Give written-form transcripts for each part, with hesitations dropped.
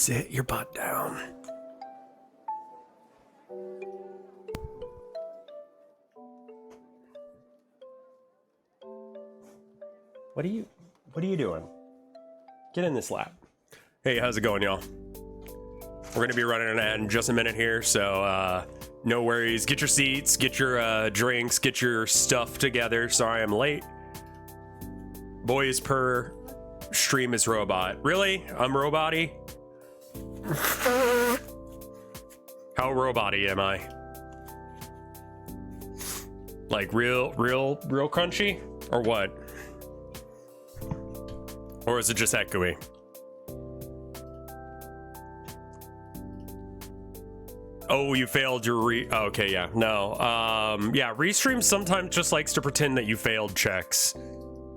sit your butt down. What are you doing? Get in this lap. Hey, how's it going, y'all? We're gonna be running an ad in just a minute here, so no worries. Get your seats, get your drinks, get your stuff together. Sorry I'm late. Boys per stream is robot. Really? I'm robot-y? How robot-y am I? Like real crunchy? Or what? Or is it just echoey? Oh, you failed your okay, yeah, no. Yeah, Restream sometimes just likes to pretend that you failed checks.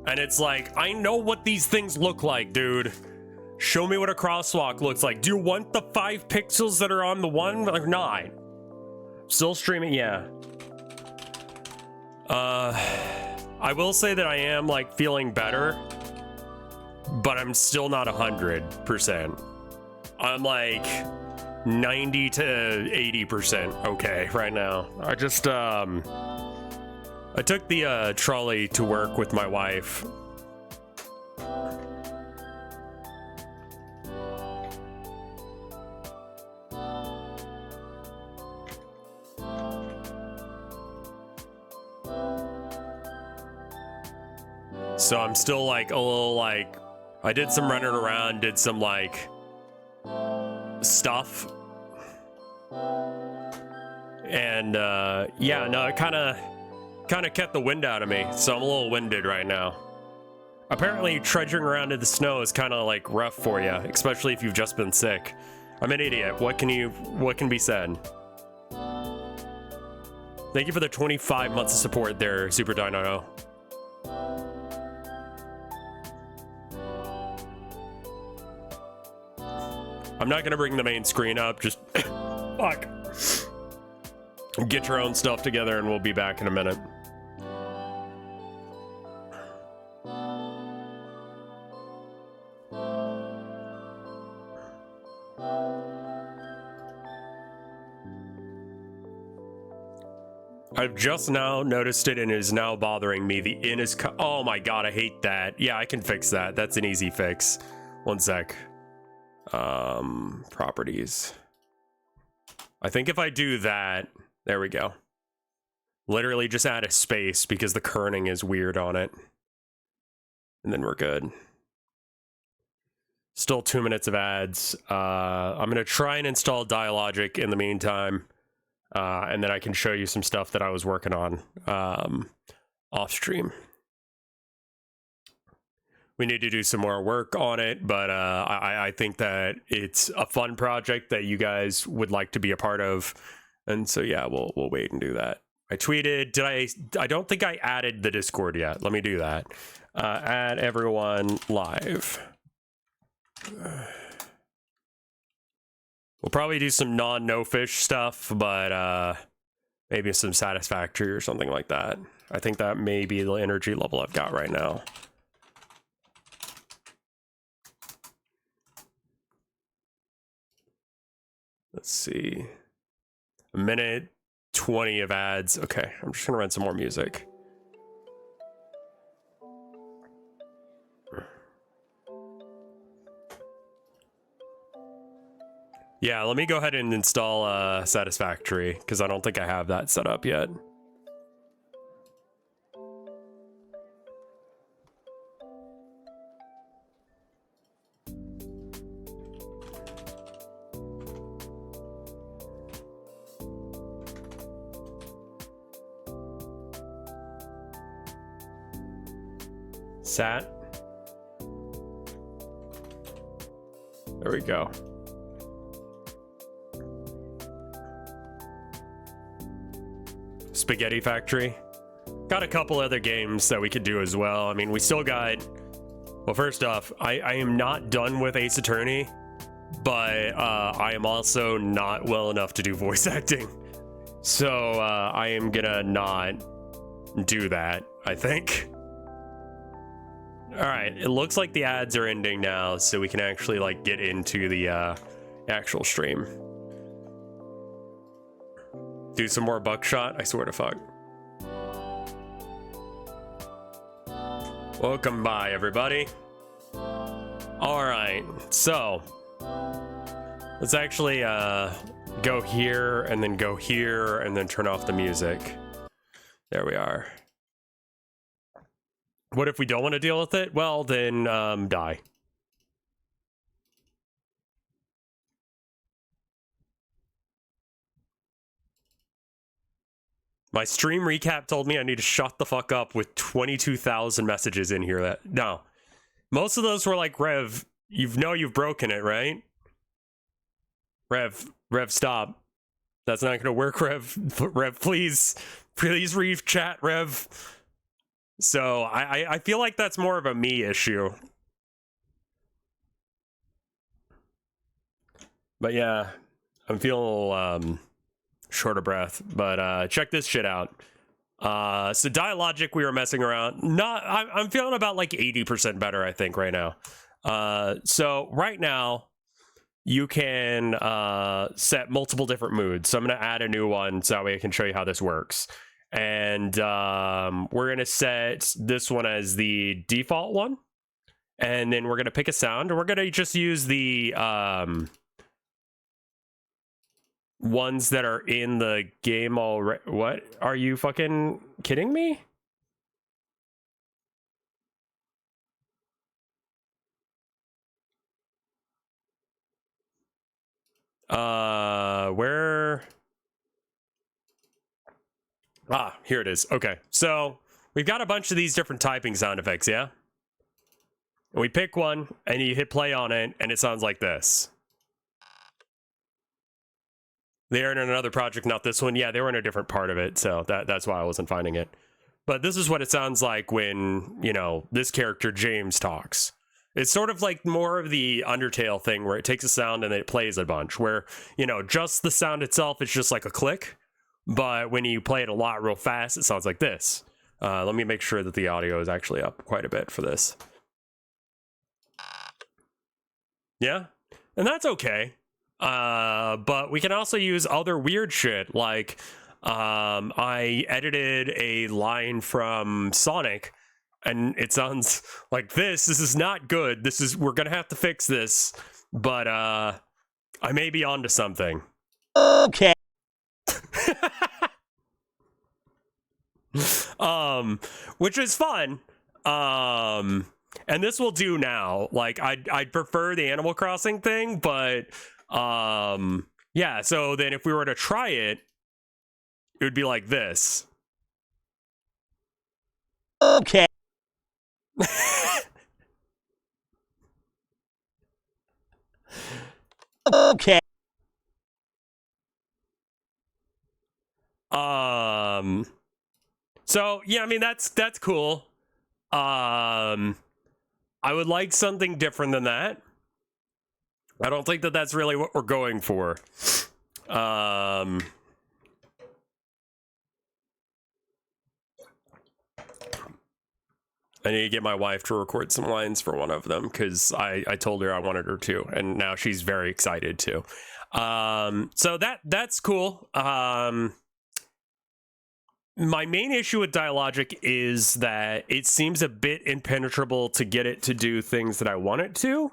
And it's like, I know what these things look like, dude. Show me what a crosswalk looks like. Do you want the 5 pixels that are on the one or not? Still streaming, yeah. I will say that I am like feeling better, but I'm still not 100%. I'm like 90 to 80% okay right now. I just I took the trolley to work with my wife. So I'm still like a little like, I did some running around, did some like stuff. And yeah, no, it kind of kept the wind out of me, so I'm a little winded right now. Apparently trudging around in the snow is kind of like rough for you, especially if you've just been sick. I'm an idiot. What can be said? Thank you for the 25 months of support there, Super Dino. I'm not gonna bring the main screen up, just fuck. Get your own stuff together and we'll be back in a minute. I've just now noticed it and it is now bothering me. The in is oh my god, I hate that. Yeah, I can fix that. That's an easy fix. One sec. Properties. I think if I do that, there we go. Literally just add a space because the kerning is weird on it. And then we're good. Still 2 minutes of ads. I'm gonna try and install Dialogic in the meantime. And then I can show you some stuff that I was working on off stream. We need to do some more work on it, but I think that it's a fun project that you guys would like to be a part of. And so, yeah, we'll wait and do that. I tweeted, I don't think I added the Discord yet. Let me do that. Add everyone live. We'll probably do some no fish stuff, but maybe some Satisfactory or something like that. I think that may be the energy level I've got right now. Let's see. 1:20 of ads. Okay, I'm just gonna run some more music. Yeah, let me go ahead and install Satisfactory, because I don't think I have that set up yet. Sat. There we go. Spaghetti Factory. Got a couple other games that we could do as well. I mean, we still got... Well, first off, I am not done with Ace Attorney, but I am also not well enough to do voice acting. So I am gonna not do that, I think. All right, it looks like the ads are ending now, so we can actually like get into the actual stream. Do some more buckshot, I swear to fuck. Welcome by, everybody. All right, so let's actually go here and then go here and then turn off the music. There we are. What if we don't want to deal with it? Well, then die. My stream recap told me I need to shut the fuck up with 22,000 messages in here. That no, most of those were like, Rev, you've broken it, right? Rev, stop. That's not gonna work, Rev. Rev, please read chat, Rev. So I feel like that's more of a me issue. But yeah, I'm feeling short of breath, but check this shit out. So Dialogic, we were messing around. I'm feeling about like 80% better, I think, right now. So right now you can set multiple different moods. So I'm gonna add a new one so that way I can show you how this works. And we're gonna set this one as the default one, and then we're gonna pick a sound, and we're gonna just use the ones that are in the game already. What? Are you fucking kidding me? Where? Ah, here it is. Okay, so we've got a bunch of these different typing sound effects, yeah? And we pick one, and you hit play on it, and it sounds like this. They're in another project, not this one. Yeah, they were in a different part of it, so that's why I wasn't finding it. But this is what it sounds like when, you know, this character, James, talks. It's sort of like more of the Undertale thing where it takes a sound and it plays a bunch, where, you know, just the sound itself is just like a click. But when you play it a lot real fast, it sounds like this. Let me make sure that the audio is actually up quite a bit for this. Yeah, and that's okay. But we can also use other weird shit, like I edited a line from Sonic and it sounds like this. This is not good. We're gonna have to fix this, but I may be onto something. Okay. Which is fun. And this will do now. Like I'd prefer the Animal Crossing thing, but yeah, so then if we were to try it, it would be like this. Okay. Okay. So yeah, I mean that's cool. I would like something different than that. I don't think that that's really what we're going for. I need to get my wife to record some lines for one of them because I told her I wanted her to, and now she's very excited to. So that's cool. My main issue with Dialogic is that it seems a bit impenetrable to get it to do things that I want it to.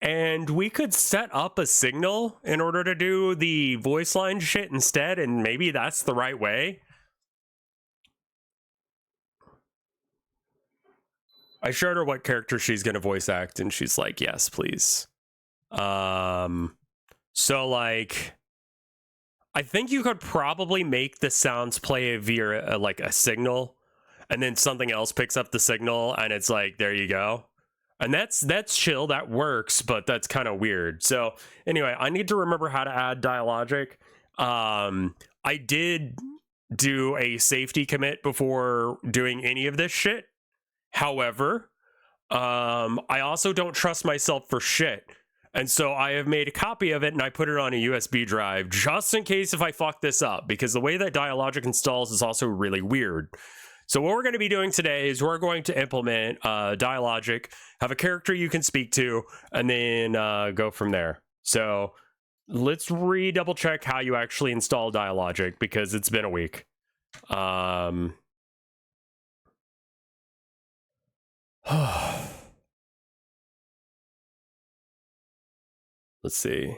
And we could set up a signal in order to do the voice line shit instead, and maybe that's the right way. I showed her what character she's gonna voice act, and she's like, yes, please. So like, I think you could probably make the sounds play via like a signal, and then something else picks up the signal, and it's like, there you go. And that's chill, that works, but that's kind of weird. So anyway, I need to remember how to add Dialogic. I did do a safety commit before doing any of this shit. However, I also don't trust myself for shit. And so I have made a copy of it and I put it on a USB drive just in case if I fuck this up, because the way that Dialogic installs is also really weird. So what we're going to be doing today is we're going to implement Dialogic, have a character you can speak to, and then go from there. So let's double check how you actually install Dialogic, because it's been a week. Let's see.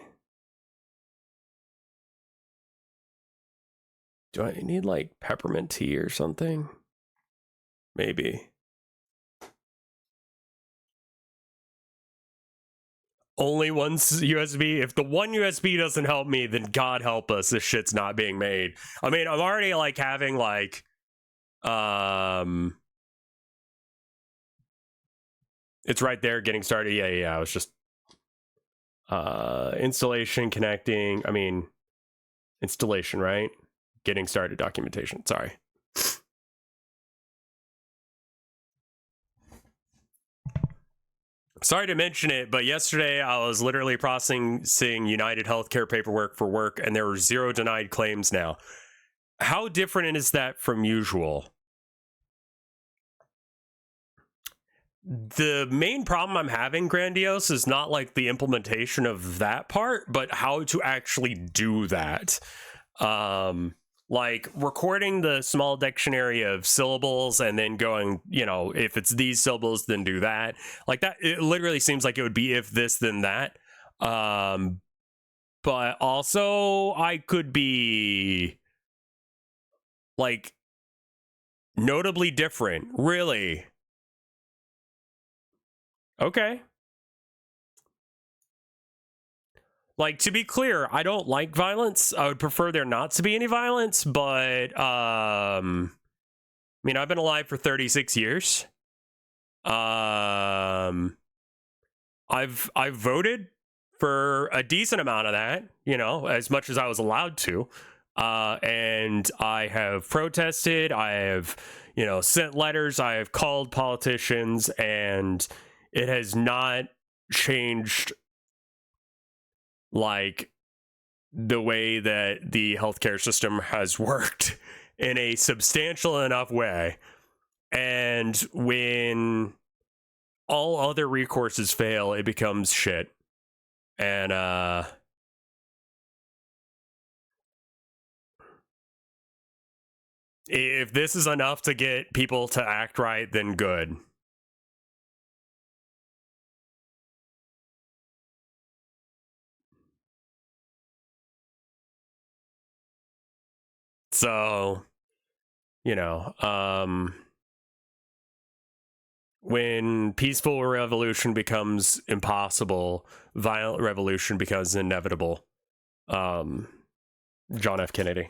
Do I need like peppermint tea or something? Maybe. Only one USB. If the one USB doesn't help me, then God help us, this shit's not being made. I mean, I'm already like having like it's right there, getting started. Yeah. I was just installation, connecting. I mean, installation, right? Getting started, documentation. Sorry. Sorry to mention it, but yesterday I was literally processing United Healthcare paperwork for work, and there were 0 denied claims now. How different is that from usual? The main problem I'm having, Grandiose, is not like the implementation of that part, but how to actually do that. Like recording the small dictionary of syllables and then going, you know, if it's these syllables, then do that. Like that, it literally seems like it would be if this, then that. But also I could be like notably different, really. Okay. Like, to be clear, I don't like violence. I would prefer there not to be any violence, but I mean, I've been alive for 36 years. I've voted for a decent amount of that, you know, as much as I was allowed to. And I have protested, I have, you know, sent letters, I have called politicians, and it has not changed like the way that the healthcare system has worked in a substantial enough way. And when all other recourses fail, it becomes shit. And if this is enough to get people to act right, then good. So, you know, when peaceful revolution becomes impossible, violent revolution becomes inevitable. John F. Kennedy.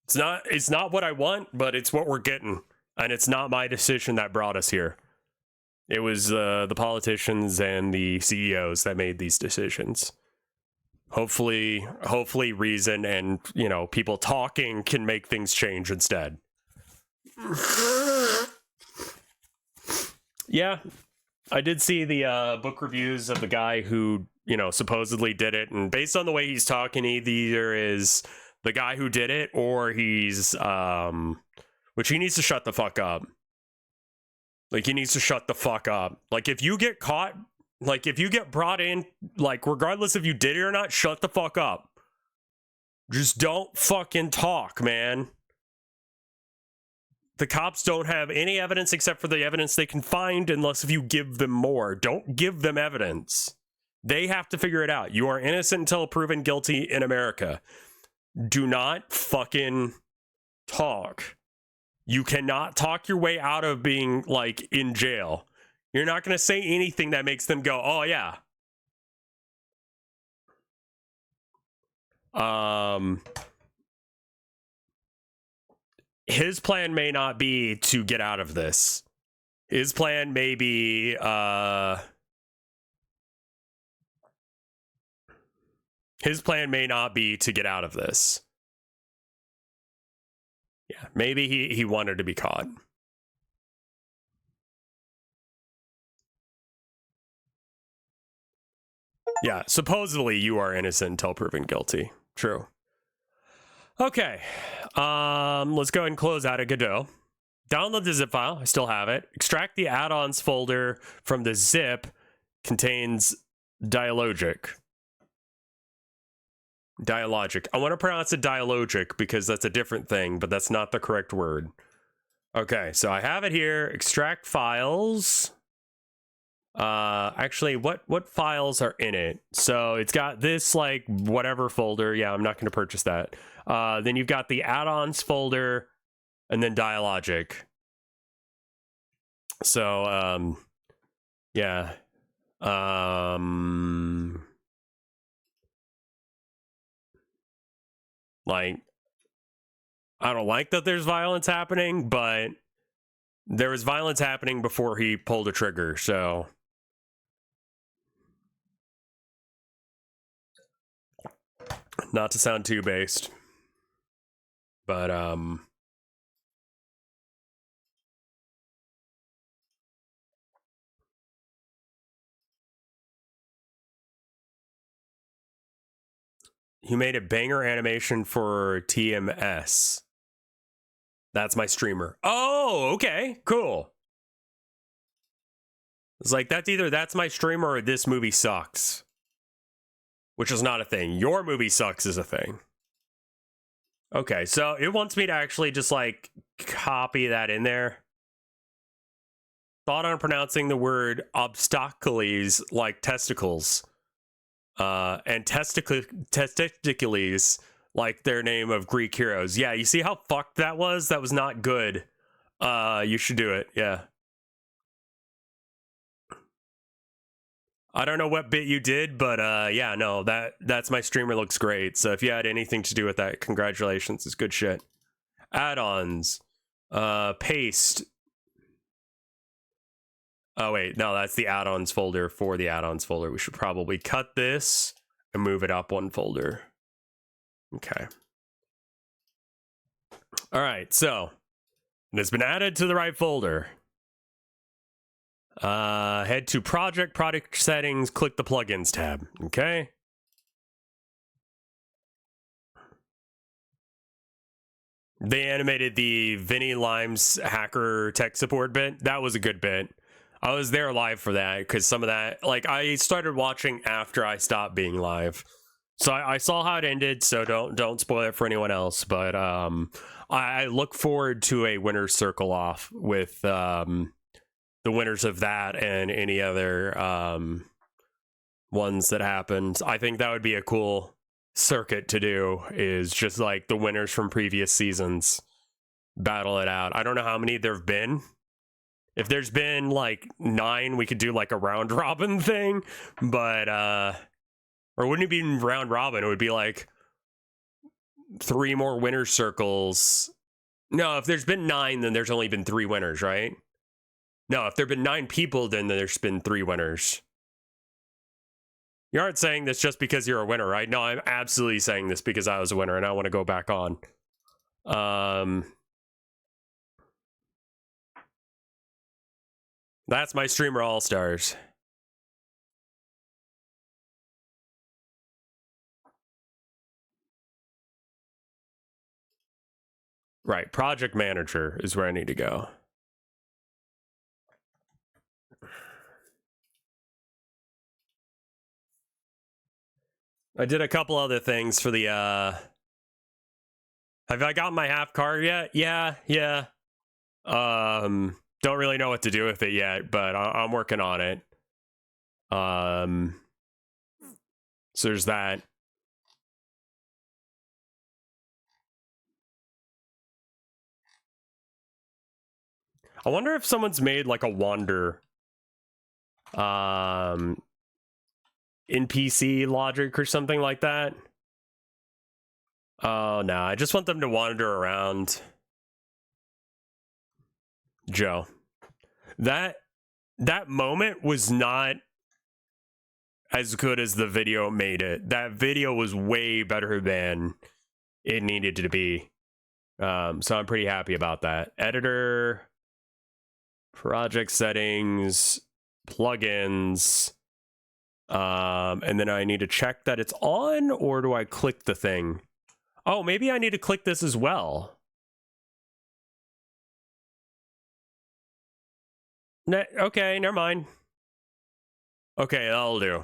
It's not what I want, but it's what we're getting. And it's not my decision that brought us here. It was the politicians and the CEOs that made these decisions. Hopefully reason and, you know, people talking can make things change instead. Yeah, I did see the book reviews of the guy who, you know, supposedly did it, and based on the way he's talking, either is the guy who did it or he's which he needs to shut the fuck up. Like, he needs to shut the fuck up. Like, if you get caught, like, if you get brought in, like, regardless if you did it or not, shut the fuck up. Just don't fucking talk, man. The cops don't have any evidence except for the evidence they can find unless if you give them more. Don't give them evidence. They have to figure it out. You are innocent until proven guilty in America. Do not fucking talk. You cannot talk your way out of being, like, in jail. You're not going to say anything that makes them go, oh, yeah. His plan may not be to get out of this. His plan may be, his plan may not be to get out of this. Yeah, maybe he wanted to be caught. Yeah, supposedly you are innocent until proven guilty. True. Okay, let's go ahead and close out of Godot. Download the zip file. I still have it. Extract the add-ons folder from the zip contains dialogic. Dialogic. I want to pronounce it dialogic because that's a different thing, but that's not the correct word. Okay, so I have it here. Extract files. Actually, what files are in it? So it's got this like whatever folder. Yeah, I'm not going to purchase that. Then you've got the add-ons folder, and then dialogic. So yeah. Like, I don't like that there's violence happening, but there was violence happening before he pulled a trigger, so not to sound too based, but he made a banger animation for TMS. That's my streamer. Oh, okay, cool. It's like, that's my streamer or this movie sucks. Which is not a thing. Your movie sucks is a thing. Okay, so it wants me to actually just like copy that in there. Thought on pronouncing the word obstacles like testicles. And testicles like their name of Greek heroes. Yeah, you see how fucked that was? That was not good. You should do it, yeah. I don't know what bit you did, but yeah, no, that's my streamer, looks great. So if you had anything to do with that, congratulations, it's good shit. Add-ons, paste. Oh wait, no, that's the add-ons folder for the add-ons folder. We should probably cut this and move it up one folder. Okay. All right, so it's been added to the right folder. Head to product settings, click the plugins tab. Okay. They animated the Vinny Limes hacker tech support bit. That was a good bit. I was there live for that because some of that, like, I started watching after I stopped being live. So I saw how it ended, so don't spoil it for anyone else. But I look forward to a winner's circle off with the winners of that and any other ones that happened. I think that would be a cool circuit to do, is just like the winners from previous seasons battle it out. I don't know how many there have been. If there's been like 9, we could do like a round robin thing, but or wouldn't it be round robin? It would be like 3 more winner circles. No, if there's been 9, then there's only been 3 winners, right? No, if there've been 9 people, then there's been 3 winners. You aren't saying this just because you're a winner, right? No, I'm absolutely saying this because I was a winner and I want to go back on. That's my streamer all-stars. Right, project manager is where I need to go. I did a couple other things for the have I got my half card yet? Yeah. Don't really know what to do with it yet, but I'm working on it. So there's that. I wonder if someone's made like a Wander NPC logic or something like that. Oh no, I just want them to wander around. Joe, that moment was not as good as the video made it. That video was way better than it needed to be. So I'm pretty happy about that. Editor, project settings, plugins, and then I need to check that it's on, or do I click the thing? Oh, maybe I need to click this as well. Okay, never mind. Okay, that'll do.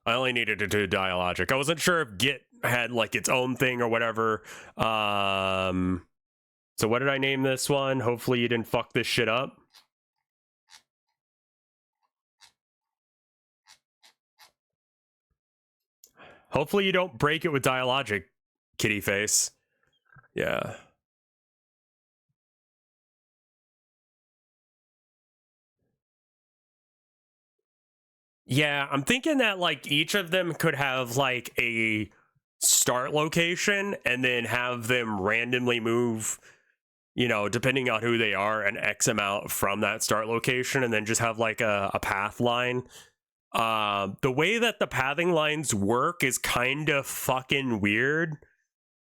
I only needed to do Dialogic. I wasn't sure if Git had like its own thing or whatever. So what did I name this one? Hopefully you didn't fuck this shit up. Hopefully you don't break it with Dialogic, kitty face. Yeah. Yeah, I'm thinking that like each of them could have like a start location and then have them randomly move, you know, depending on who they are, an X amount from that start location, and then just have like a path line. The way that the pathing lines work is kind of fucking weird.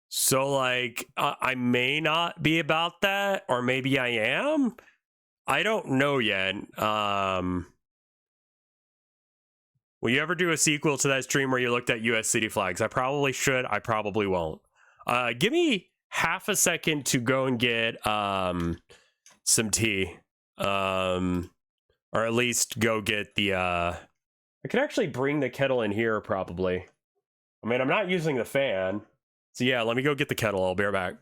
So like I may not be about that, or maybe I am. I don't know yet. Will you ever do a sequel to that stream where you looked at US city flags? I probably should. I probably won't. Give me half a second to go and get some tea. Or at least go get the I could actually bring the kettle in here probably. I mean, I'm not using the fan. So yeah, let me go get the kettle. I'll be right back.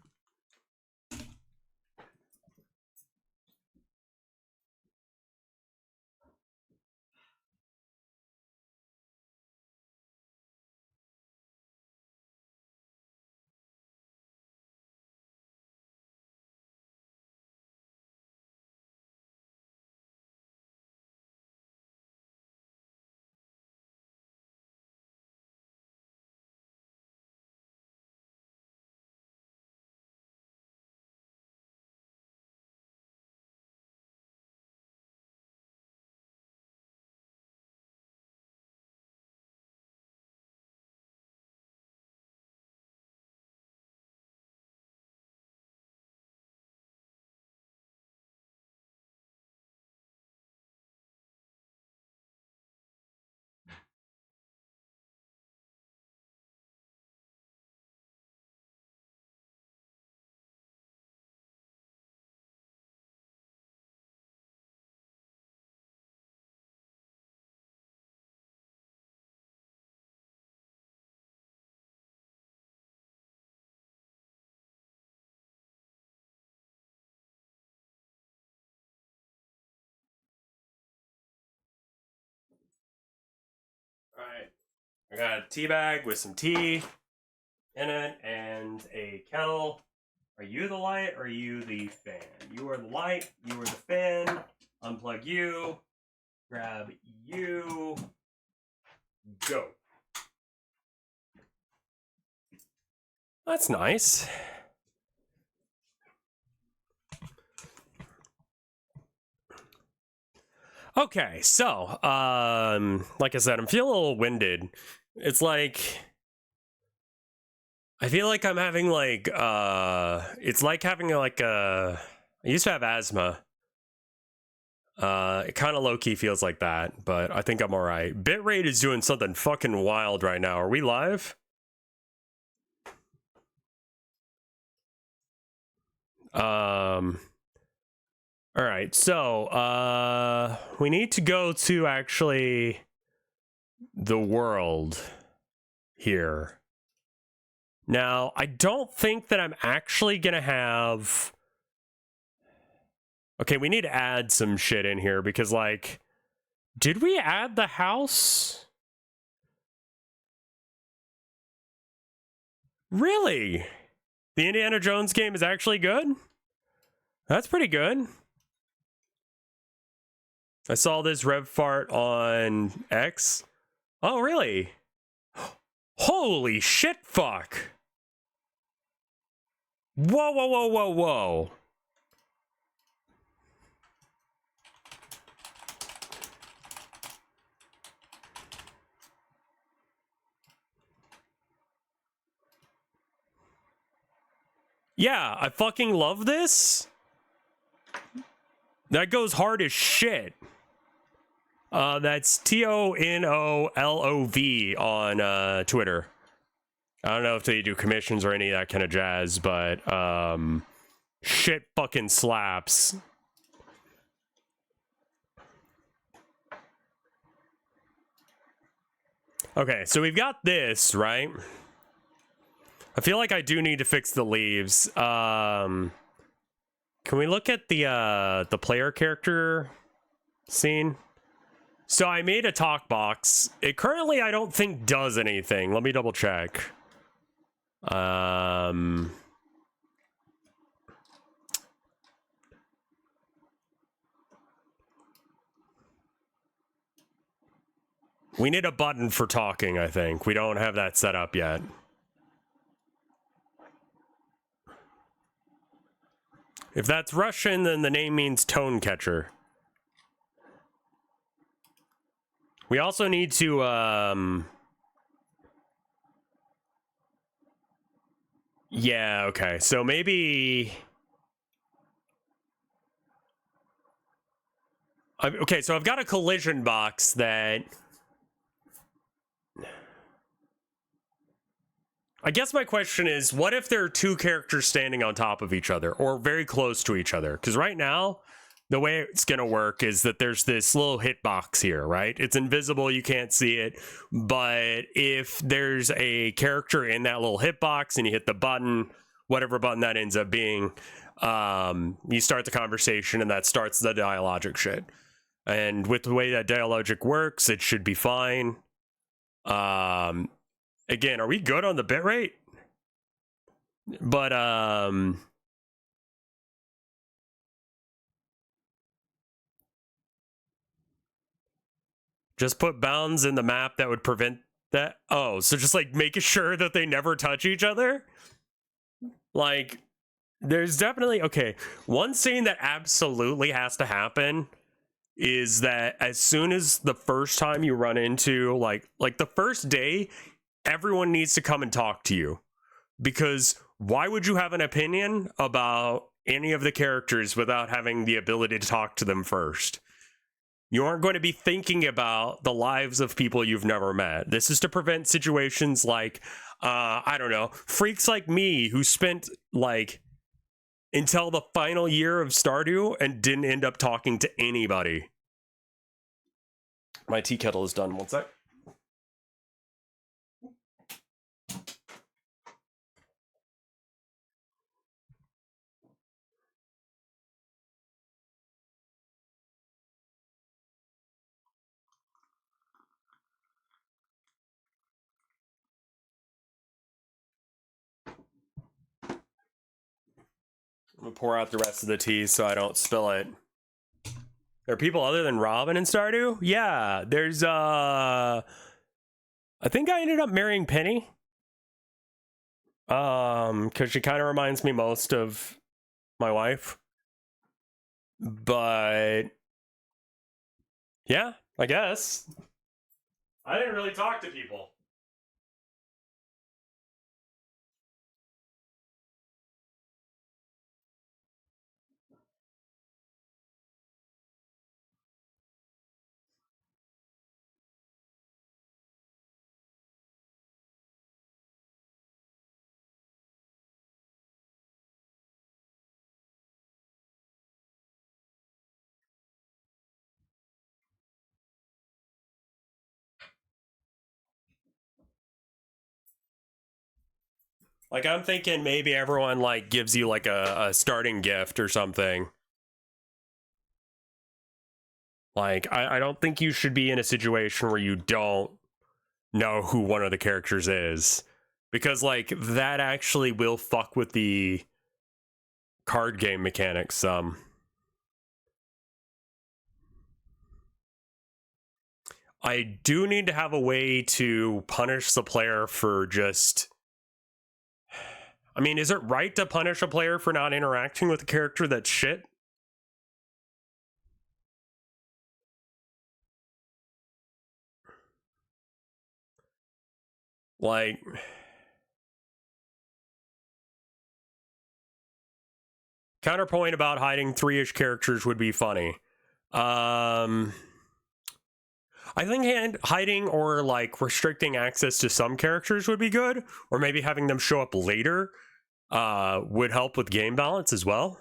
All right. I got a tea bag with some tea in it and a kettle. Are you the light or are you the fan? You are the light, you are the fan. Unplug you, grab you, go. That's nice. Okay, so, like I said, I'm feeling a little winded. It's like, I feel like I'm having like, it's like having like I used to have asthma. It kind of low-key feels like that, but I think I'm alright. Bitrate is doing something fucking wild right now. Are we live? Alright, so, we need to go to actually the world here. Now, I don't think that I'm actually gonna have... Okay, we need to add some shit in here because, like, did we add the house? Really? The Indiana Jones game is actually good? That's pretty good. I saw this rev fart on X. Oh, really? Holy shit, fuck. Whoa, whoa, whoa, whoa, whoa. Yeah, I fucking love this. That goes hard as shit. That's TONOLOV on Twitter. I don't know if they do commissions or any of that kind of jazz, but shit fucking slaps. Okay, so we've got this, right? I feel like I do need to fix the leaves. Can we look at the player character scene? So I made a talk box. It currently, I don't think, does anything. Let me double check. We need a button for talking, I think. We don't have that set up yet. If that's Russian, then the name means tone catcher. We also need to, yeah, okay. So maybe... Okay, so I've got a collision box that... I guess my question is, what if there are two characters standing on top of each other or very close to each other? Because right now, the way it's going to work is that there's this little hitbox here, right? It's invisible, you can't see it. But if there's a character in that little hitbox and you hit the button, whatever button that ends up being, you start the conversation and that starts the dialogic shit. And with the way that dialogic works, it should be fine. Again, are we good on the bitrate? But, just put bounds in the map that would prevent that. Oh, so just like making sure that they never touch each other? Like, there's definitely, okay, one scene that absolutely has to happen is that as soon as the first time you run into, like the first day, everyone needs to come and talk to you, because why would you have an opinion about any of the characters without having the ability to talk to them first? You aren't going to be thinking about the lives of people you've never met. This is to prevent situations like, I don't know, freaks like me who spent like until the final year of Stardew and didn't end up talking to anybody. My tea kettle is done. One sec. I'm gonna pour out the rest of the tea so I don't spill it. There are people other than Robin in Stardew? Yeah, there's I think I ended up marrying Penny. Because she kind of reminds me most of my wife. But yeah, I guess. I didn't really talk to people. Like, I'm thinking maybe everyone, like, gives you, like, a starting gift or something. Like, I don't think you should be in a situation where you don't know who one of the characters is. Because, like, that actually will fuck with the card game mechanics some. I do need to have a way to punish the player for just... I mean, is it right to punish a player for not interacting with a character that's shit? Like... Counterpoint about hiding 3-ish characters would be funny. I think hiding or like restricting access to some characters would be good, or maybe having them show up later would help with game balance as well.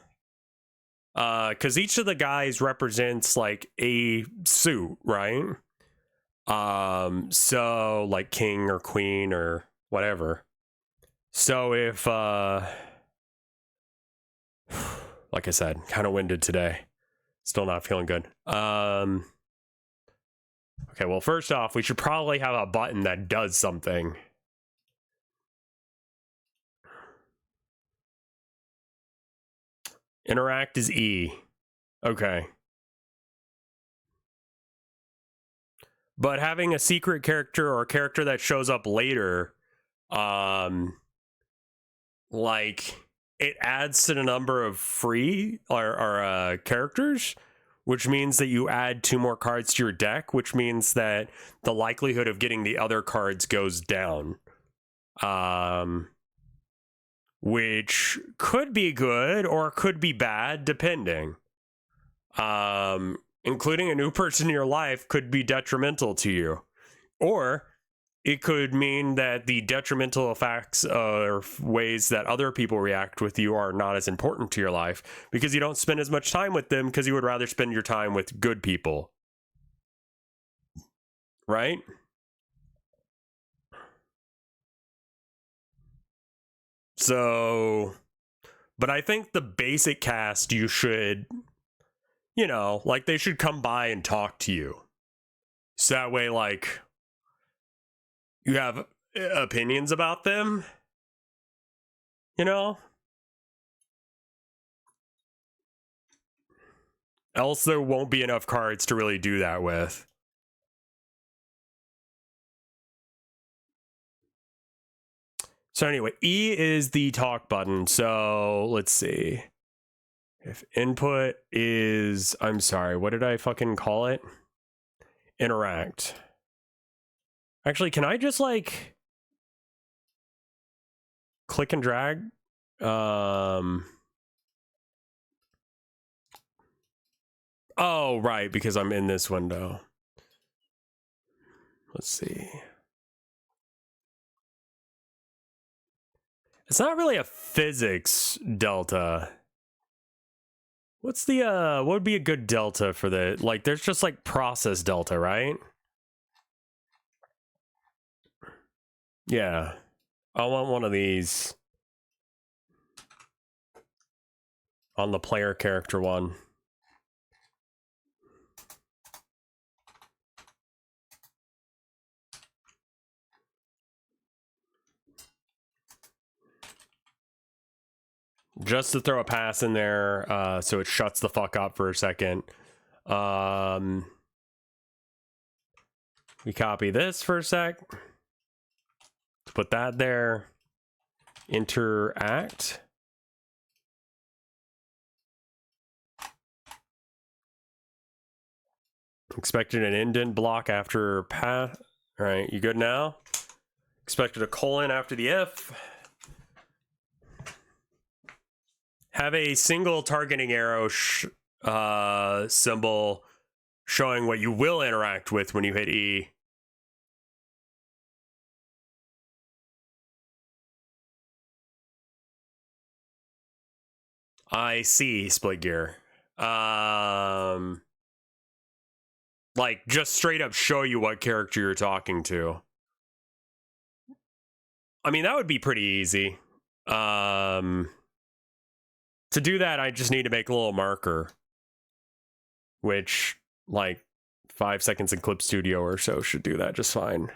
Because each of the guys represents like a suit, right? So like king or queen or whatever. So if like I said, kind of winded today. Still not feeling good. Okay, well, first off, we should probably have a button that does something. Interact is E. Okay. But having a secret character or a character that shows up later, like it adds to the number of free or characters, which means that you add 2 more cards to your deck, which means that the likelihood of getting the other cards goes down. Which could be good or could be bad, depending. Including a new person in your life could be detrimental to you. Or it could mean that the detrimental effects or ways that other people react with you are not as important to your life because you don't spend as much time with them because you would rather spend your time with good people. Right? So, but I think the basic cast you should, you know, like they should come by and talk to you. So that way, like, you have opinions about them, you know? Else there won't be enough cards to really do that with. So anyway, E is the talk button. So let's see. If input is, I'm sorry, what did I fucking call it? Interact. Actually, can I just like click and drag? Oh, right, because I'm in this window. Let's see. It's not really a physics delta. What's the what would be a good delta for the, like there's just like process delta, right? Yeah. I want one of these on the player character one. Just to throw a pass in there so it shuts the fuck up for a second. We copy this for a sec. Put that there. Interact. Expected an indent block after pass. All right, you good now? Expected a colon after the if. Have a single targeting arrow symbol showing what you will interact with when you hit E. I see, Split Gear. Like, just straight up show you what character you're talking to. I mean, that would be pretty easy. To do that, I just need to make a little marker. Which, like, 5 seconds in Clip Studio or so should do that just fine.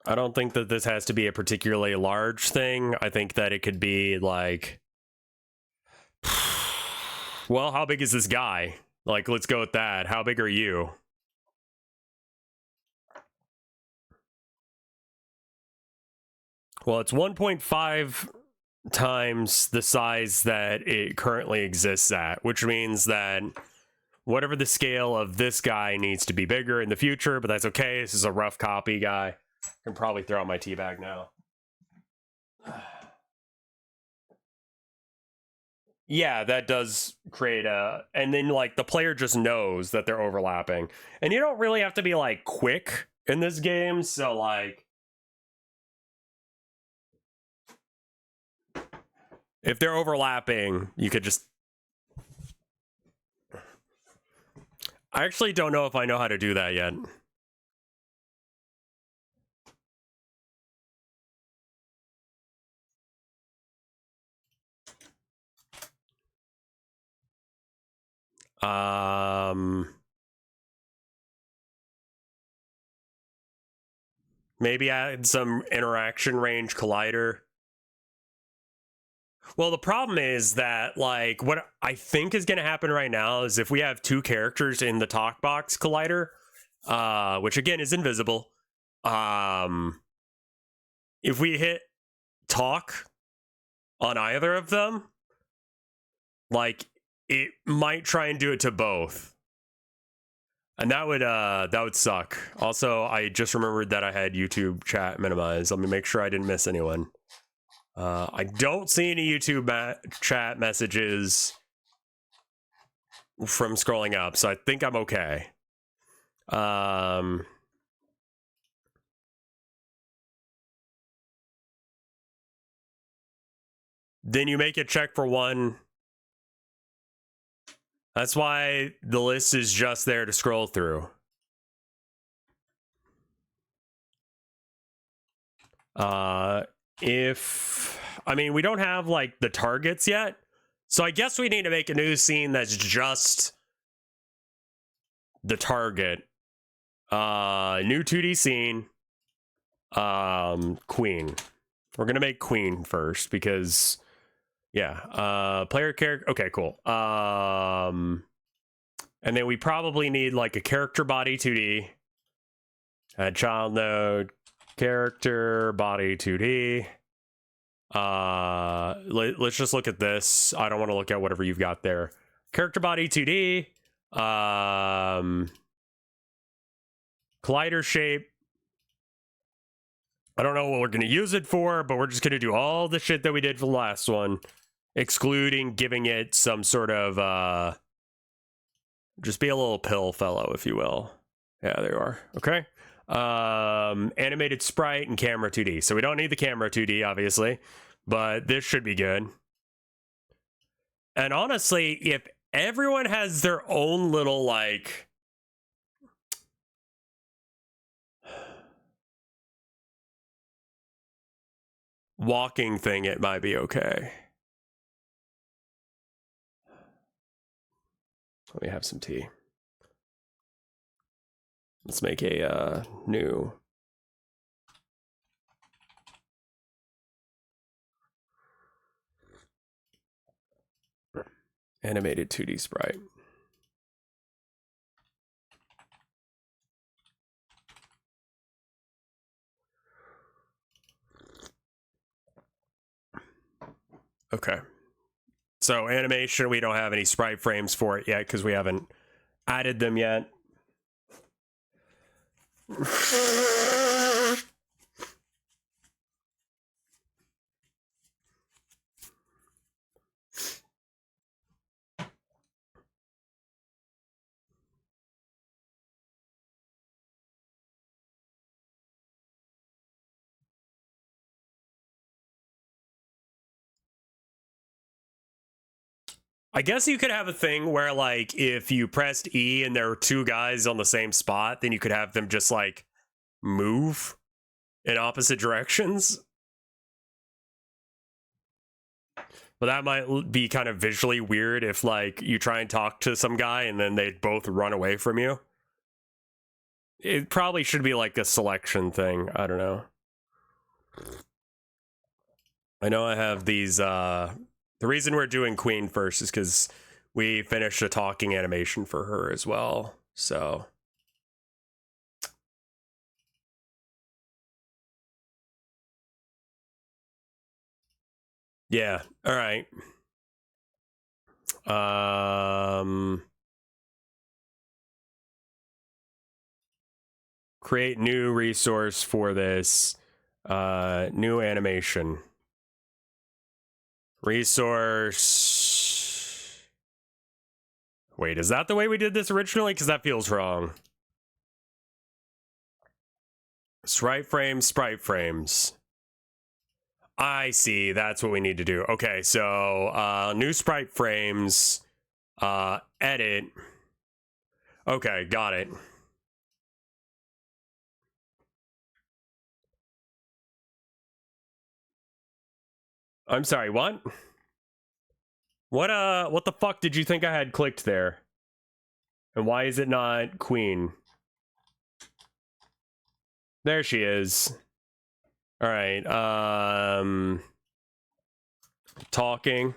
I don't think that this has to be a particularly large thing. I think that it could be like, well, how big is this guy? Like, let's go with that. How big are you? Well, it's 1.5 times the size that it currently exists at, which means that whatever the scale of this guy needs to be bigger in the future, but that's okay. This is a rough copy, guy. I can probably throw out my tea bag now. Yeah, that does create a, and then like the player just knows that they're overlapping, and you don't really have to be like quick in this game, so like If they're overlapping, you could just... I actually don't know if I know how to do that yet. Maybe add some interaction range collider. Well, the problem is that, like, what I think is going to happen right now is if we have two characters in the talk box collider, which again is invisible, if we hit talk on either of them, like, it might try and do it to both. And that would suck. Also, I just remembered that I had YouTube chat minimized. Let me make sure I didn't miss anyone. I don't see any YouTube chat messages from scrolling up, so I think I'm okay. Then you make it check for one. That's why the list is just there to scroll through. I mean, we don't have, like, the targets yet, so I guess we need to make a new scene that's just the target. New 2D scene. Queen. We're gonna make Queen first because, yeah. Player character. Okay, cool. And then we probably need, like, a character body 2D. Child node. Character body 2D. Let's just look at this. I don't want to look at whatever you've got there. Character body 2D. Collider shape. I don't know what we're going to use it for, but we're just going to do all the shit that we did for the last one, excluding giving it some sort of, just be a little pill fellow, if you will. Yeah, there you are. Okay. Animated sprite and camera 2D. So we don't need the camera 2D, obviously, but this should be good. And honestly, if everyone has their own little, like, walking thing, it might be okay. Let me have some tea. Let's make a new animated 2D sprite. Okay. So animation, we don't have any sprite frames for it yet because we haven't added them yet. I guess you could have a thing where, like, if you pressed E and there were two guys on the same spot, then you could have them just, like, move in opposite directions. But that might be kind of visually weird if, like, you try and talk to some guy and then they both run away from you. It probably should be, like, a selection thing. I don't know. I know I have these, the reason we're doing Queen first is because we finished a talking animation for her as well, so. Yeah, all right. Create new resource for this, new animation. Resource. Wait, is that the way we did this originally? Because that feels wrong. Sprite frames, sprite frames. I see. That's what we need to do. Okay, so new sprite frames, edit. Okay, got it. I'm sorry, what? What the fuck did you think I had clicked there? And why is it not Queen? There she is. All right, talking.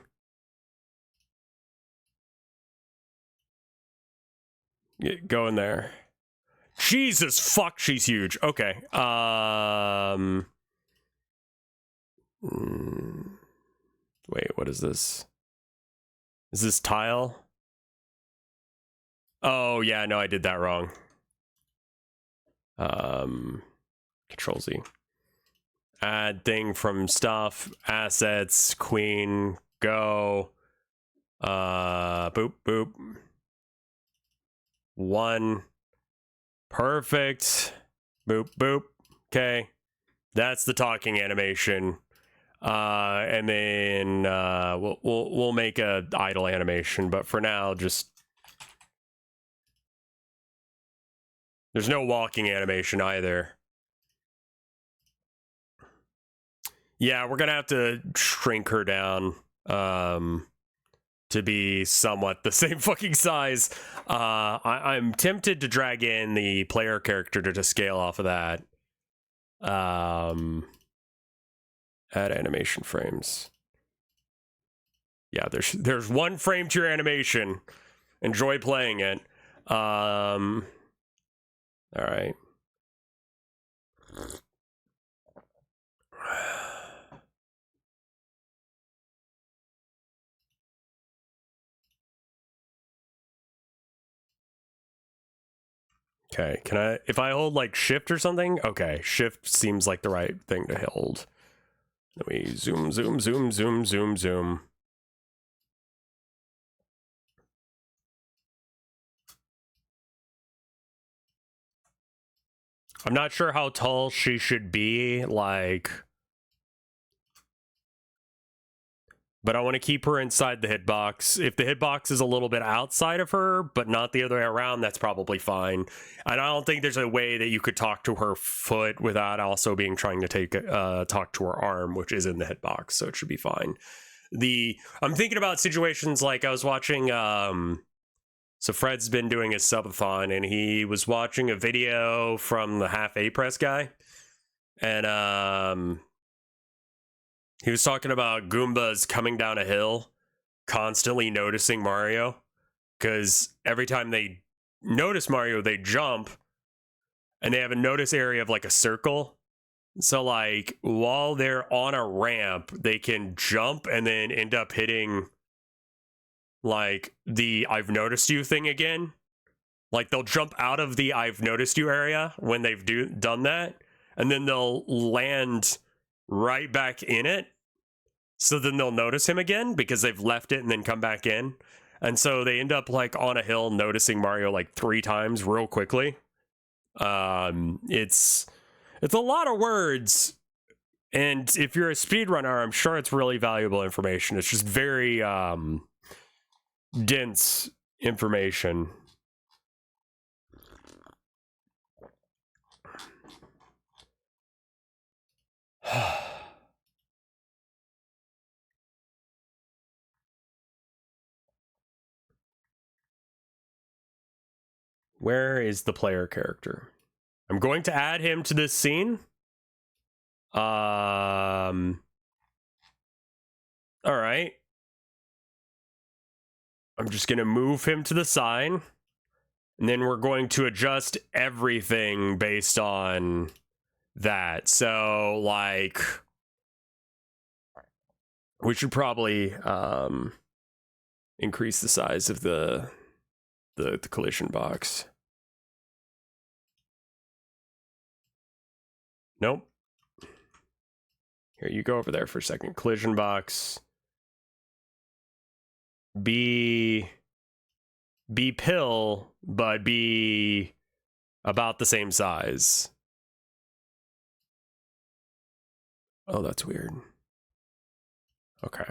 Go in there. Jesus fuck, she's huge. Okay. Wait, what is this? Is this tile? Oh, yeah, no, I did that wrong. Control Z. Add thing from stuff, assets, queen, go. Boop, boop. 1. Perfect. Boop, boop. Okay. That's the talking animation. And then we'll make a idle animation, but for now, just there's no walking animation either. Yeah, we're gonna have to shrink her down to be somewhat the same fucking size. I'm tempted to drag in the player character to scale off of that. Add animation frames. Yeah, there's 1 frame to your animation. Enjoy playing it. All right. Okay, can I, if I hold like shift or something? Okay, shift seems like the right thing to hold. Let me zoom, zoom, zoom, zoom, zoom, zoom. I'm not sure how tall she should be, like, but I want to keep her inside the hitbox. If the hitbox is a little bit outside of her, but not the other way around, that's probably fine. And I don't think there's a way that you could talk to her foot without also being trying to talk to her arm, which is in the hitbox, so it should be fine. I'm thinking about situations like I was watching, so Fred's been doing his subathon, and he was watching a video from the Half A Press guy, and he was talking about Goombas coming down a hill, constantly noticing Mario, because every time they notice Mario, they jump, and they have a notice area of like a circle. So like while they're on a ramp, they can jump and then end up hitting like the I've noticed you thing again. Like they'll jump out of the I've noticed you area when they've done that, and then they'll land right back in it. So then they'll notice him again because they've left it and then come back in. And so they end up like on a hill noticing Mario like 3 times real quickly. It's a lot of words. And if you're a speedrunner, I'm sure it's really valuable information. It's just very dense information. Where is the player character? I'm going to add him to this scene. All right. I'm just going to move him to the side. And then we're going to adjust everything based on that. So, like, we should probably increase the size of the collision box. Nope. Here, you go over there for a second. Collision box. Be pill, but be about the same size. Oh, that's weird. Okay.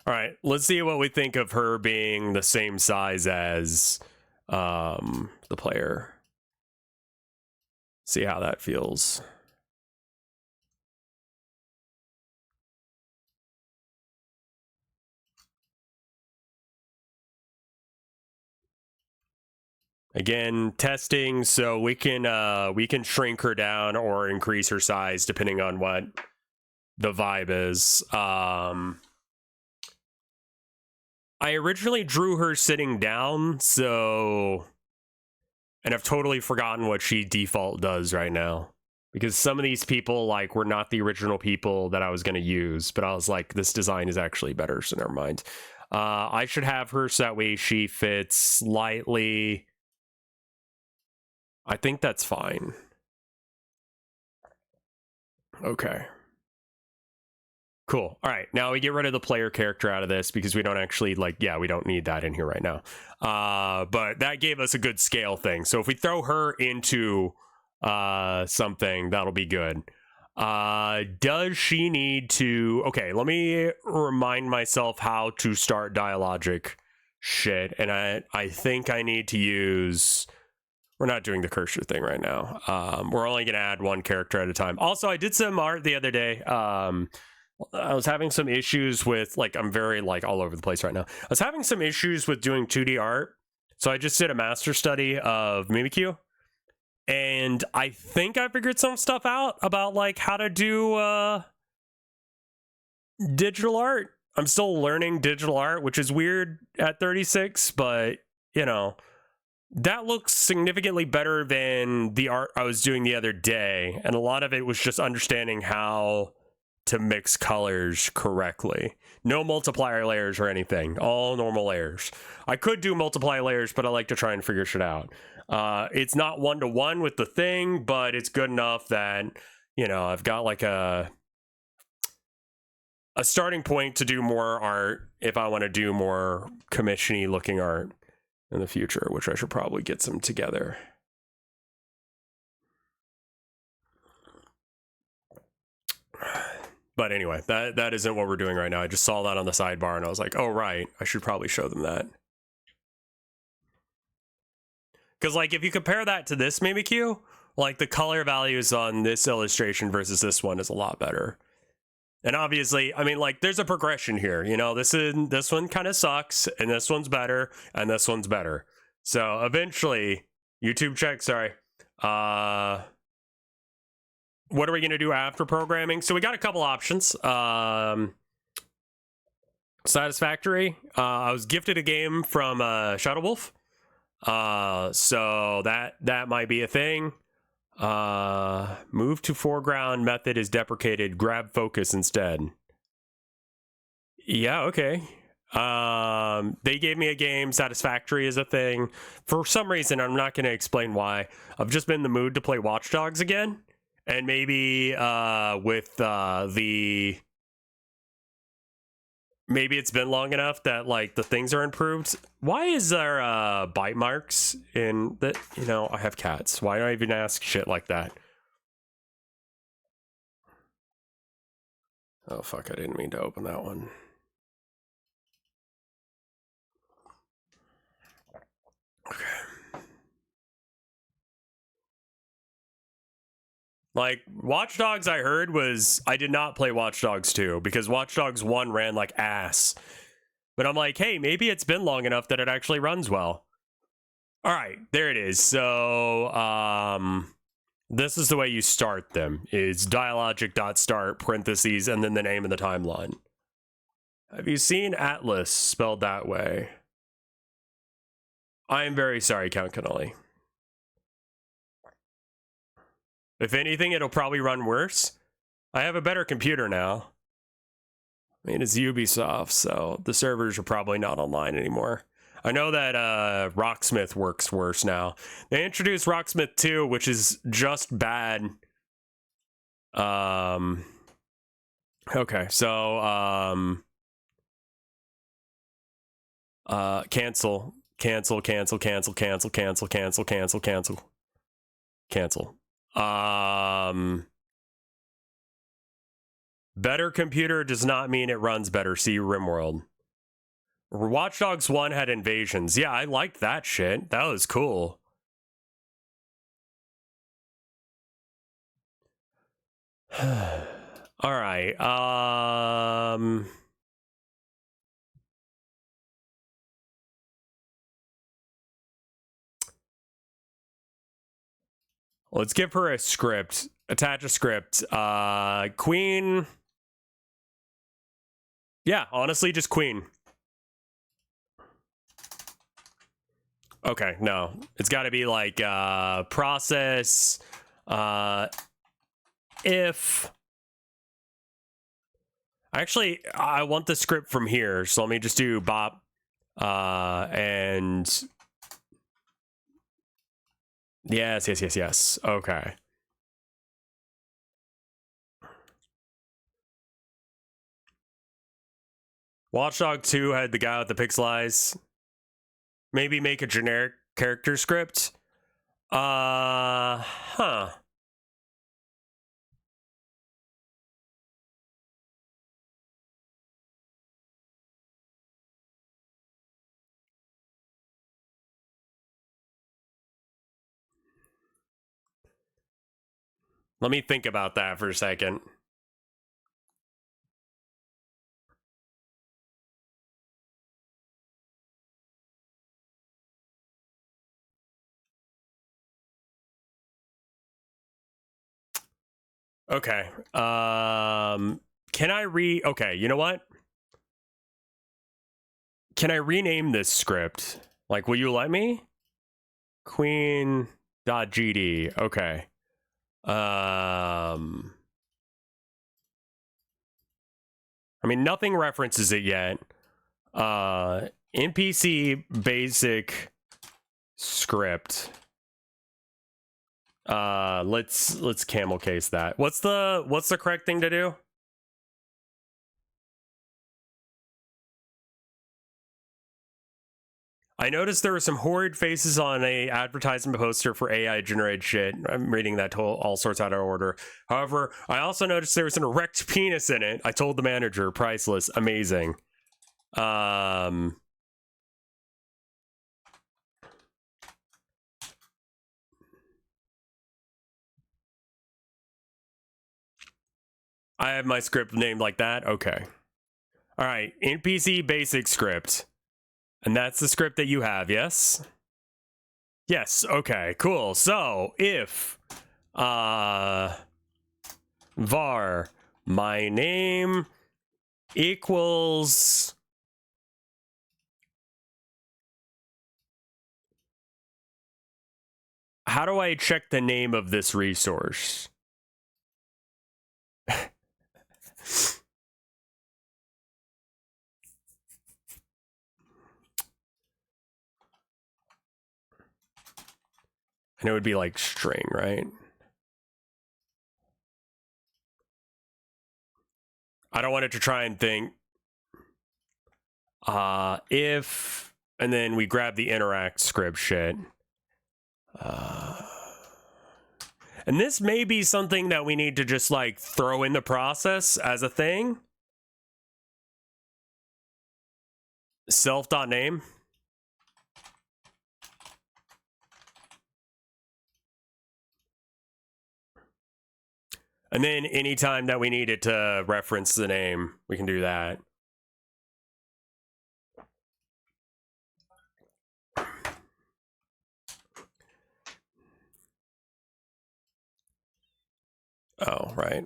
All right, let's see what we think of her being the same size as the player. See how that feels. Again, testing, so we can shrink her down or increase her size depending on what the vibe is. I originally drew her sitting down, so, and I've totally forgotten what she default does right now. Because some of these people, like, were not the original people that I was going to use, but I was like, this design is actually better, so never mind. I should have her so that way she fits slightly. I think that's fine. Okay. Cool. All right. Now we get rid of the player character out of this because we don't actually, like, yeah, we don't need that in here right now. But that gave us a good scale thing. So if we throw her into something, that'll be good. Does she need to... Okay, let me remind myself how to start dialogic shit. And I think I need to use... We're not doing the cursor thing right now. We're only going to add one character at a time. Also, I did some art the other day. I was having some issues with, like, I'm very, like, all over the place right now. I was having some issues with doing 2D art. So I just did a master study of Mimikyu. And I think I figured some stuff out about, like, how to do digital art. I'm still learning digital art, which is weird at 36, but, you know, that looks significantly better than the art I was doing the other day. And a lot of it was just understanding how to mix colors correctly. No multiplier layers or anything, all normal layers. I could do multiply layers, but I like to try and figure shit out. It's not one-to-one with the thing, but it's good enough that, you know, I've got like a starting point to do more art if I want to do more commission-y looking art in the future, which I should probably get some together. But anyway, that isn't what we're doing right now. I just saw that on the sidebar and I was like, oh, right, I should probably show them that. Because, like, if you compare that to this Mimikyu, like, the color values on this illustration versus this one is a lot better. And obviously, I mean, like, there's a progression here. You know, this one kind of sucks, and this one's better, and this one's better. So eventually, YouTube check, sorry. What are we going to do after programming? So we got a couple options. Satisfactory. I was gifted a game from Shadow Wolf. So that might be a thing. Move to foreground method is deprecated. Grab focus instead. Yeah, okay. They gave me a game. Satisfactory is a thing. For some reason, I'm not going to explain why. I've just been in the mood to play Watch Dogs again. And maybe with maybe it's been long enough that, like, the things are improved. Why is there bite marks in that? You know, I have cats. Why do I even ask shit like that? Oh, fuck, I didn't mean to open that one. Okay. Like, Watch Dogs, I heard, was... I did not play Watch Dogs 2, because Watch Dogs 1 ran like ass. But I'm like, hey, maybe it's been long enough that it actually runs well. Alright, there it is. So, this is the way you start them. Is dialogic.start, parentheses, and then the name of the timeline. Have you seen Atlas spelled that way? I am very sorry, Count Cannoli. If anything, it'll probably run worse. I have a better computer now. I mean, it's Ubisoft, so the servers are probably not online anymore. I know that Rocksmith works worse now. They introduced Rocksmith 2, which is just bad. Okay, so cancel. Better computer does not mean it runs better. See RimWorld. Watch Dogs 1 had invasions. Yeah, I liked that shit. That was cool. All right. Let's give her a script. Attach a script. Queen. Yeah, honestly, just Queen. Okay, no. It's got to be like process if. Actually, I want the script from here, so let me just do bop and yes. Okay. Watchdog 2 had the guy with the pixel eyes. Maybe make a generic character script. Huh. Let me think about that for a second. Okay. Can I okay, you know what? Can I rename this script? Like, will you let me? Queen.gd. Okay. I mean, nothing references it yet. NPC basic script. Let's camel case that. What's the correct thing to do? I noticed there were some horrid faces on a advertisement poster for AI generated shit. I'm reading that all sorts out of order. However, I also noticed there was an erect penis in it. I told the manager, priceless, amazing. I have my script named like that. Okay. All right, NPC basic script. And that's the script that you have, yes? Yes, okay, cool. So, if var my name equals how do I check the name of this resource? And it would be like string, right? I don't want it to try and think if, and then we grab the interact script shit. And this may be something that we need to just like throw in the process as a thing. Self.name. And then anytime that we need it to reference the name, we can do that. Oh, right.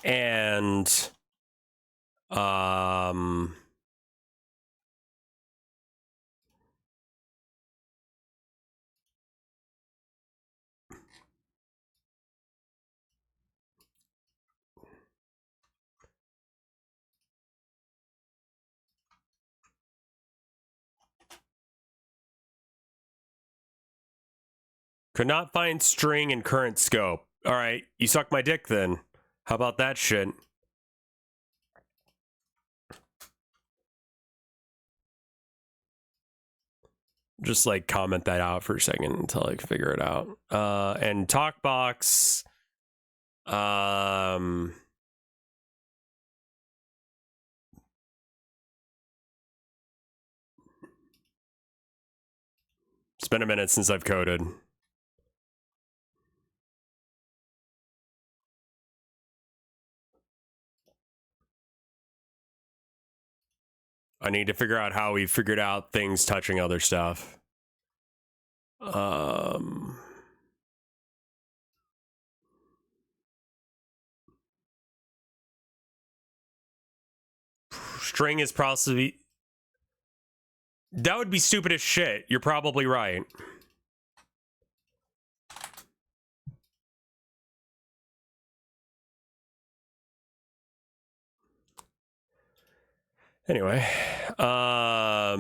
And could not find string in current scope. All right, you suck my dick then. How about that shit? just like comment that out for a second until I can figure it out. And TalkBox, it's been a minute since I've coded. I need to figure out how we figured out things touching other stuff. String is possibly... That would be stupid as shit. You're probably right. Anyway, all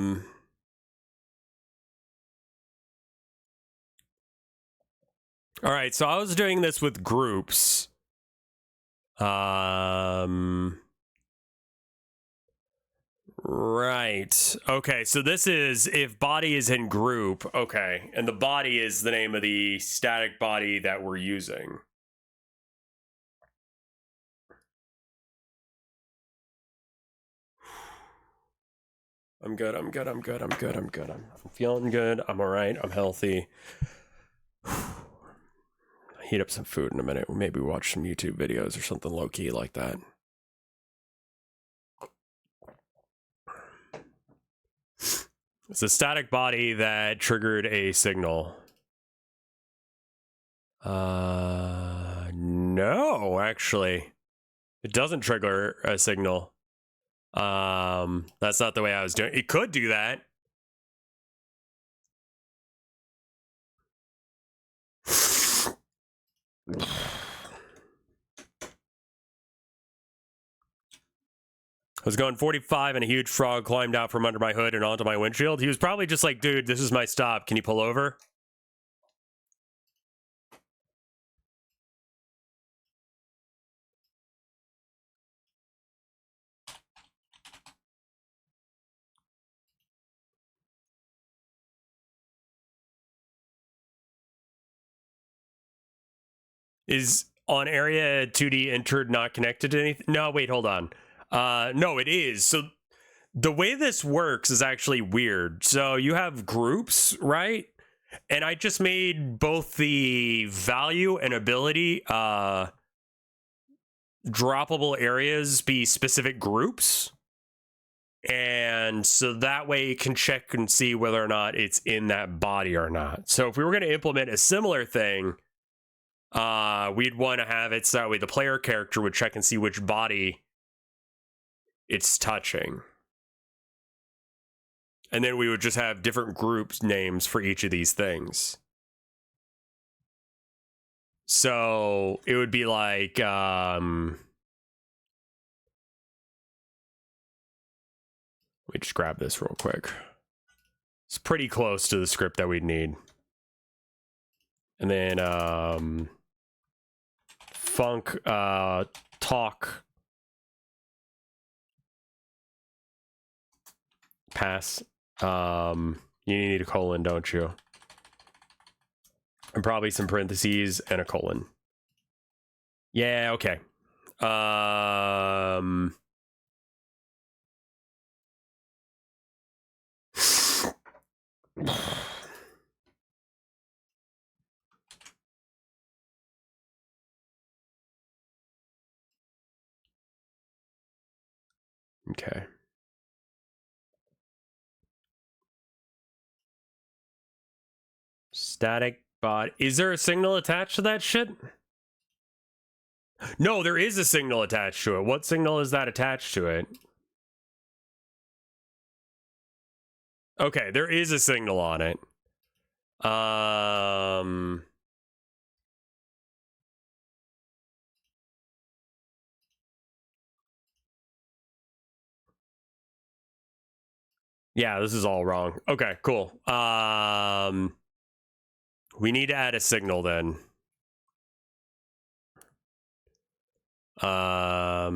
right, so I was doing this with groups. Right. Okay, so this is if body is in group. Okay, and the body is the name of the static body that we're using. I'm good. I'm feeling good. I'm all right. I'm healthy. Heat up some food in a minute. Maybe watch some YouTube videos or something low key like that. It's a static body that triggered a signal. No, actually. It doesn't trigger a signal. That's not the way I was doing it. It could do that. I was going 45 and a huge frog climbed out from under my hood and onto my windshield. He was probably just like, dude, this is my stop. Can you pull over? Is on area 2D entered not connected to anything? No, wait, hold on. No, it is. So the way this works is actually weird. So you have groups, right? And I just made both the value and ability droppable areas be specific groups. And so that way you can check and see whether or not it's in that body or not. So if we were going to implement a similar thing, we'd want to have it so that way the player character would check and see which body it's touching. And then we would just have different groups names for each of these things. So it would be like, let me just grab this real quick. It's pretty close to the script that we'd need. And then funk talk pass. You need a colon, don't you? And probably some parentheses and a colon. Yeah, okay. Okay. Static bot. Is there a signal attached to that shit? No, there is a signal attached to it. What signal is that attached to it? Okay, there is a signal on it. Yeah, this is all wrong. Okay, cool. We need to add a signal then. I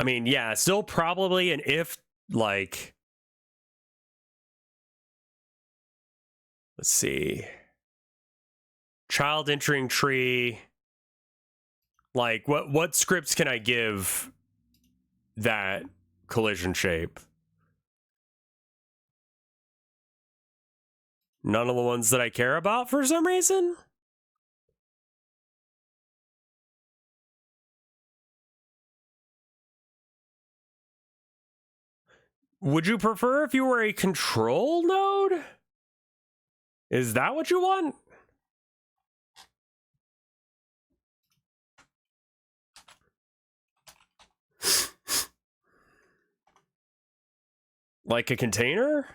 mean, yeah, still probably an if, like, Let's see. Child entering tree. Like, what scripts can I give that collision shape? None of the ones that I care about for some reason? Would you prefer if you were a control node? Is that what you want? Like a container?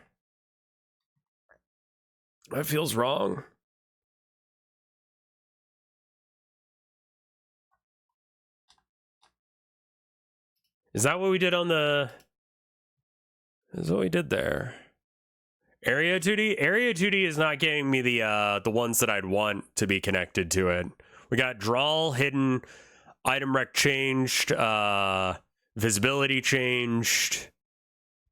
That feels wrong. Is that what we did on the... Is what we did there. Area 2D? Area 2D is not getting me the ones that I'd want to be connected to it. We got draw, hidden, item rec changed, visibility changed,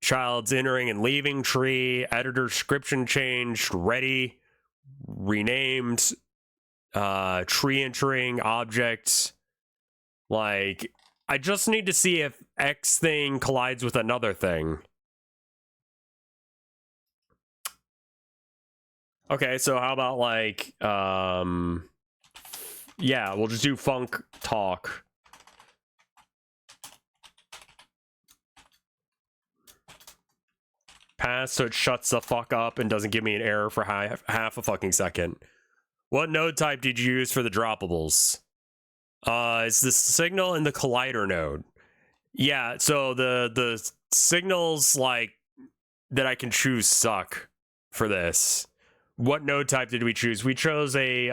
child's entering and leaving tree, editor description changed, ready, renamed, tree entering, objects. Like, I just need to see if X thing collides with another thing. Okay, so how about like, yeah, we'll just do funk talk. Pass so it shuts the fuck up and doesn't give me an error for half a fucking second. What node type did you use for the droppables? It's the signal in the collider node. Yeah, so the signals like that I can choose suck for this. What node type did we choose? We chose a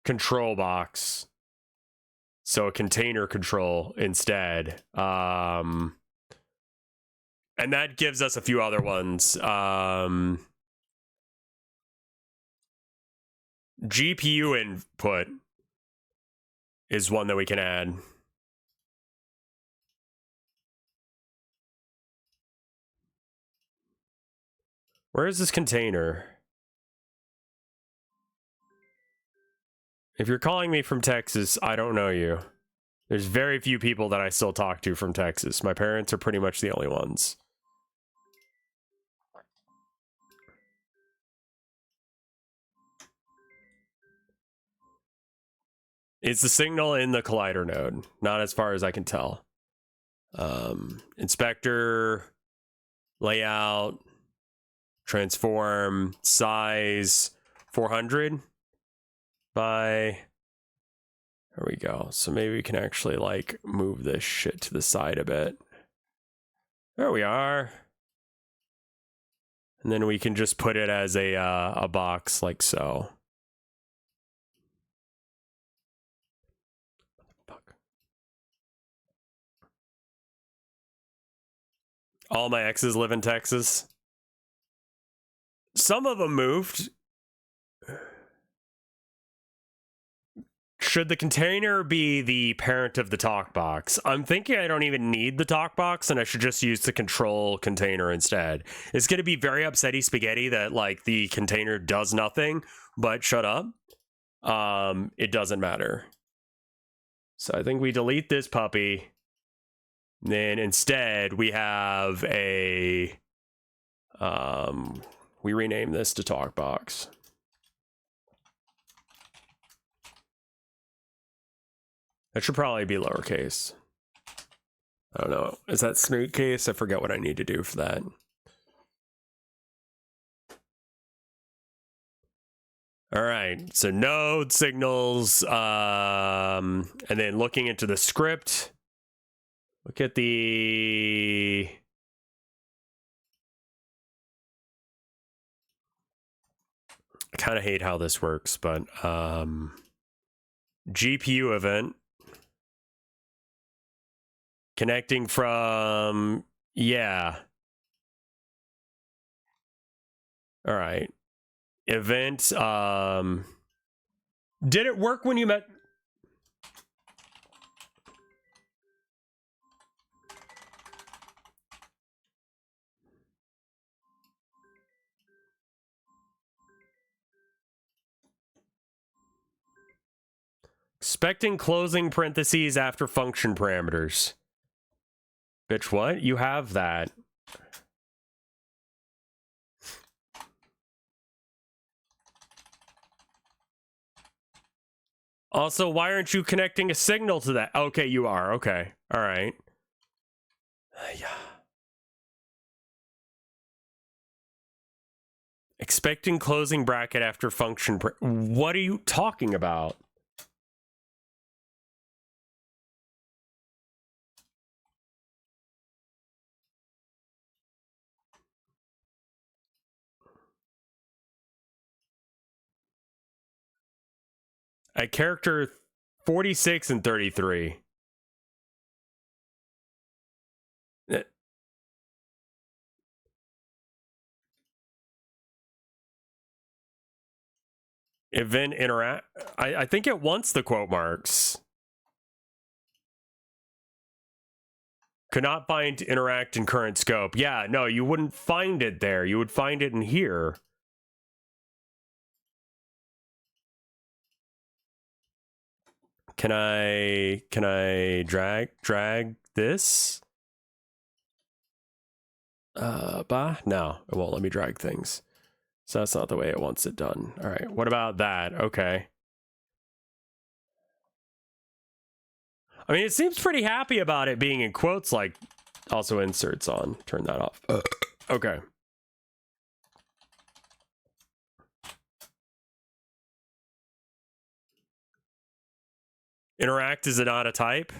control box. So a container control instead. And that gives us a few other ones. GPU input is one that we can add. Where is this container? If you're calling me from Texas, I don't know you. There's very few people that I still talk to from Texas. My parents are pretty much the only ones. It's the signal in the collider node, not as far as I can tell. Inspector, layout, transform, size, 400 by... There we go. So maybe we can actually like move this shit to the side a bit. There we are. And then we can just put it as a box like so. Fuck. All my exes live in Texas. Some of them moved. Should the container be the parent of the talk box? I'm thinking I don't even need the talk box and I should just use the control container instead. It's going to be very upsetty spaghetti that like the container does nothing, but shut up. It doesn't matter. So I think we delete this puppy. Then instead we have a, we rename this to talk box. That should probably be lowercase. I don't know. Is that snake case? I forget what I need to do for that. All right. So node signals, and then looking into the script. Look at the... I kind of hate how this works, but GPU event. Connecting from, yeah. All right. Event, did it work when you met? Expecting closing parentheses after function parameters. Bitch, what? You have that. Also, why aren't you connecting a signal to that? Okay, you are. Okay. All right. Yeah. Expecting closing bracket after function. What are you talking about? At character 46 and 33. Event interact. I think it wants the quote marks. Could not find interact in current scope. Yeah, no, you wouldn't find it there. You would find it in here. Can I drag this? Bah? No, it won't let me drag things. So that's not the way it wants it done. All right, what about that? Okay. I mean, it seems pretty happy about it being in quotes, like also inserts on. Turn that off. Okay. Interact is not a type.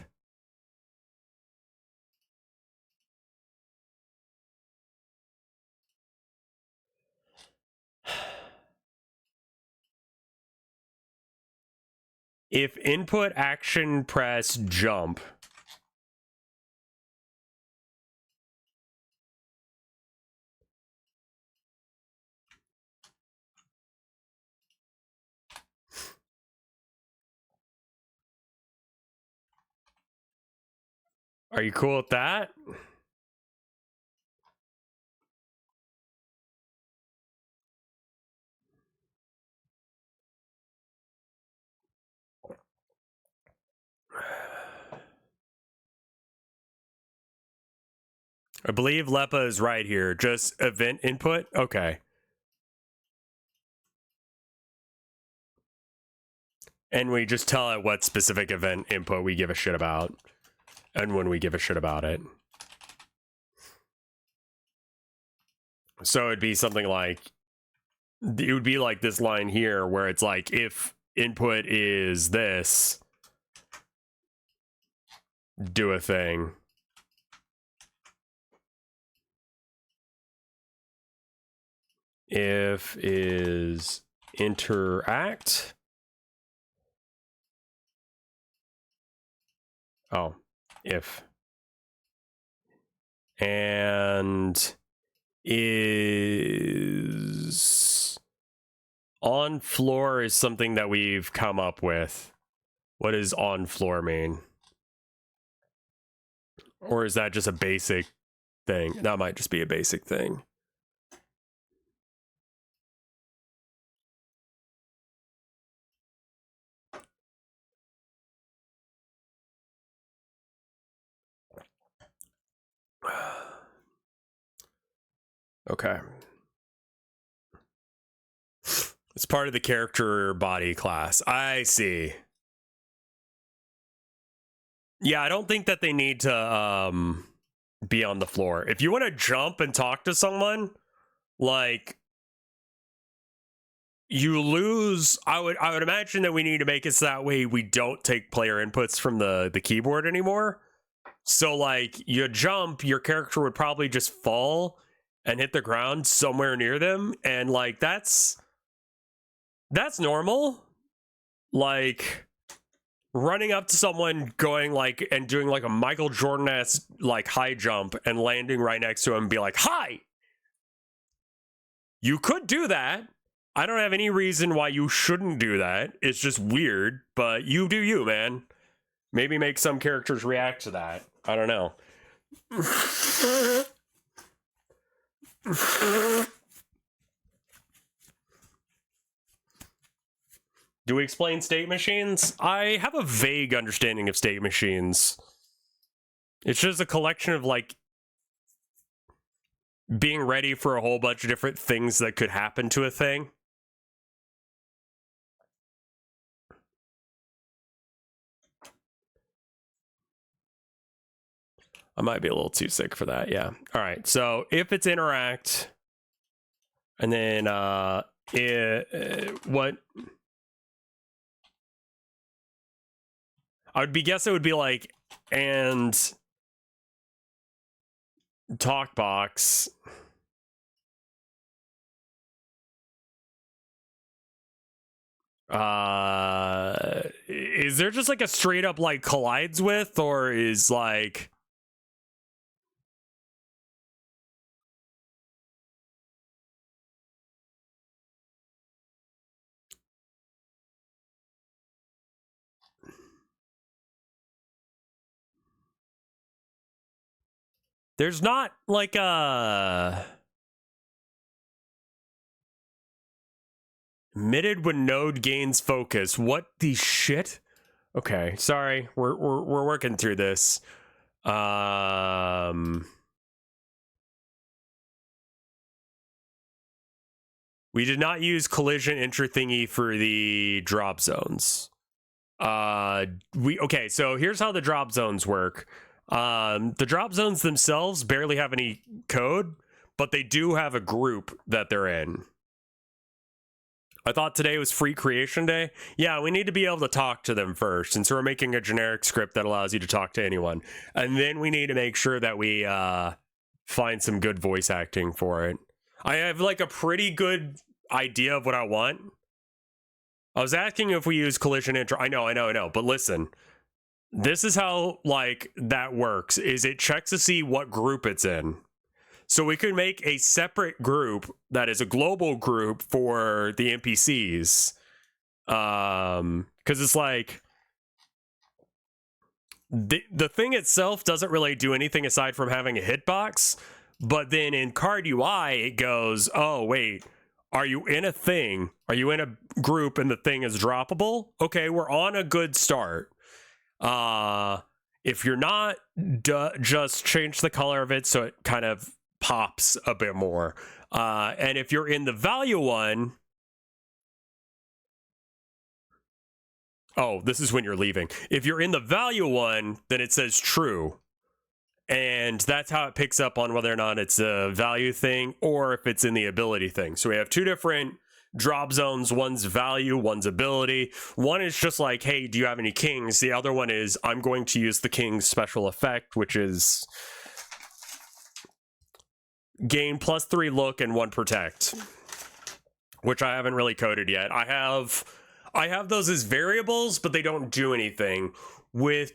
If input action press jump. Are you cool with that? I believe Lepa is right here. Just event input? Okay. And we just tell it what specific event input we give a shit about. And when we give a shit about it. So it'd be something like, it would be like this line here where it's like, if input is this, do a thing. If is interact. Oh, if. And is on floor is something that we've come up with. What does on floor mean? Or is that just a basic thing? That might just be a basic thing. Okay. It's part of the character body class. I see. Yeah, I don't think that they need to be on the floor. If you want to jump and talk to someone, like, you lose. I would imagine that we need to make it so that way we don't take player inputs from the keyboard anymore. So like, you jump, your character would probably just fall and hit the ground somewhere near them, and like that's normal. Like, running up to someone, going like and doing like a Michael Jordan-esque like high jump and landing right next to him and be like, hi. You could do that. I don't have any reason why you shouldn't do that. It's just weird, but you do you, man. Maybe make some characters react to that. I don't know. Do we explain state machines? I have a vague understanding of state machines. It's just a collection of, like, being ready for a whole bunch of different things that could happen to a thing. I might be a little too sick for that, yeah. All right, so if it's interact, and then what? I would guess it would be like, and talk box. Is there just like a straight up like collides with, or is like... There's not like a emitted when node gains focus. What the shit? Okay, sorry. We're working through this. We did not use collision enter thingy for the drop zones. Okay, so here's how the drop zones work. The drop zones themselves barely have any code, but they do have a group that they're in. I thought today was free creation day. Yeah, we need to be able to talk to them first, and so we're making a generic script that allows you to talk to anyone. And then we need to make sure that we find some good voice acting for it. I have like a pretty good idea of what I want. I was asking if we use collision intro. I know, but listen. This is how like that works, is it checks to see what group it's in. So we could make a separate group that is a global group for the NPCs. Because it's like the thing itself doesn't really do anything aside from having a hitbox. But then in card UI, it goes, oh, wait, are you in a thing? Are you in a group and the thing is droppable? Okay, we're on a good start. If you're not, just change the color of it so it kind of pops a bit more. And if you're in the value one, oh, this is when you're leaving. If you're in the value one, then it says true. And that's how it picks up on whether or not it's a value thing or if it's in the ability thing. So we have two different drop zones. One's value, one's ability. One is just like, hey, do you have any kings? The other one is, I'm going to use the king's special effect, which is gain +3 look and 1 protect, which I haven't really coded yet. I have those as variables, but they don't do anything. With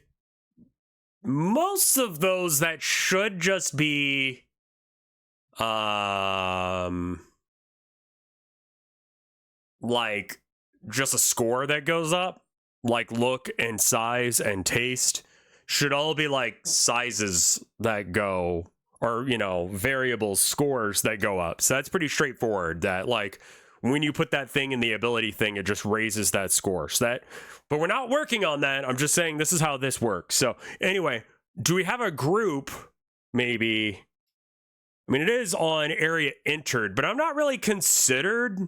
most of those, that should just be like just a score that goes up. Like look and size and taste should all be like sizes that go, or you know, variable scores that go up. So that's pretty straightforward, that like when you put that thing in the ability thing, it just raises that score. So that, but we're not working on that. I'm just saying this is how this works. So anyway, do we have a group? Maybe. I mean, it is on area entered, but I'm not really considered.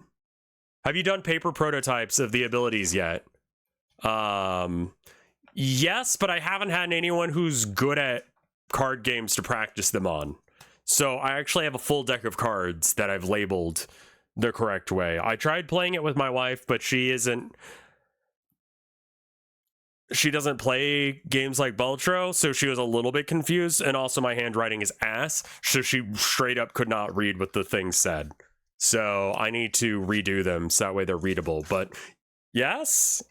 Have you done paper prototypes of the abilities yet? Yes, but I haven't had anyone who's good at card games to practice them on. So I actually have a full deck of cards that I've labeled the correct way. I tried playing it with my wife, but she doesn't play games like Beltro, so she was a little bit confused, and also my handwriting is ass, so she straight up could not read what the thing said. So I need to redo them so that way they're readable. But yes,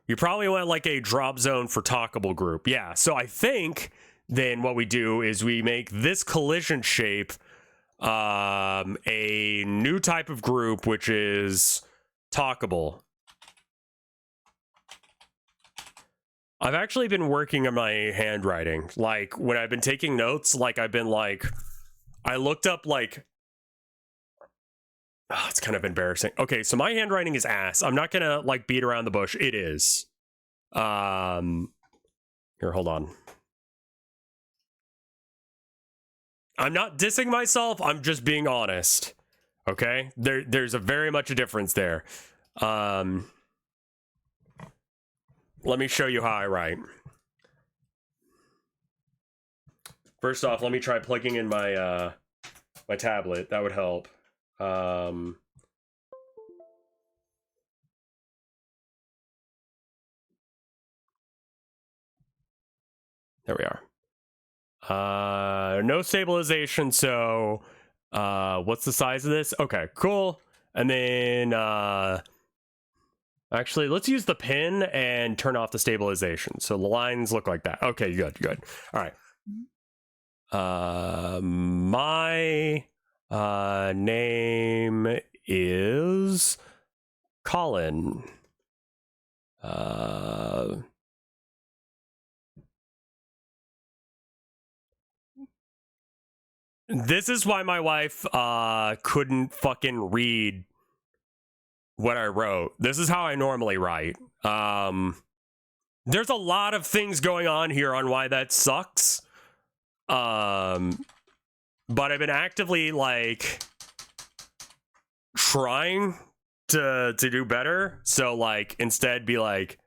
you probably want like a drop zone for talkable group. Yeah, so I think then what we do is we make this collision shape a new type of group, which is talkable. I've actually been working on my handwriting. Like when I've been taking notes, like I've been like, I looked up like Oh, it's kind of embarrassing. Okay, so my handwriting is ass. I'm not gonna like beat around the bush. It is. Here, hold on. I'm not dissing myself. I'm just being honest. Okay, there's a very much a difference there. Let me show you how I write. First off, let me try plugging in my my tablet. That would help. There we are. No stabilization, so what's the size of this? Okay, cool. And then actually, let's use the pen and turn off the stabilization. So the lines look like that. Okay, good. All right. My name is Colin. This is why my wife couldn't fucking read what I wrote. This is how I normally write. There's a lot of things going on here on why that sucks. But I've been actively like trying to do better. So like instead be like,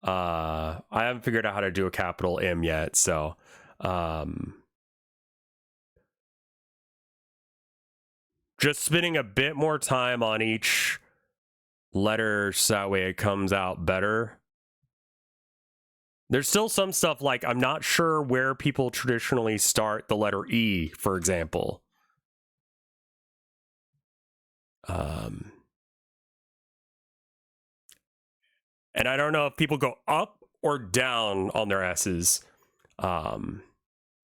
I haven't figured out how to do a capital M yet. So just spending a bit more time on each letter so that way it comes out better. There's still some stuff like I'm not sure where people traditionally start the letter E, for example. And I don't know if people go up or down on their S's.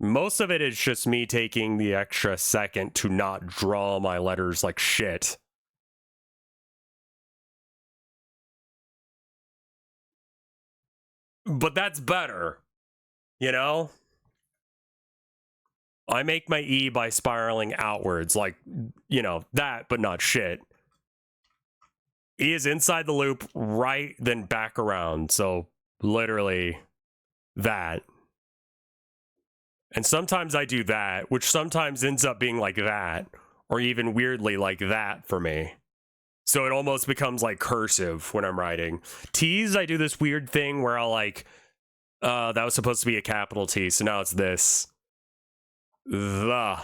Most of it is just me taking the extra second to not draw my letters like shit. But that's better, you know? I make my E by spiraling outwards, like, you know, that, but not shit. E is inside the loop, right, then back around. So, literally, that. And sometimes I do that, which sometimes ends up being like that, or even weirdly like that for me. So it almost becomes like cursive when I'm writing. T's, I do this weird thing where I'll like, that was supposed to be a capital T, so now it's this. The.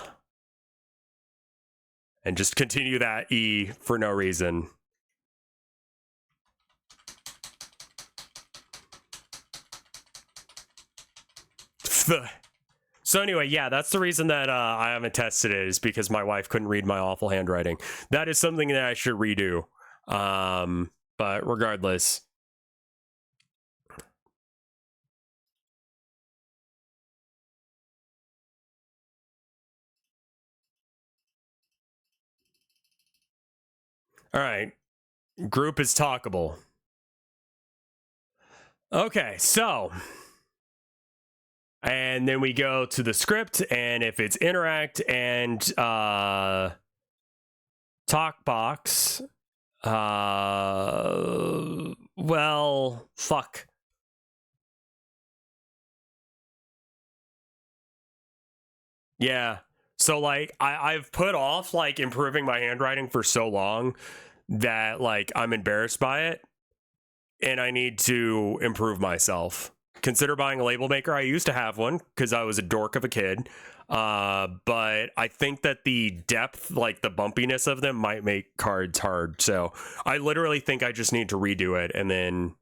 And just continue that E for no reason. The. So anyway, yeah, that's the reason that I haven't tested it, is because my wife couldn't read my awful handwriting. That is something that I should redo. But regardless. All right. Group is talkable. Okay, so. And then we go to the script, and if it's interact and talk box, well, fuck. Yeah. So like I've put off like improving my handwriting for so long that like I'm embarrassed by it, and I need to improve myself. Consider buying a label maker. I used to have one because I was a dork of a kid. But I think that the depth, like the bumpiness of them, might make cards hard. So I literally think I just need to redo it and then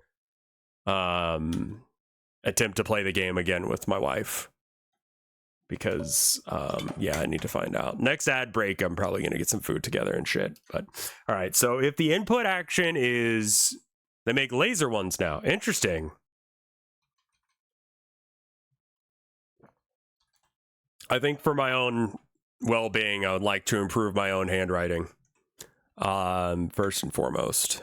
attempt to play the game again with my wife. Because yeah, I need to find out. Next ad break, I'm probably gonna get some food together and shit. But all right, so if the input action is they make laser ones now. Interesting. I think for my own well-being, I would like to improve my own handwriting. First and foremost.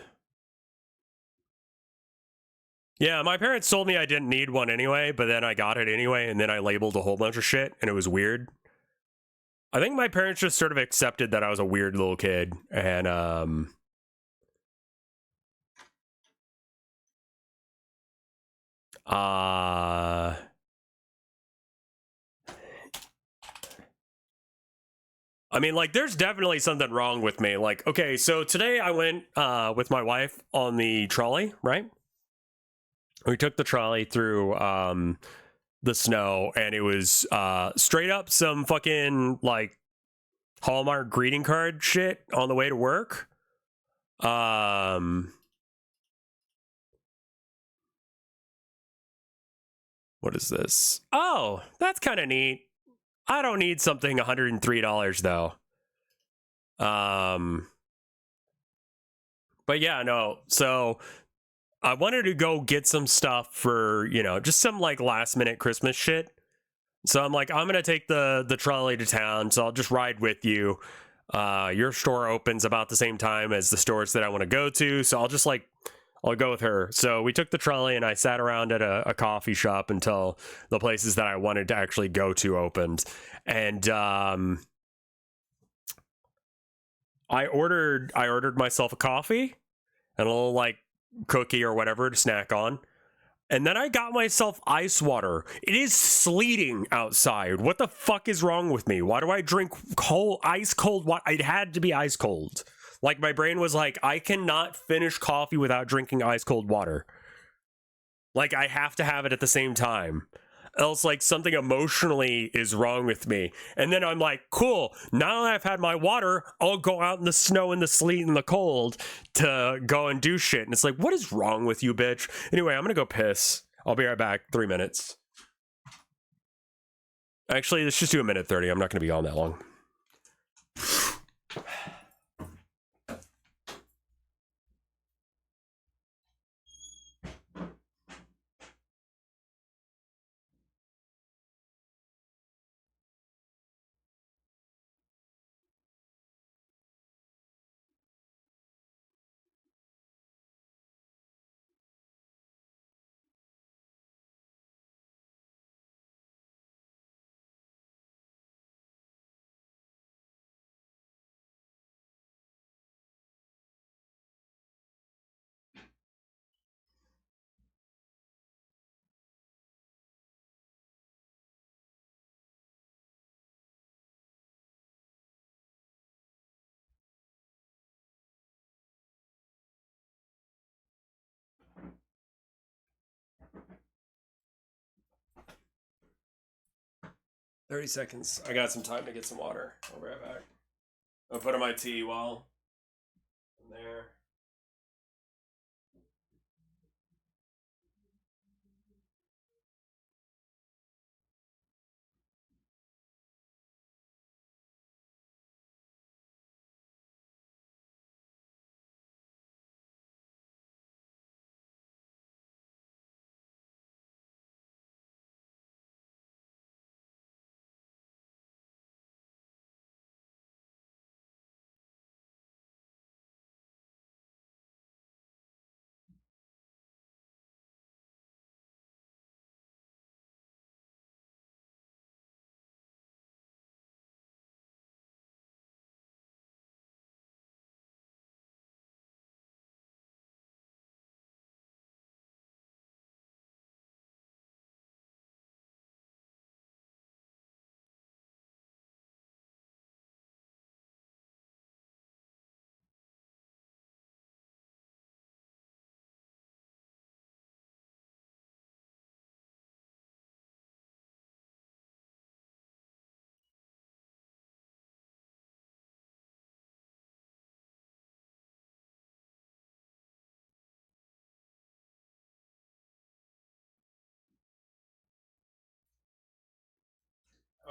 Yeah, my parents told me I didn't need one anyway, but then I got it anyway, and then I labeled a whole bunch of shit, and it was weird. I think my parents just sort of accepted that I was a weird little kid, and I mean, like, there's definitely something wrong with me. Like, okay, so today I went with my wife on the trolley, right? We took the trolley through the snow, and it was straight up some fucking like Hallmark greeting card shit on the way to work. What is this? Oh, that's kind of neat. I don't need something $103 though. But yeah, no. So I wanted to go get some stuff for, you know, just some like last minute Christmas shit. So I'm like, I'm gonna take the trolley to town, so I'll just ride with you. Your store opens about the same time as the stores that I want to go to, so I'll go with her. So we took the trolley and I sat around at a coffee shop until the places that I wanted to actually go to opened. And I ordered myself a coffee and a little like cookie or whatever to snack on. And then I got myself ice water. It is sleeting outside. What the fuck is wrong with me? Why do I drink ice cold water? It had to be ice cold. Like, my brain was like, I cannot finish coffee without drinking ice cold water. Like, I have to have it at the same time. Else, like, something emotionally is wrong with me. And then I'm like, cool, now that I've had my water, I'll go out in the snow and the sleet and the cold to go and do shit. And it's like, what is wrong with you, bitch? Anyway, I'm gonna go piss. I'll be right back. 3 minutes. Actually, let's just do 1:30. I'm not gonna be on that long. 30 seconds. I got some time to get some water. I'll be right back. I'll put in my tea while I'm there.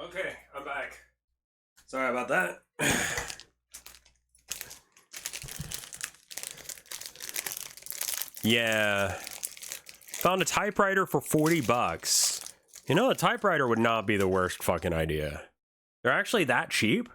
Okay, I'm back. Sorry about that. Yeah. Found a typewriter for $40. You know, a typewriter would not be the worst fucking idea. They're actually that cheap?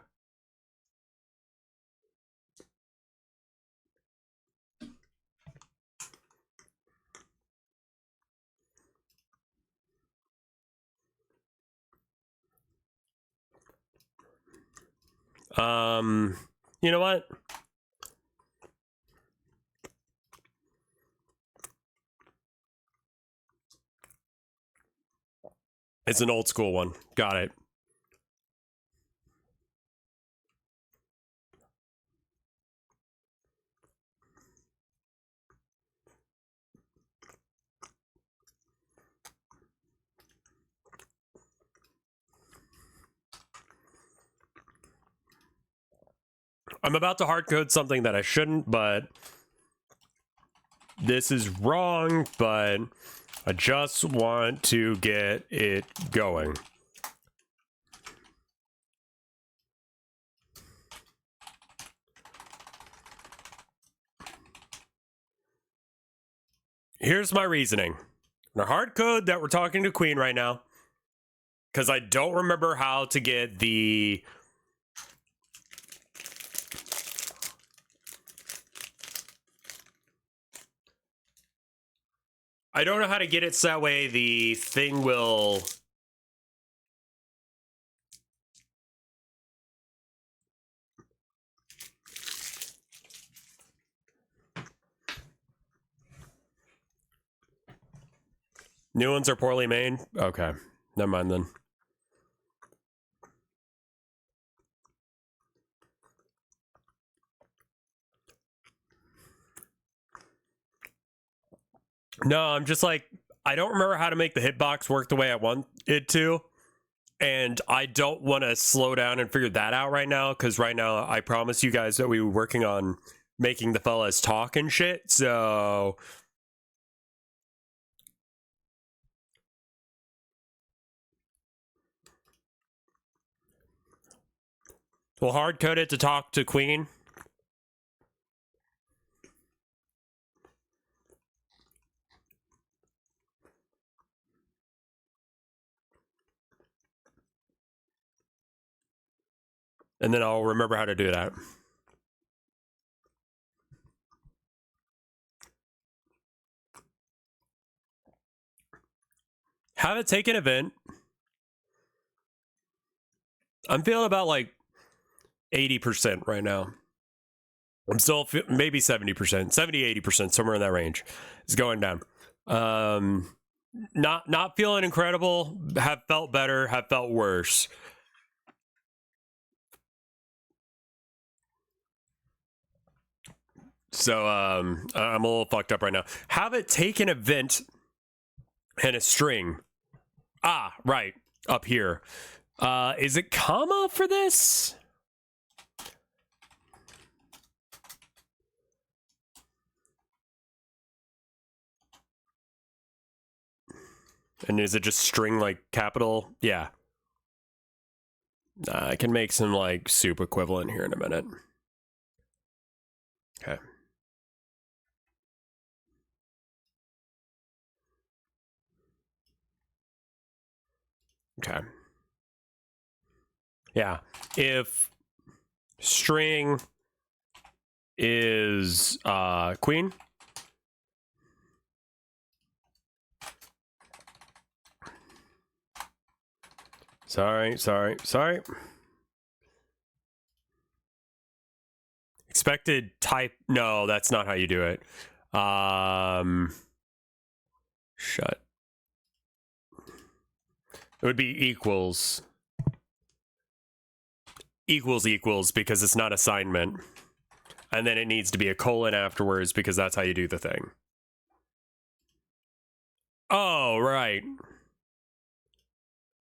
You know what? It's an old school one. Got it. I'm about to hard code something that I shouldn't, but this is wrong, but I just want to get it going. Here's my reasoning. The hard code that we're talking to Queen right now, because I don't remember how to get the... I don't know how to get it so that way the thing will... New ones are poorly made? Okay, never mind then. No, I'm just like, I don't remember how to make the hitbox work the way I want it to. And I don't want to slow down and figure that out right now, because right now I promised you guys that we were working on making the fellas talk and shit, so... We'll hard code it to talk to Queen. And then I'll remember how to do that. Have it take an event. I'm feeling about like 80% right now. I'm still maybe 70%, 70, 80%, somewhere in that range. It's going down. Not feeling incredible. Have felt better. Have felt worse. So I'm a little fucked up right now. Have it take an event and a string. Ah, right. Up here. Is it comma for this? And is it just string like capital? Yeah. I can make some like soup equivalent here in a minute. Okay. Okay. Yeah. If string is queen. Sorry. Expected type. No, that's not how you do it. Shut. It would be equals. Equals because it's not assignment. And then it needs to be a colon afterwards because that's how you do the thing. Oh, right.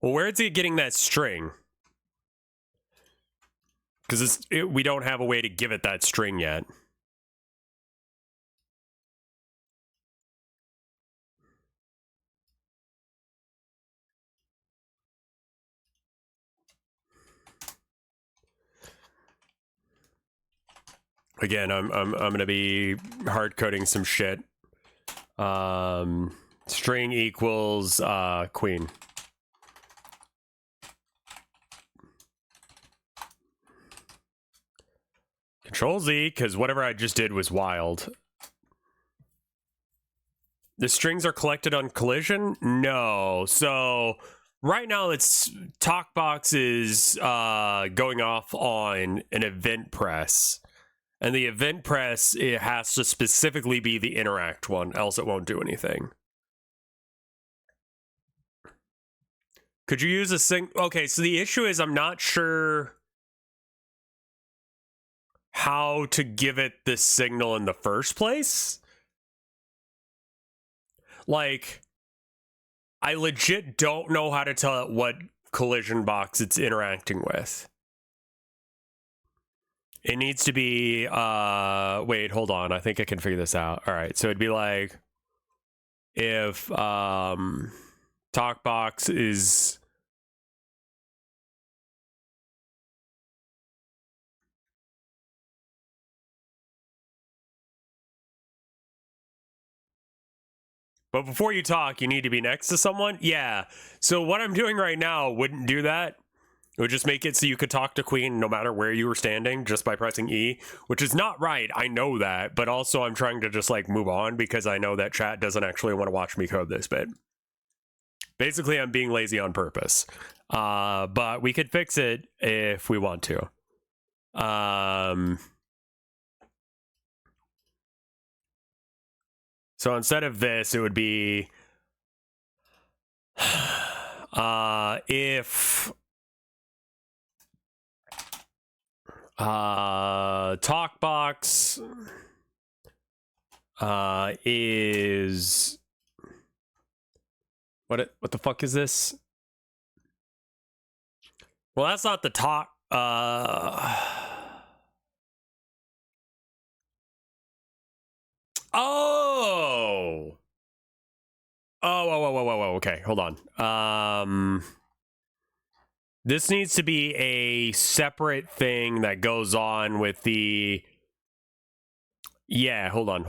Well, where is it getting that string? Because we don't have a way to give it that string yet. Again, I'm gonna be hard coding some shit. String equals queen. Control Z, because whatever I just did was wild. The strings are collected on collision? No. So right now it's TalkBox is going off on an event press. And the event press, it has to specifically be the interact one, else it won't do anything. Could you use a okay, so the issue is I'm not sure how to give it this signal in the first place. Like, I legit don't know how to tell it what collision box it's interacting with. It needs to be, wait, hold on. I think I can figure this out. All right, so it'd be like, if, TalkBox is... But before you talk, you need to be next to someone? Yeah. So what I'm doing right now wouldn't do that. It would just make it so you could talk to Queen no matter where you were standing just by pressing E, which is not right. I know that, but also I'm trying to just like move on because I know that chat doesn't actually want to watch me code this bit. Basically, I'm being lazy on purpose. But we could fix it if we want to. So instead of this, it would be if TalkBox is what the fuck is this? Well, that's not the talk. Oh. Oh, okay, hold on. This needs to be a separate thing that goes on with the... Yeah, hold on.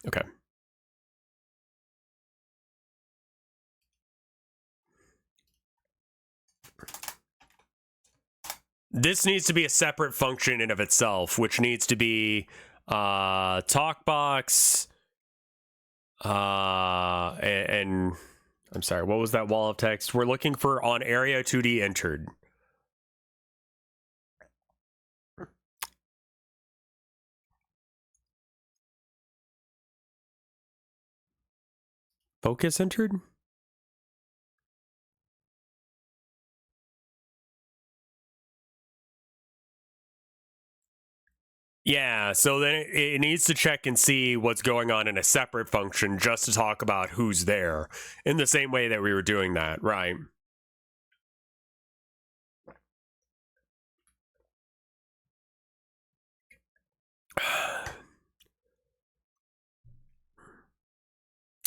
Okay. This needs to be a separate function in and of itself, which needs to be TalkBox, and I'm sorry, what was that wall of text? We're looking for on area 2D entered. Focus entered? Yeah, so then it needs to check and see what's going on in a separate function just to talk about who's there in the same way that we were doing that, right?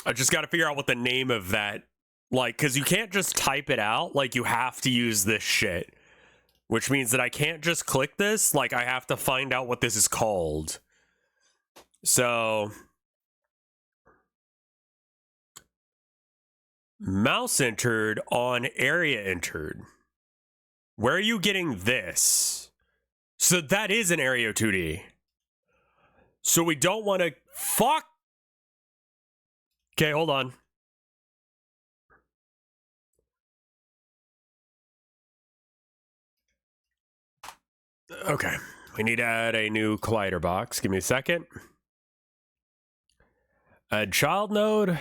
I just got to figure out what the name of that, like, because you can't just type it out, like, you have to use this shit. Which means that I can't just click this, like I have to find out what this is called. So, mouse entered on area entered. Where are you getting this? So that is an area 2D. So we don't want to, fuck. Okay, hold on. Okay, we need to add a new collider box. Give me a second. Add child node.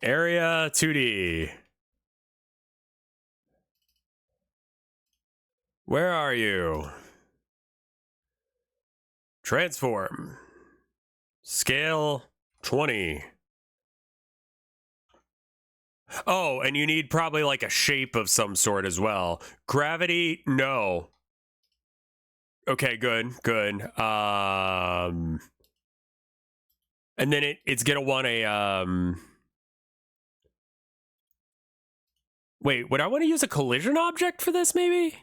Area 2D. Where are you? Transform. Scale 20. Oh, and you need probably like a shape of some sort as well. Gravity, no. Okay, good. And then it's gonna want a wait, would I want to use a collision object for this maybe?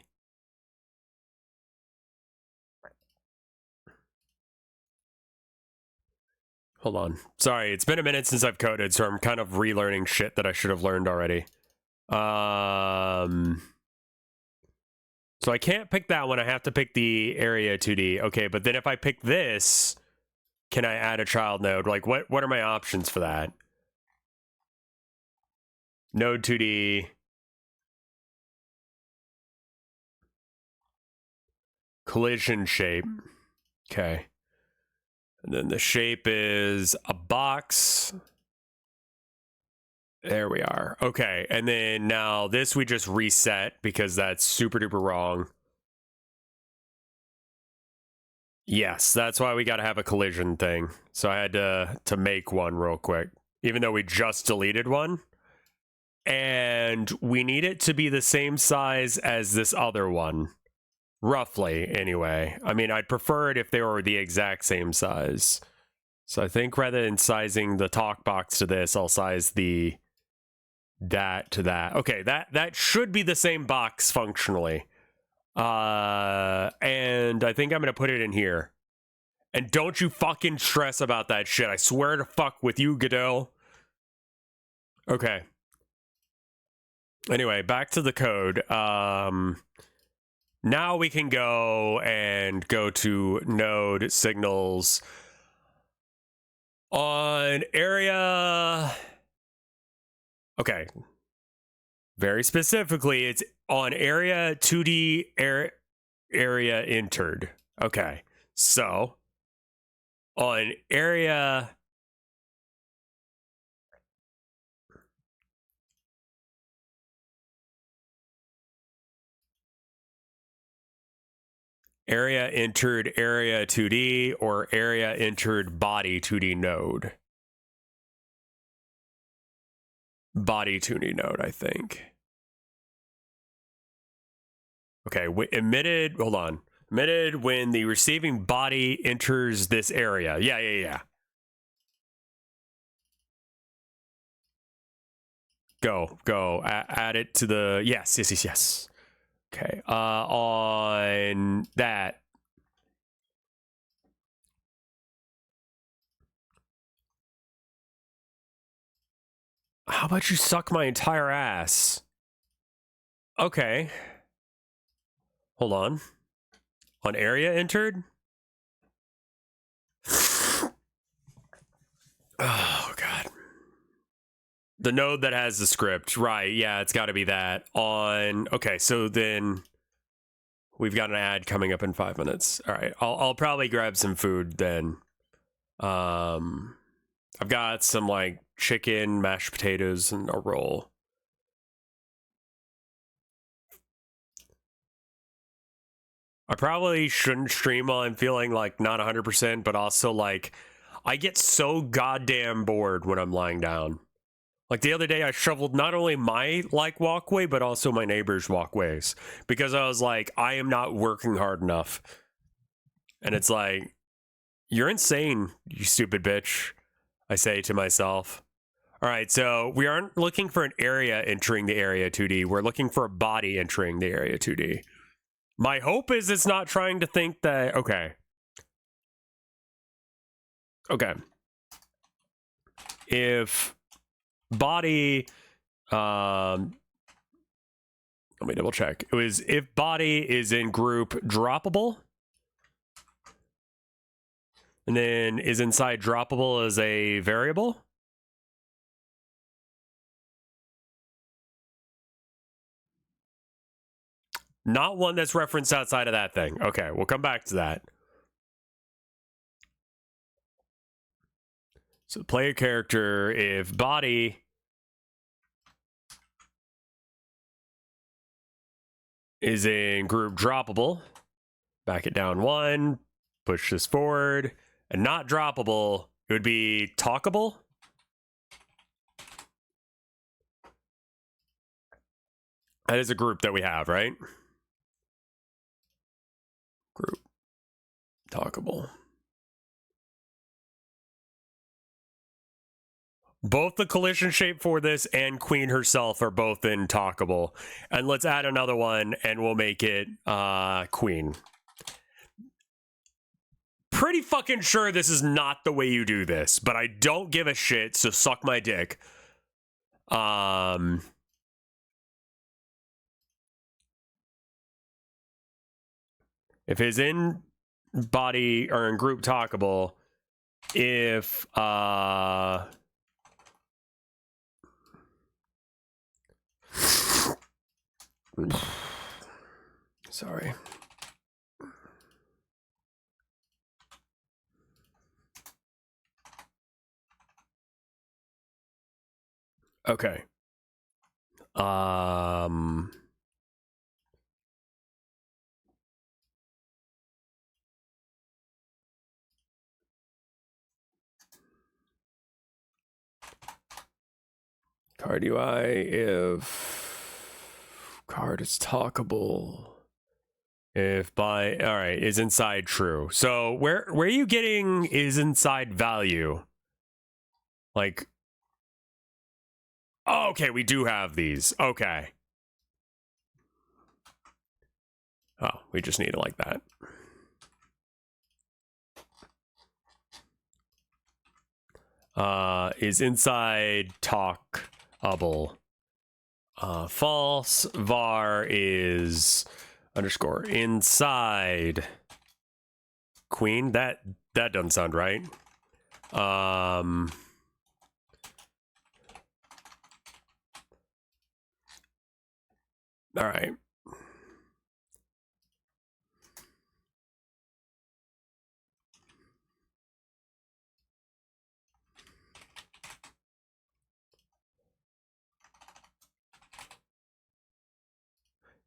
Hold on. Sorry, it's been a minute since I've coded, so I'm kind of relearning shit that I should have learned already. So I can't pick that one. I have to pick the area 2D. Okay, but then if I pick this, can I add a child node? Like, what are my options for that? node 2D, collision shape. Okay. And then the shape is a box. There we are. Okay. And then now this we just reset because that's super duper wrong. Yes, that's why we got to have a collision thing. So I had to make one real quick, even though we just deleted one. And we need it to be the same size as this other one. Roughly, anyway. I mean, I'd prefer it if they were the exact same size. So I think rather than sizing the talk box to this, I'll size that to that. Okay, that should be the same box functionally. And I think I'm gonna put it in here. And don't you fucking stress about that shit. I swear to fuck with you, Godot. Okay. Anyway, back to the code. Now we can go to node signals on area. Okay. Very specifically, it's on area 2D area entered. Okay. So on area entered area 2D or area entered body 2D node. Body 2D node, I think. Okay, emitted, hold on. Emitted when the receiving body enters this area. Yeah. Go. Add it to the, yes. Okay, on that. How about you suck my entire ass? Okay. Hold on. On area entered? Oh, God. The node that has the script. Right, yeah, it's got to be that. On, okay, so then we've got an ad coming up in 5 minutes. All right, I'll probably grab some food then. I've got some, like, chicken, mashed potatoes, and a roll. I probably shouldn't stream while I'm feeling, like, not 100%, but also, like, I get so goddamn bored when I'm lying down. Like, the other day, I shoveled not only my, like, walkway, but also my neighbor's walkways. Because I was like, I am not working hard enough. And it's like, you're insane, you stupid bitch, I say to myself. All right, so we aren't looking for an area entering the area 2D. We're looking for a body entering the area 2D. My hope is it's not trying to think that, okay. If body, let me double check. It was if body is in group droppable, and then is inside droppable as a variable. Not one that's referenced outside of that thing. Okay, we'll come back to that. So play a character if body is in group droppable, back it down one, push this forward, and not droppable, it would be talkable. That is a group that we have, right? Group talkable. Both the collision shape for this and Queen herself are both in talkable. And let's add another one and we'll make it Queen. Pretty fucking sure this is not the way you do this, but I don't give a shit, so suck my dick. If it's in body or in group talkable, if Sorry. Okay. Card UI if card is talkable. If by all right is inside true. So where are you getting is inside value? Like, oh, okay, we do have these. Okay. Oh, we just need it like that. Is inside talkable. False. Var is underscore inside queen. That doesn't sound right. All right.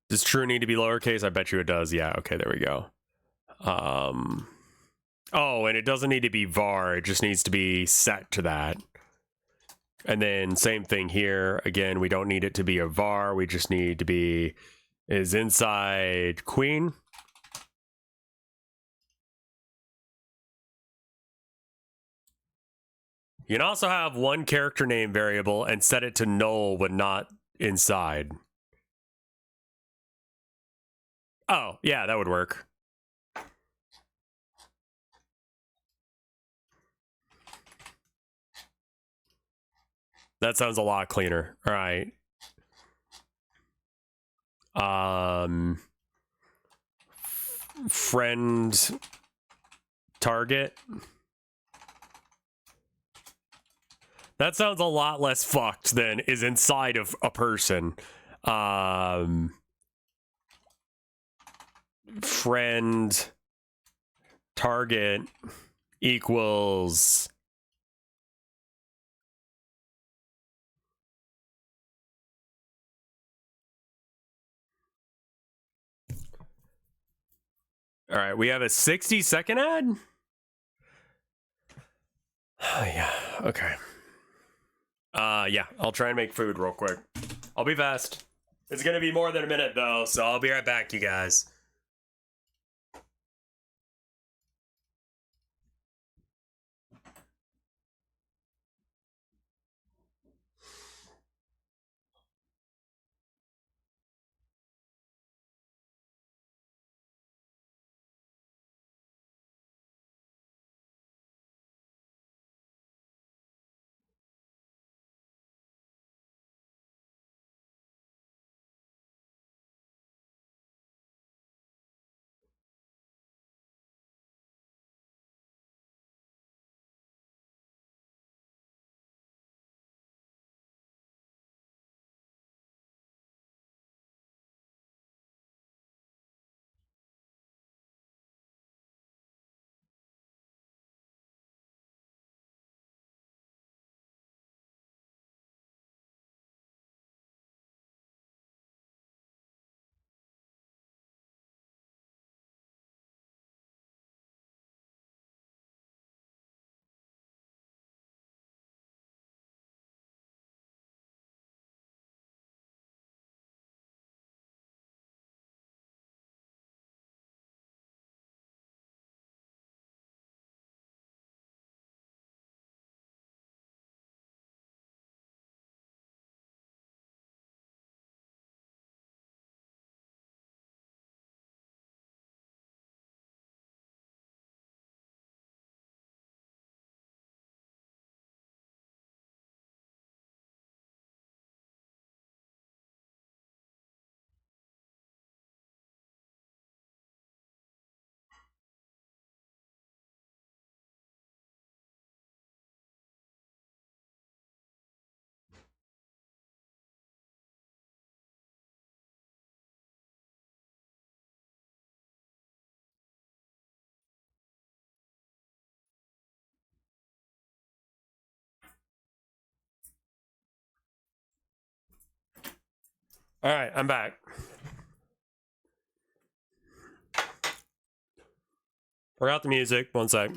Does true need to be lowercase? I bet you it does. Yeah, okay, there we go. Oh, and it doesn't need to be var, it just needs to be set to that. And then same thing here. Again, we don't need it to be a var, we just need to be is inside queen. You can also have one character name variable and set it to null when not inside. Oh, yeah, that would work. That sounds a lot cleaner. All right. Friend target. That sounds a lot less fucked than is inside of a person. Friend target equals all right, we have a 60-second ad. Yeah, okay. Yeah, I'll try and make food real quick. I'll be fast. It's gonna be more than a minute though, so I'll be right back, you guys. All right, I'm back. Forgot the music. One sec.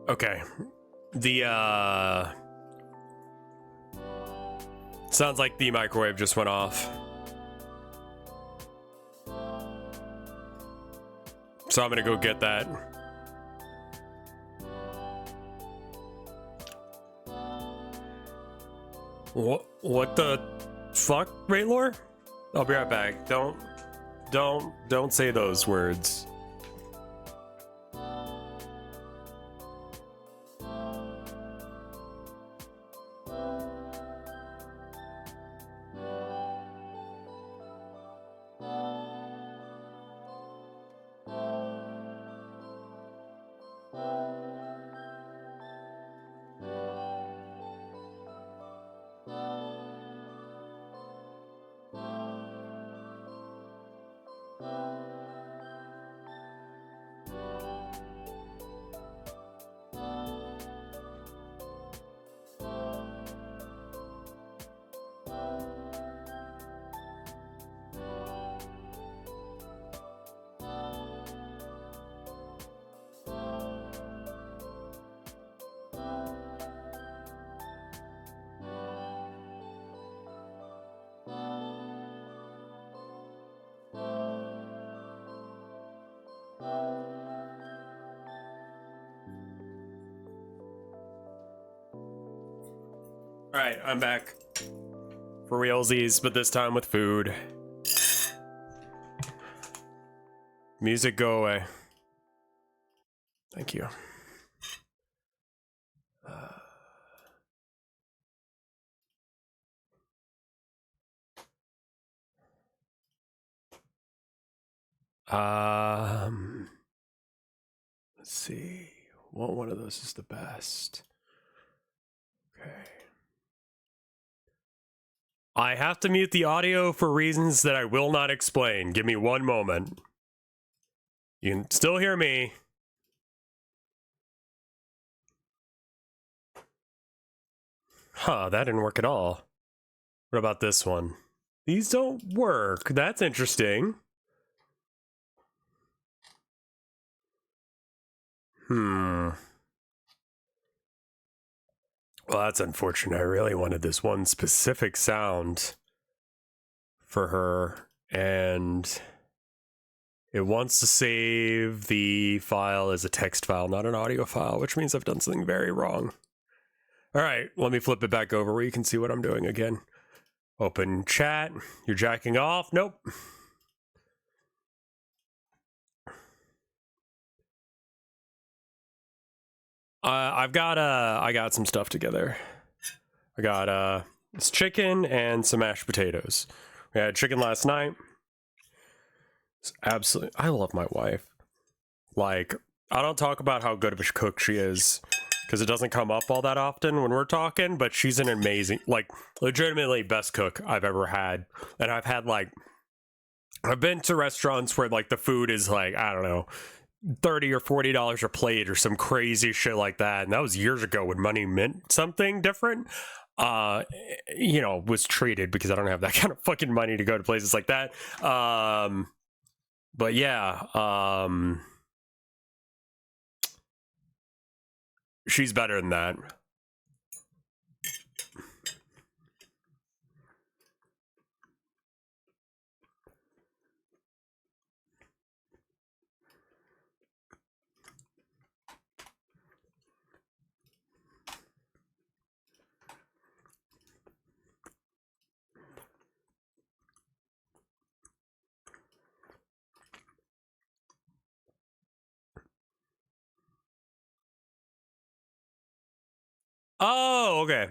Okay. The sounds like the microwave just went off. So I'm gonna go get that. What the fuck, Raylor? I'll be right back. Don't say those words. Alright, I'm back. For realsies, but this time with food. Music, go away. Thank you. Let's see. What one of those is the best? Okay. I have to mute the audio for reasons that I will not explain. Give me one moment. You can still hear me. Huh, that didn't work at all. What about this one? These don't work. That's interesting. Well, that's unfortunate. I really wanted this one specific sound for her, and it wants to save the file as a text file, not an audio file, which means I've done something very wrong. All right, let me flip it back over where you can see what I'm doing again. Open chat. You're jacking off? Nope. I got some stuff together. I got this chicken and some mashed potatoes. We had chicken last night. It's absolutely, I love my wife. Like, I don't talk about how good of a cook she is because it doesn't come up all that often when we're talking, but she's an amazing, like, legitimately best cook I've ever had. And I've had, like, I've been to restaurants where, like, the food is, like, I don't know, $30 or $40 a plate or some crazy shit like that. And that was years ago when money meant something different. You know, was treated, because I don't have that kind of fucking money to go to places like that. But yeah, she's better than that. Oh, okay.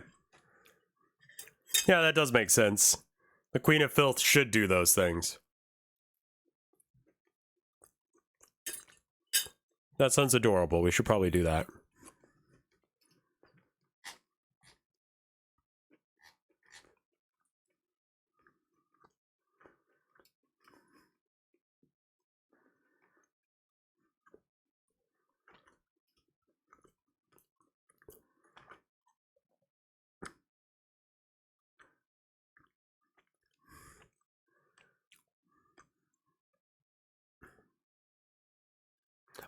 Yeah, that does make sense. The Queen of Filth should do those things. That sounds adorable. We should probably do that.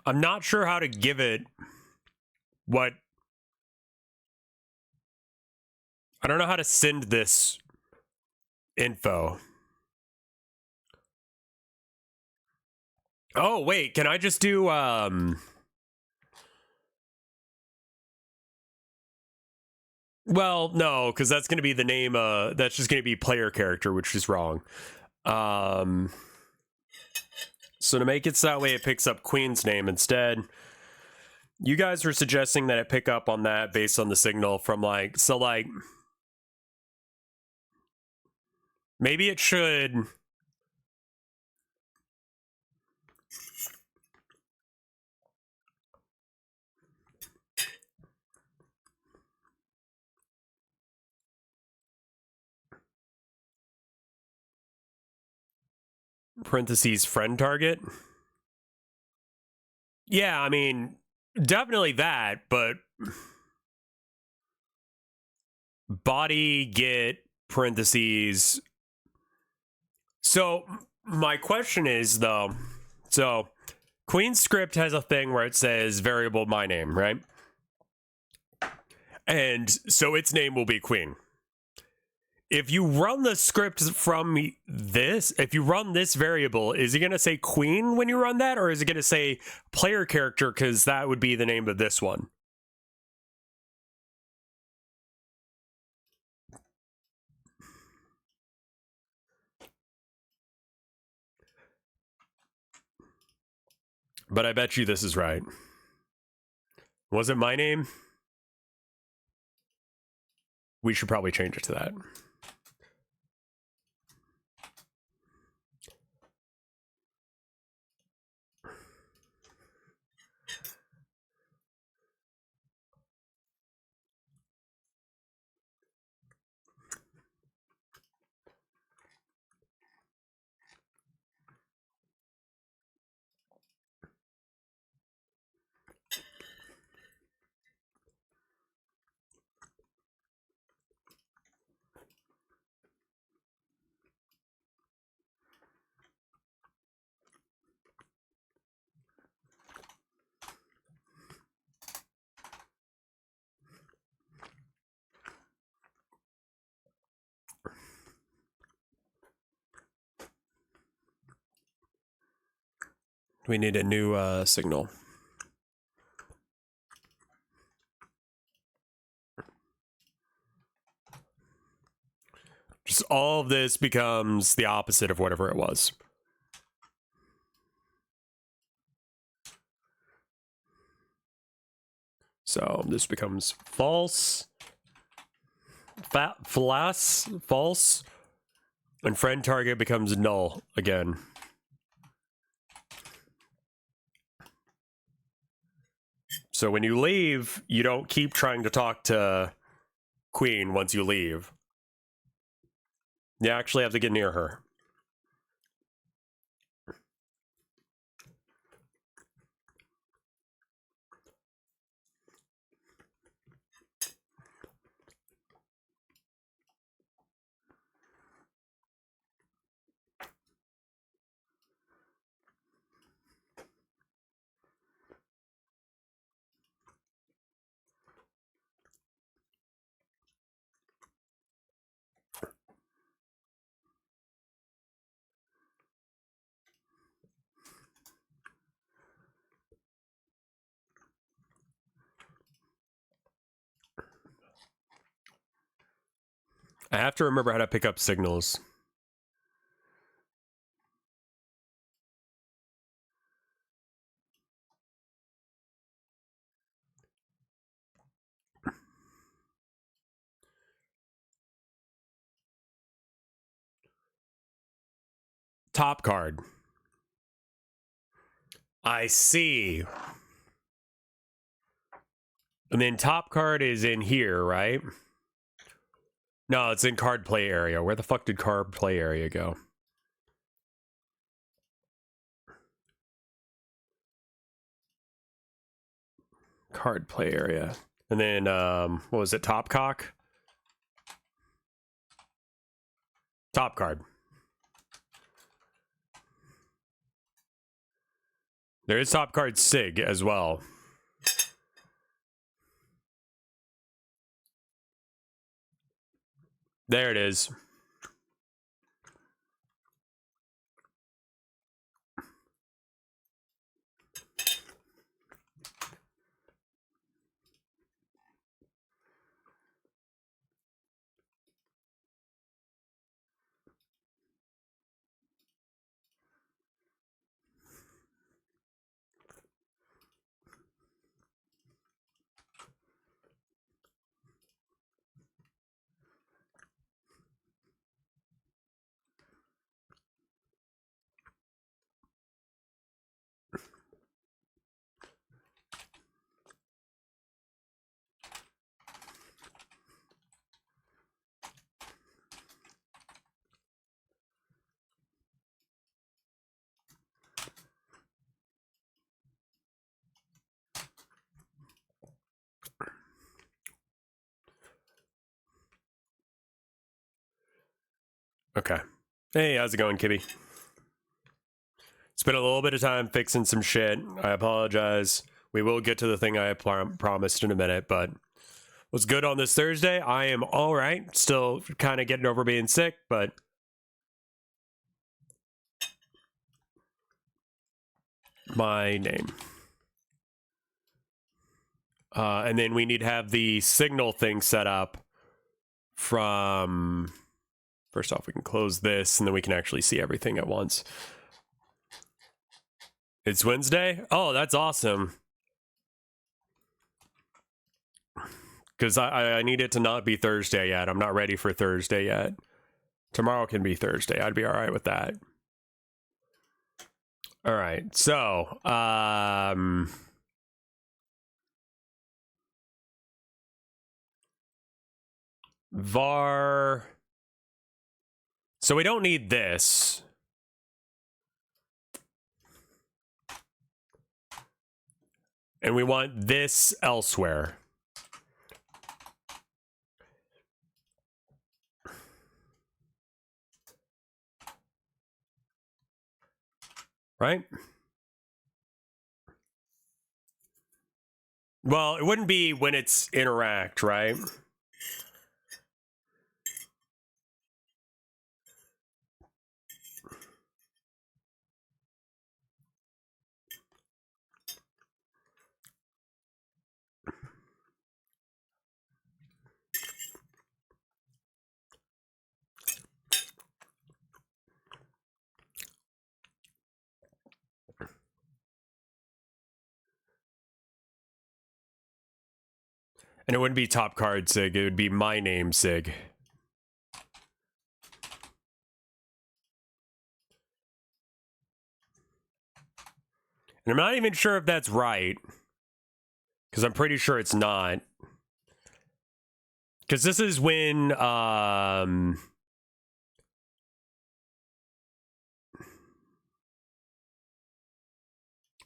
I'm not sure how to give it what... I don't know how to send this info. Oh, wait, can I just do, well, no, because that's going to be the name, that's just going to be player character, which is wrong. So to make it so that way it picks up Queen's name instead, you guys were suggesting that it pick up on that based on the signal from, like, so, like, maybe it should... parentheses friend target. Yeah, I mean, definitely that, but body get parentheses. So my question is though, so Queen's script has a thing where it says variable my name, right? And so its name will be Queen. If you run the script from this, if you run this variable, is it going to say Queen when you run that? Or is it going to say player character? Because that would be the name of this one. But I bet you this is right. Was it my name? We should probably change it to that. We need a new signal. Just all of this becomes the opposite of whatever it was. So this becomes false, false, and friend target becomes null again. So when you leave, you don't keep trying to talk to Queen once you leave. You actually have to get near her. I have to remember how to pick up signals. Top card. I see. And then top card is in here, right? No, it's in card play area. Where the fuck did card play area go? Card play area. And then, what was it? Top cock? Top card. There is top card Sig as well. There it is. Okay. Hey, how's it going, Kibby? Spent a little bit of time fixing some shit. I apologize. We will get to the thing I promised in a minute, but what's good on this Thursday? I am all right. Still kind of getting over being sick, but my name. And then we need to have the signal thing set up from... First off, we can close this, and then we can actually see everything at once. It's Wednesday? Oh, that's awesome. Because I need it to not be Thursday yet. I'm not ready for Thursday yet. Tomorrow can be Thursday. I'd be all right with that. All right. So, var... So we don't need this. And we want this elsewhere. Right? Well, it wouldn't be when it's interact, right? And it wouldn't be top card Sig, it would be my name Sig. And I'm not even sure if that's right. Because I'm pretty sure it's not. Because this is when, I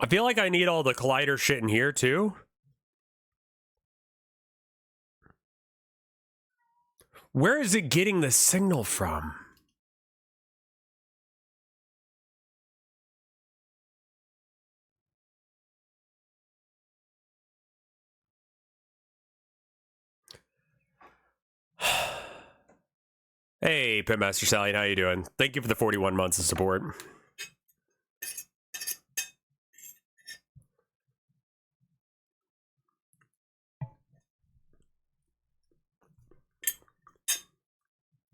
feel like I need all the collider shit in here too. Where is it getting the signal from? Hey, Pitmaster Sally, how you doing? Thank you for the 41 months of support.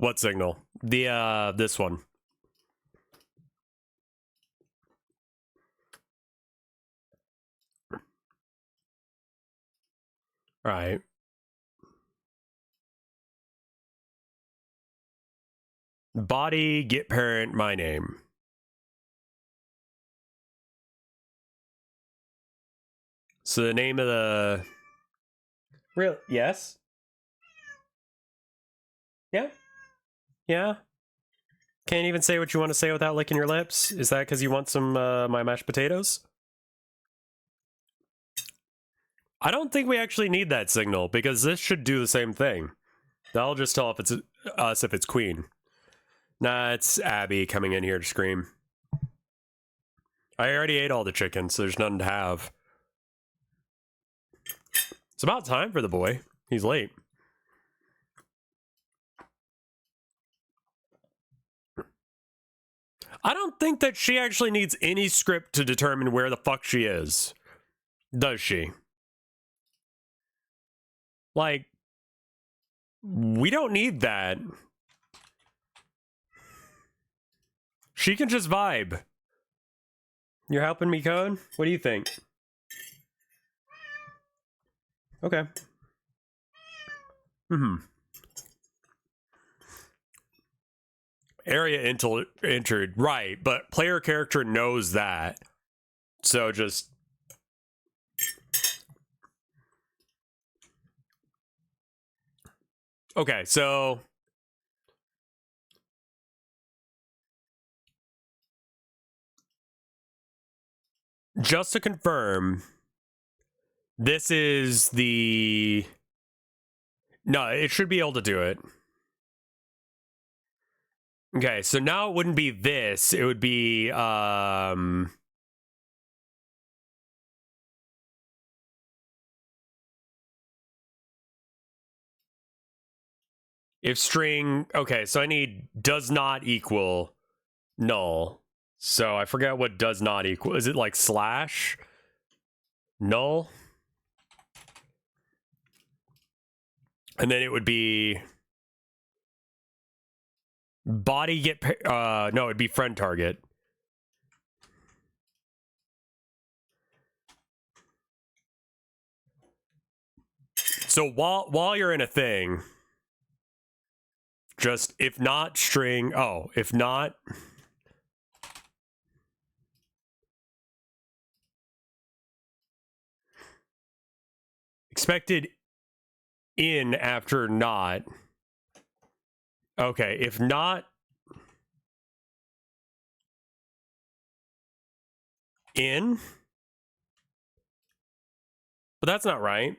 What signal? The this one. Right. Body, get parent, my name. So the name of the... Real? Yes? Yeah? Yeah? Can't even say what you want to say without licking your lips? Is that because you want some, my mashed potatoes? I don't think we actually need that signal, because this should do the same thing. That'll just tell if it's us if it's Queen. Nah, it's Abby coming in here to scream. I already ate all the chicken, so there's nothing to have. It's about time for the boy. He's late. I don't think that she actually needs any script to determine where the fuck she is. Does she? Like, we don't need that. She can just vibe. You're helping me code? What do you think? Okay. Area entered, right, but player character knows that. So just... Okay, so... Just to confirm, this is the... No, it should be able to do it. Okay, so now it wouldn't be this. It would be, if string... Okay, so I need does not equal null. So I forget what does not equal. Is it like slash? Null? And then it would be... Body get... no, it'd be friend target. So while you're in a thing... Just, if not string... Oh, if not... Expected in after not. Okay, if not in. But that's not right.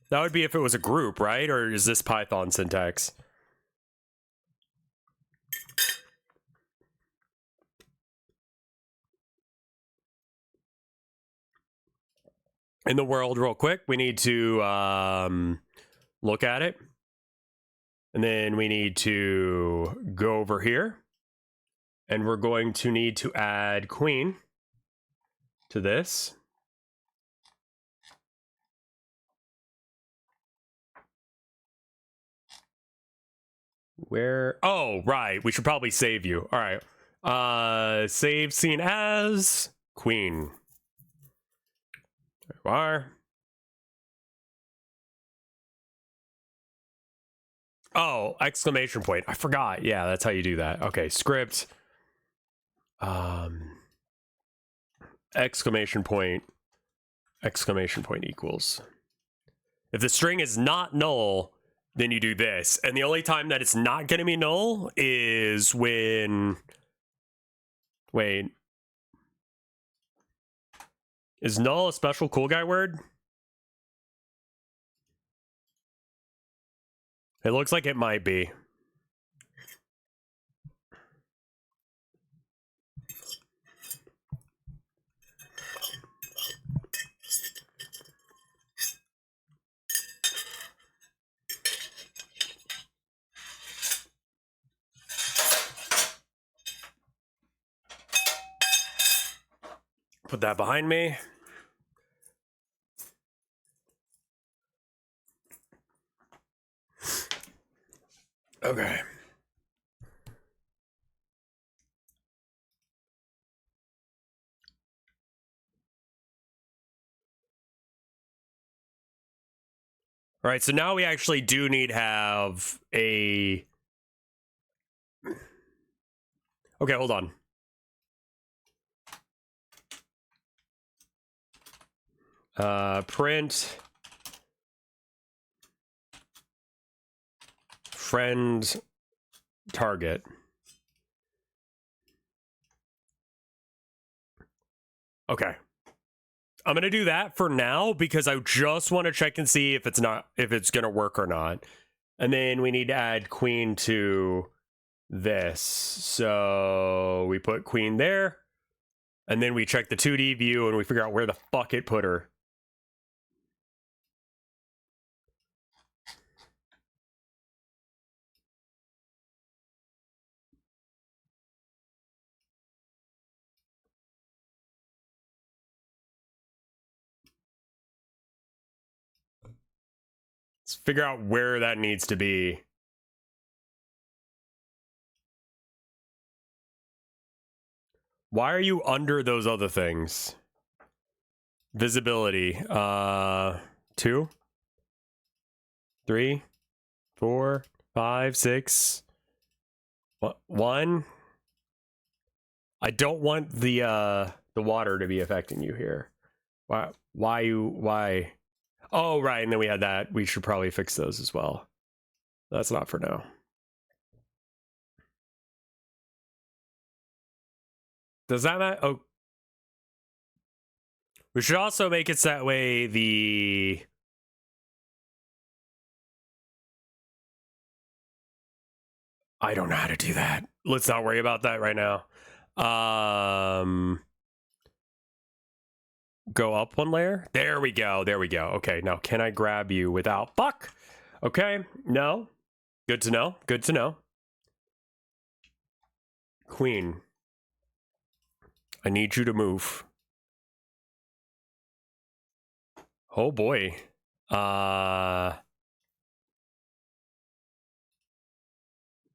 That would be if it was a group, right? Or is this Python syntax? In the world, real quick, we need to look at it. And then we need to go over here. And we're going to need to add Queen to this. Where? Oh, right. We should probably save you. All right. Save scene as Queen. There you are. Oh, exclamation point. I forgot. Yeah, that's how you do that. Okay, script. Exclamation point equals. If the string is not null, then you do this. And the only time that it's not going to be null is when... Wait. Is null a special cool guy word? It looks like it might be. Put that behind me. Okay. All right, so now we actually do need to have a... Okay, hold on. Print friend target. Okay. I'm going to do that for now because I just want to check and see if it's going to work or not. And then we need to add queen to this. So we put queen there. And then we check the 2D view and we figure out where the fuck it put her. Let's figure out where that needs to be. Why are you under those other things? Visibility. 2, 3, 4, 5, 6. 1. I don't want the water to be affecting you here. Why? Oh, right, and then we had that. We should probably fix those as well. That's not for now. Does that matter? Oh. We should also make it so that way the... I don't know how to do that. Let's not worry about that right now. Go up one layer. There we go. There we go. Okay, now can I grab you without... Fuck! Okay, no. Good to know. Good to know. Queen. I need you to move. Oh boy.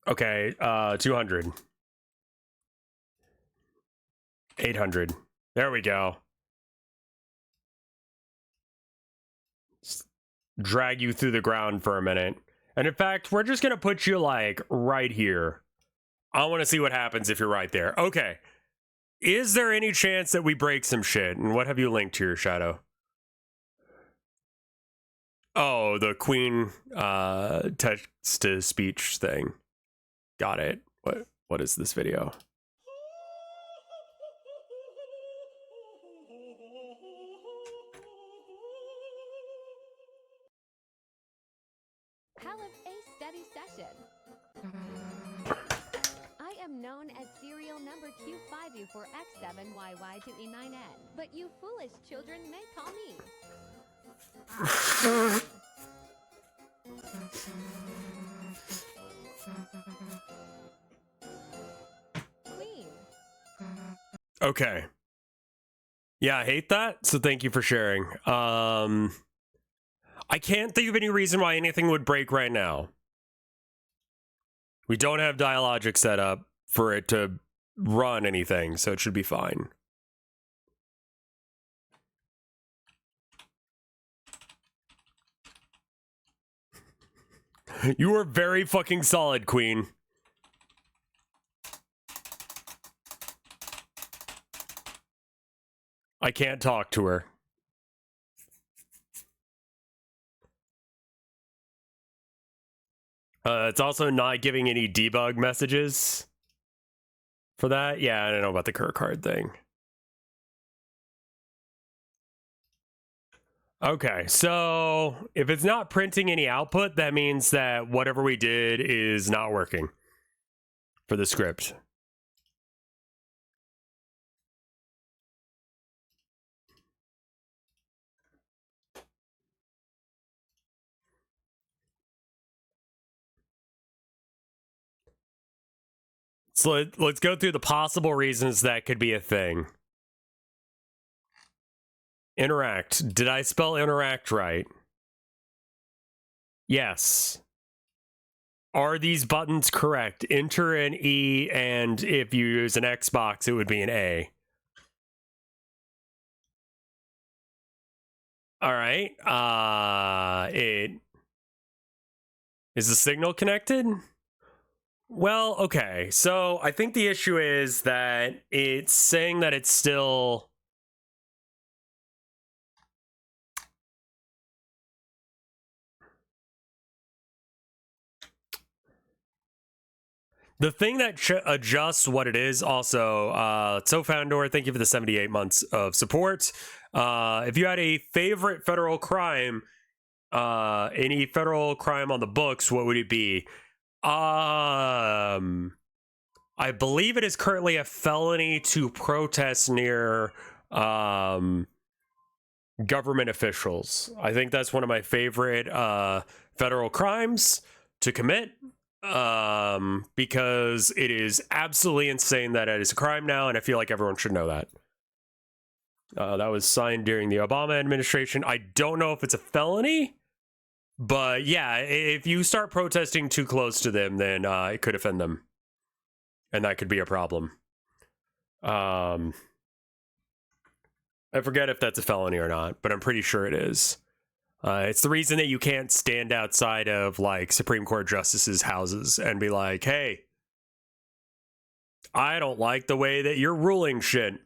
Okay, 200. 800. There we go. Drag you through the ground for a minute. And in fact, we're just gonna put you like right here. I want to see what happens if you're right there. Okay. Is there any chance that we break some shit? And what have you linked to your shadow? Oh, the queen text to speech thing. Got it. What is this video? Have a steady session. I am known as serial number Q5U4X7YY2E9N, but you foolish children may call me. Queen. Okay. Yeah, I hate that, so thank you for sharing. I can't think of any reason why anything would break right now. We don't have Dialogic set up for it to run anything, so it should be fine. You are very fucking solid, Queen. I can't talk to her. It's also not giving any debug messages for that. Yeah, I don't know about the Kirk card thing. Okay, so if it's not printing any output, that means that whatever we did is not working for the script. So let's go through the possible reasons that could be a thing. Interact. Did I spell interact right? Yes. Are these buttons correct? Enter an E, and if you use an Xbox, it would be an A. All right. Is the signal connected? Well, okay. So I think the issue is that it's saying that it's still... The thing that adjusts what it is also, so Foundor, thank you for the 78 months of support. If you had a favorite federal crime, any federal crime on the books, what would it be? I believe it is currently a felony to protest near government officials. I think that's one of my favorite federal crimes to commit, because it is absolutely insane that it is a crime now, and I feel like everyone should know that. That was signed during the Obama administration. I don't know if it's a felony, but yeah, if you start protesting too close to them, then it could offend them, and that could be a problem. I forget if that's a felony or not, but I'm pretty sure it is. It's the reason that you can't stand outside of like Supreme Court justices' houses and be like, hey, I don't like the way that you're ruling shit.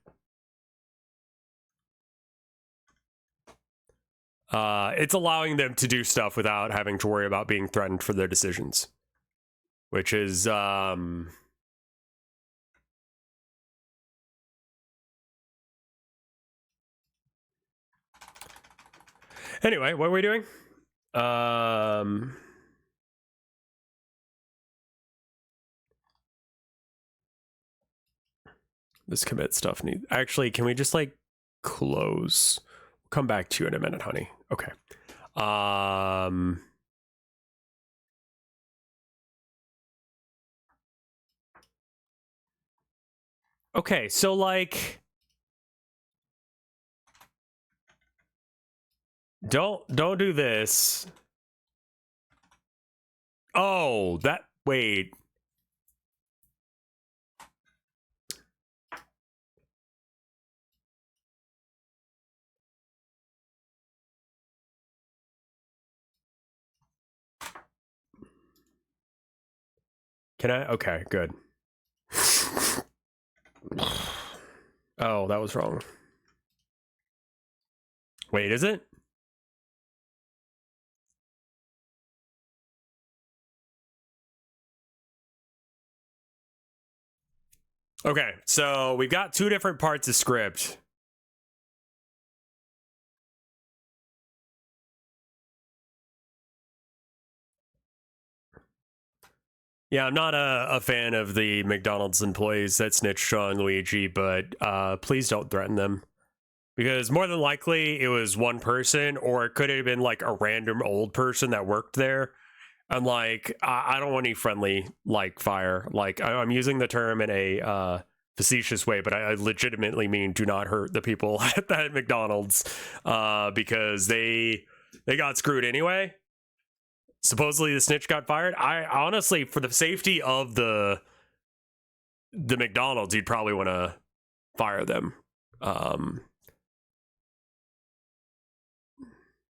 It's allowing them to do stuff without having to worry about being threatened for their decisions, which is anyway, what are we doing? This commit stuff needs... Actually, can we just like close? We'll come back to you in a minute, honey. Okay. Okay, so like, don't do this. Oh, that... Wait. Can I? Okay, good. Oh, that was wrong. Wait, is it? Okay, so we've got two different parts of script. Yeah, I'm not a fan of the McDonald's employees that snitched on Luigi, but please don't threaten them. Because more than likely it was one person, or it could have been like a random old person that worked there. And like, I don't want any friendly like fire. Like, I'm using the term in a facetious way, but I legitimately mean do not hurt the people at that McDonald's, because they got screwed anyway. Supposedly the snitch got fired. I honestly, for the safety of the McDonald's, you'd probably want to fire them.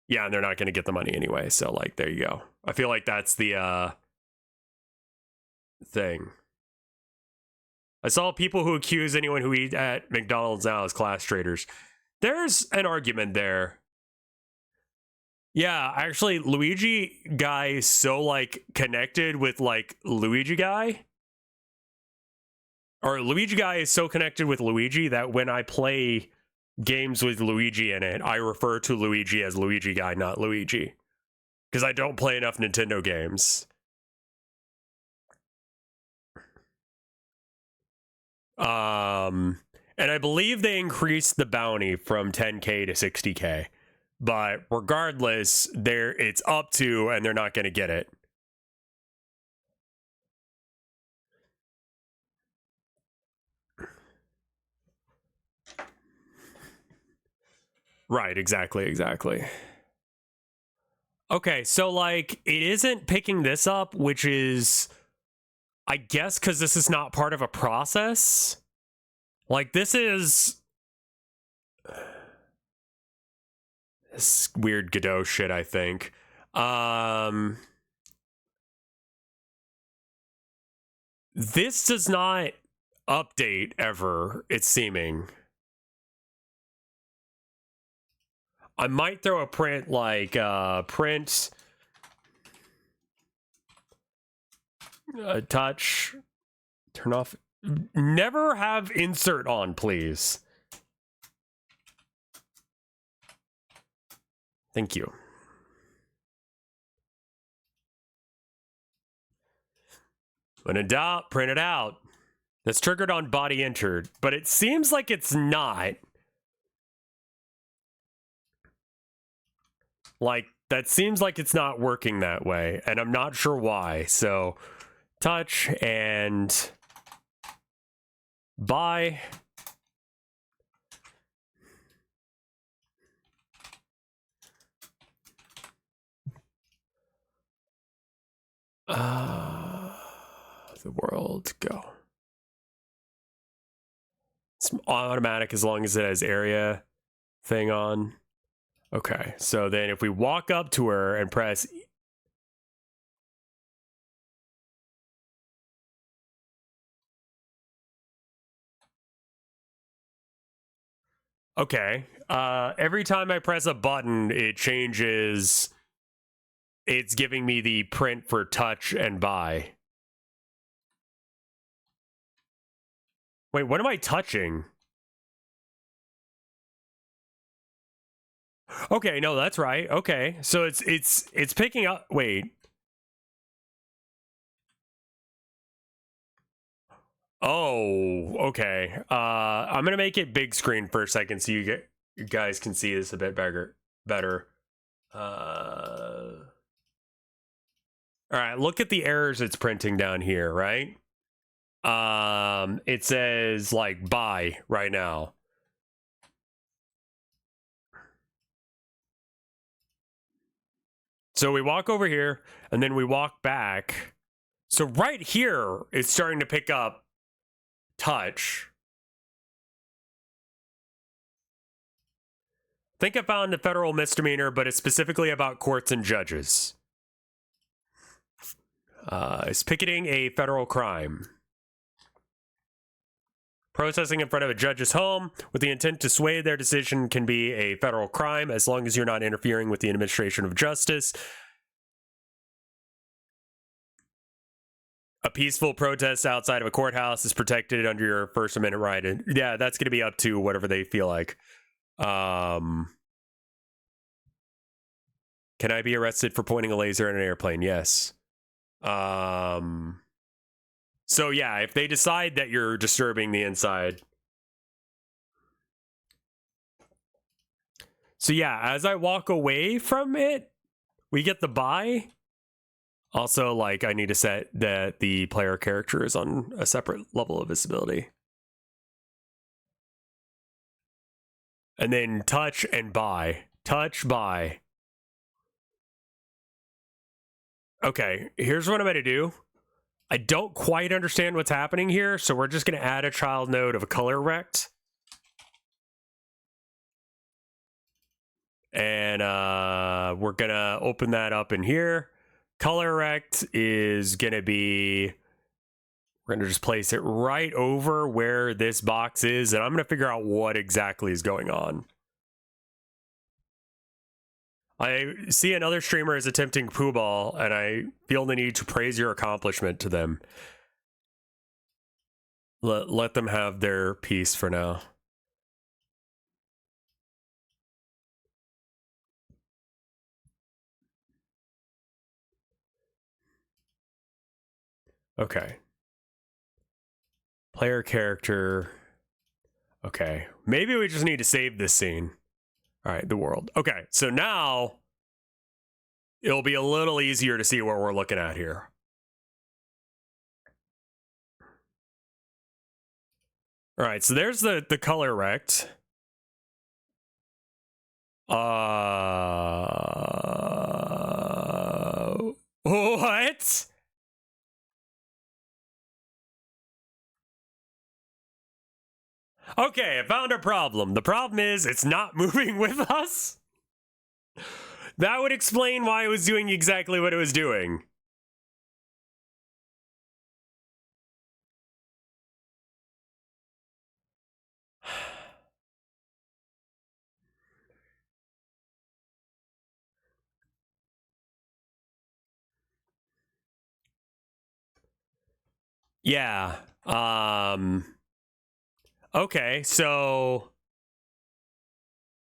Yeah, and they're not going to get the money anyway. So like, there you go. I feel like that's the thing. I saw people who accuse anyone who eat at McDonald's now as class traitors. There's an argument there. Yeah, actually, Luigi guy is so like connected with like Luigi guy. Or Luigi guy is so connected with Luigi that when I play games with Luigi in it, I refer to Luigi as Luigi guy, not Luigi. Because I don't play enough Nintendo games. And I believe they increased the bounty from 10k to 60k. But regardless, it's up to, and they're not going to get it. Right, exactly. Okay, so like, it isn't picking this up, which is, I guess, because this is not part of a process. Like, this is this weird Godot shit, I think. This does not update ever, it's seeming. I might throw a print like print touch, turn off, never have insert on, please. Thank you. When in doubt, print it out. That's triggered on body entered, but it seems like it's not. Like, that seems like it's not working that way, and I'm not sure why. So, touch and buy. The world, go. It's automatic as long as it has area thing on. Okay, so then if we walk up to her and press okay, every time I press a button, it changes. It's giving me the print for touch and buy. Wait, what am I touching? Okay, no, that's right. Okay, so it's picking up. Wait. Oh, okay. I'm gonna make it big screen for a second so you guys can see this a bit better. All right, look at the errors it's printing down here, right? It says like buy right now. So we walk over here and then we walk back. So right here it's starting to pick up touch. I think I found a federal misdemeanor, but it's specifically about courts and judges. Is picketing a federal crime? Protesting in front of a judge's home with the intent to sway their decision can be a federal crime as long as you're not interfering with the administration of justice. A peaceful protest outside of a courthouse is protected under your First Amendment right. And yeah, that's going to be up to whatever they feel like. Can I be arrested for pointing a laser at an airplane? Yes. So yeah, if they decide that you're disturbing the inside. So yeah, as I walk away from it, we get the buy. Also, like, I need to set that the player character is on a separate level of visibility. And then touch and buy. Touch, buy. Okay, here's what I'm going to do. I don't quite understand what's happening here, so we're just going to add a child node of a color rect. And we're going to open that up in here. Color rect is going to be, we're going to just place it right over where this box is, and I'm going to figure out what exactly is going on. I see another streamer is attempting poo ball, and I feel the need to praise your accomplishment to them. Let them have their piece for now. Okay. Player character. Okay. Maybe we just need to save this scene. All right, the world. Okay, so now it'll be a little easier to see what we're looking at here. All right, so there's the color rect. What? Okay, I found a problem. The problem is it's not moving with us. That would explain why it was doing exactly what it was doing. Yeah. Okay, so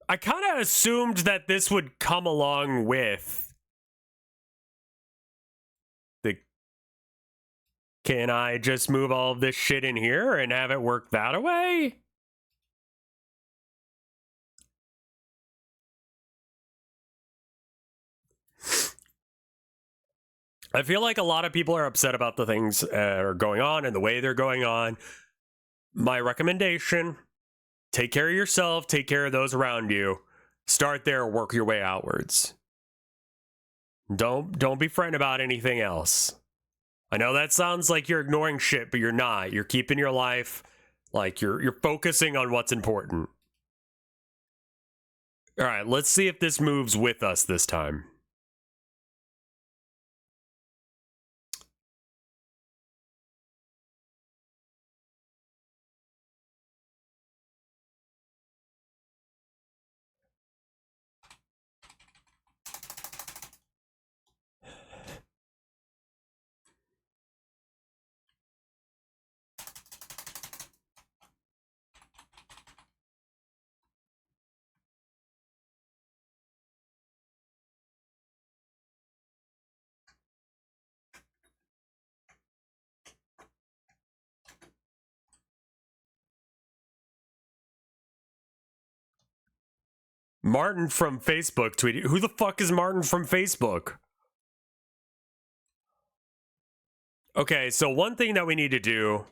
I kind of assumed that this would come along with the... Can I just move all of this shit in here and have it work that way? I feel like a lot of people are upset about the things are going on and the way they're going on. My recommendation, take care of yourself, take care of those around you. Start there, work your way outwards. Don't be fretting about anything else. I know that sounds like you're ignoring shit, but you're not. You're keeping your life, like you're focusing on what's important. All right, let's see if this moves with us this time. Martin from Facebook tweeted. Who the fuck is Martin from Facebook? Okay, so one thing that we need to do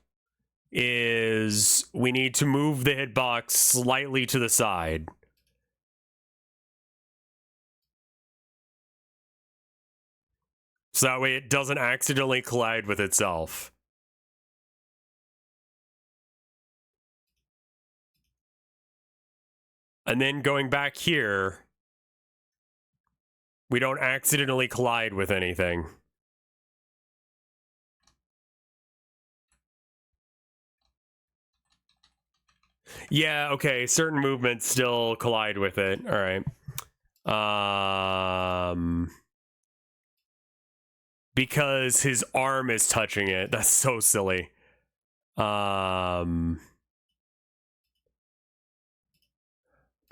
is we need to move the hitbox slightly to the side. So that way it doesn't accidentally collide with itself. And then going back here, we don't accidentally collide with anything. Yeah, okay, certain movements still collide with it. All right. Because his arm is touching it. That's so silly.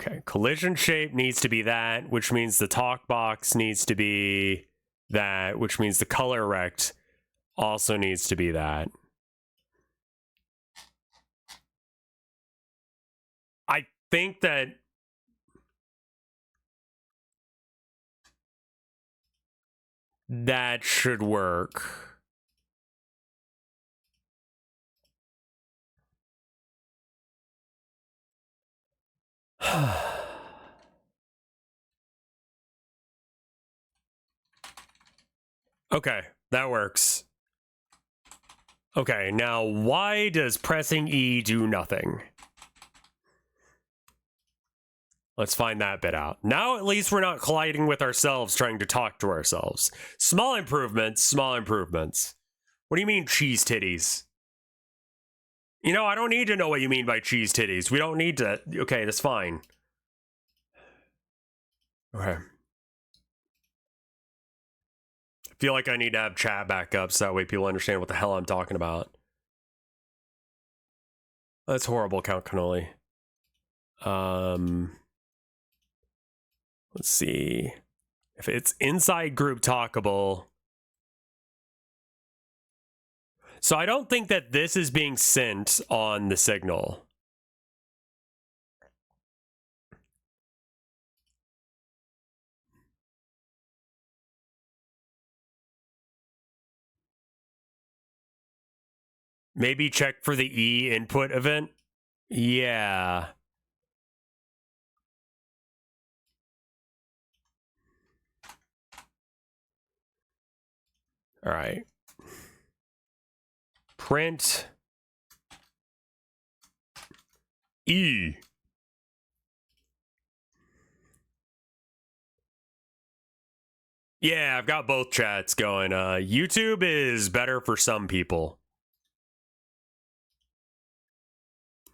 Okay, collision shape needs to be that, which means the talk box needs to be that, which means the color rect also needs to be that. I think that that should work. Okay, that works. Okay, now why does pressing E do nothing? Let's find that bit out. Now at least we're not colliding with ourselves trying to talk to ourselves. Small improvements, small improvements. What do you mean cheese titties? You know, I don't need to know what you mean by cheese titties. We don't need to. Okay, that's fine. Okay. I feel like I need to have chat back up so that way people understand what the hell I'm talking about. That's horrible, Count Cannoli. Let's see. If it's inside group talkable. So I don't think that this is being sent on the signal. Maybe check for the E input event. Yeah. All right. Print E. Yeah, I've got both chats going. YouTube is better for some people.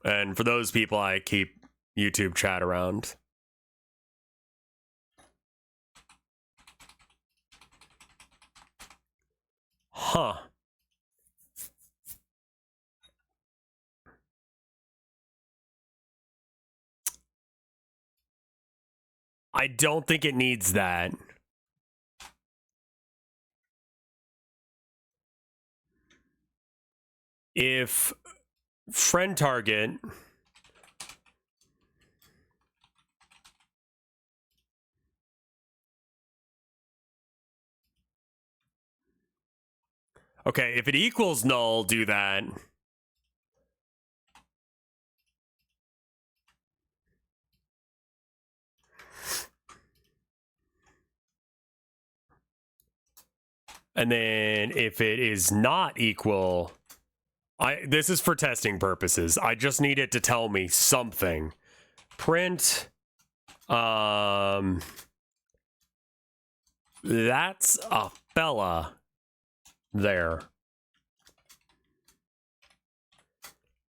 And for those people, I keep YouTube chat around. Huh. I don't think it needs that. If friend target okay, if it equals null, do that. And then if it is not equal, this is for testing purposes. I just need it to tell me something. Print that's a fella there.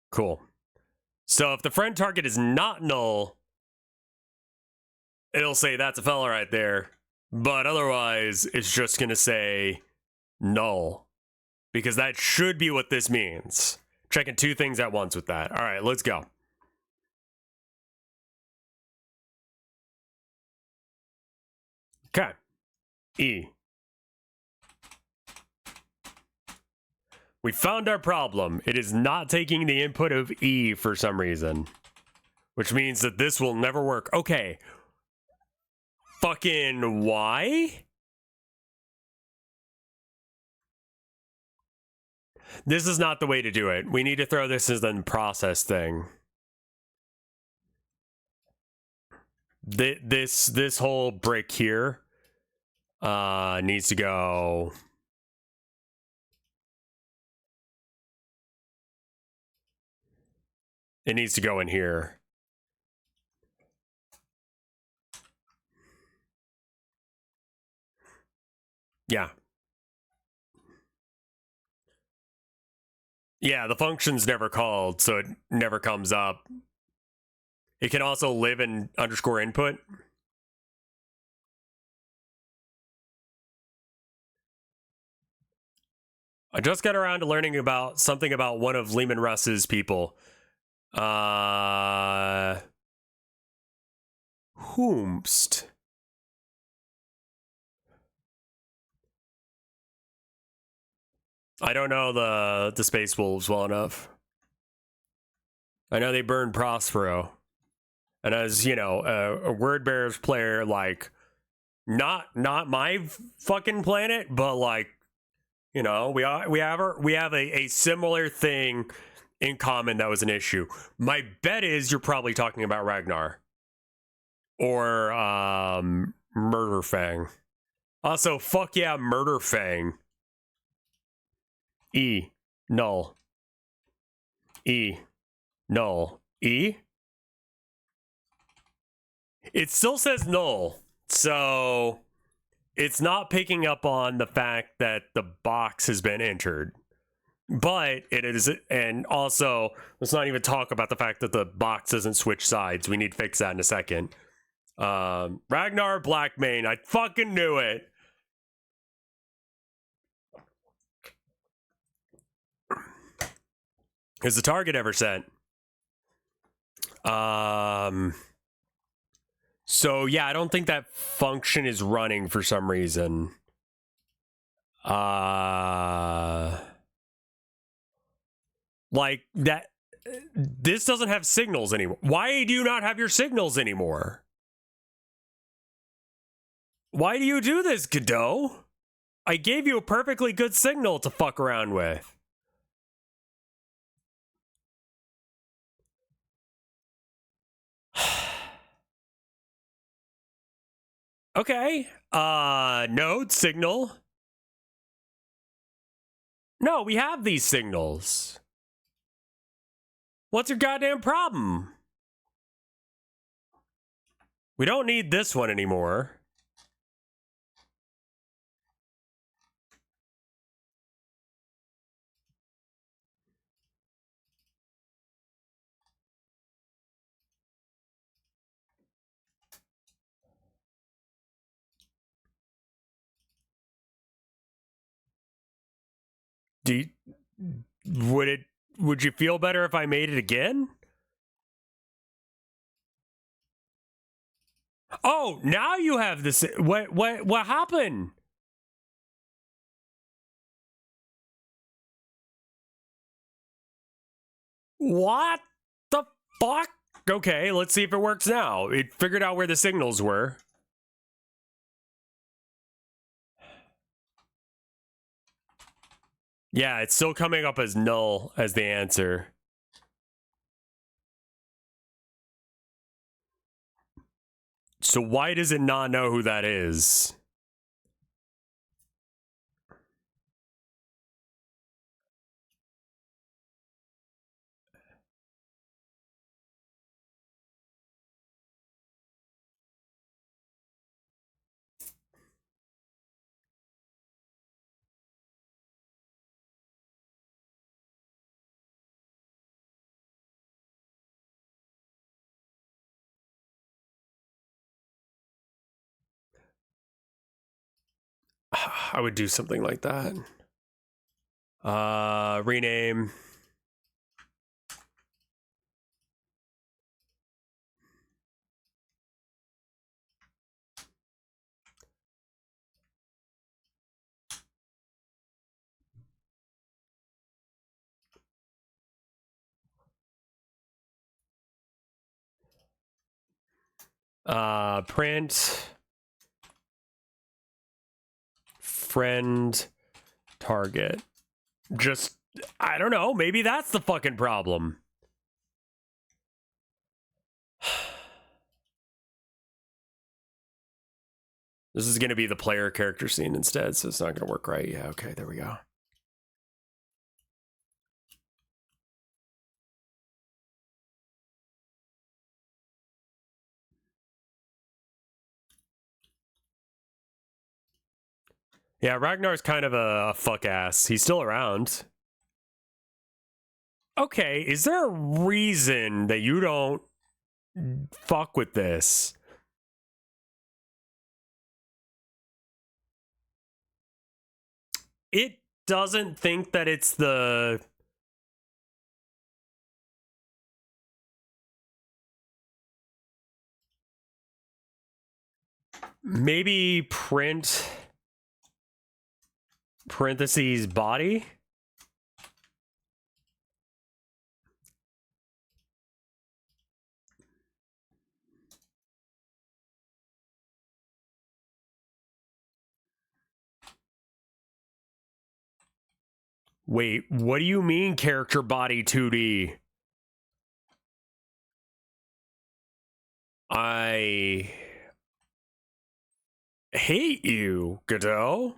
Cool. So if the friend target is not null, it'll say that's a fella right there. But otherwise, it's just going to say null. Because that should be what this means. Checking two things at once with that. All right, let's go. Okay. E. We found our problem. It is not taking the input of E for some reason. Which means that this will never work. Okay. Fucking why? This is not the way to do it. We need to throw this as a process thing. This whole brick here needs to go. It needs to go in here. Yeah. Yeah, the function's never called, so it never comes up. It can also live in underscore input. I just got around to learning about something about one of Lehman Russ's people. Whomst. I don't know the Space Wolves well enough. I know they burned Prospero. And as, you know, a Word Bearers player, like, not my fucking planet, but like, you know, we have a similar thing in common that was an issue. My bet is you're probably talking about Ragnar. Or Murderfang. Also, fuck yeah, Murderfang. E. Null. E. Null. E? It still says null. So it's not picking up on the fact that the box has been entered. But it is, and also, let's not even talk about the fact that the box doesn't switch sides. We need to fix that in a second. Ragnar Blackmane, I fucking knew it. Is the target ever sent? So yeah, I don't think that function is running for some reason. Like that, this doesn't have signals anymore. Why do you not have your signals anymore? Why do you do this, Godot? I gave you a perfectly good signal to fuck around with. Okay. Node signal. No, we have these signals. What's your goddamn problem? We don't need this one anymore. Would you feel better if I made it again? Oh, now you have this. What happened? What the fuck? Okay, let's see if it works now. It figured out where the signals were. Yeah, it's still coming up as null as the answer. So why does it not know who that is? I would do something like that. Rename. Print friend target. Just, I don't know, maybe that's the fucking problem. This is going to be the player character scene instead, so it's not going to work right. Yeah, okay, there we go. Yeah, Ragnar's kind of a fuck ass. He's still around. Okay, is there a reason that you don't fuck with this? It doesn't think that it's the... Maybe print... parentheses body? Wait, what do you mean character body 2D? I hate you, Godot.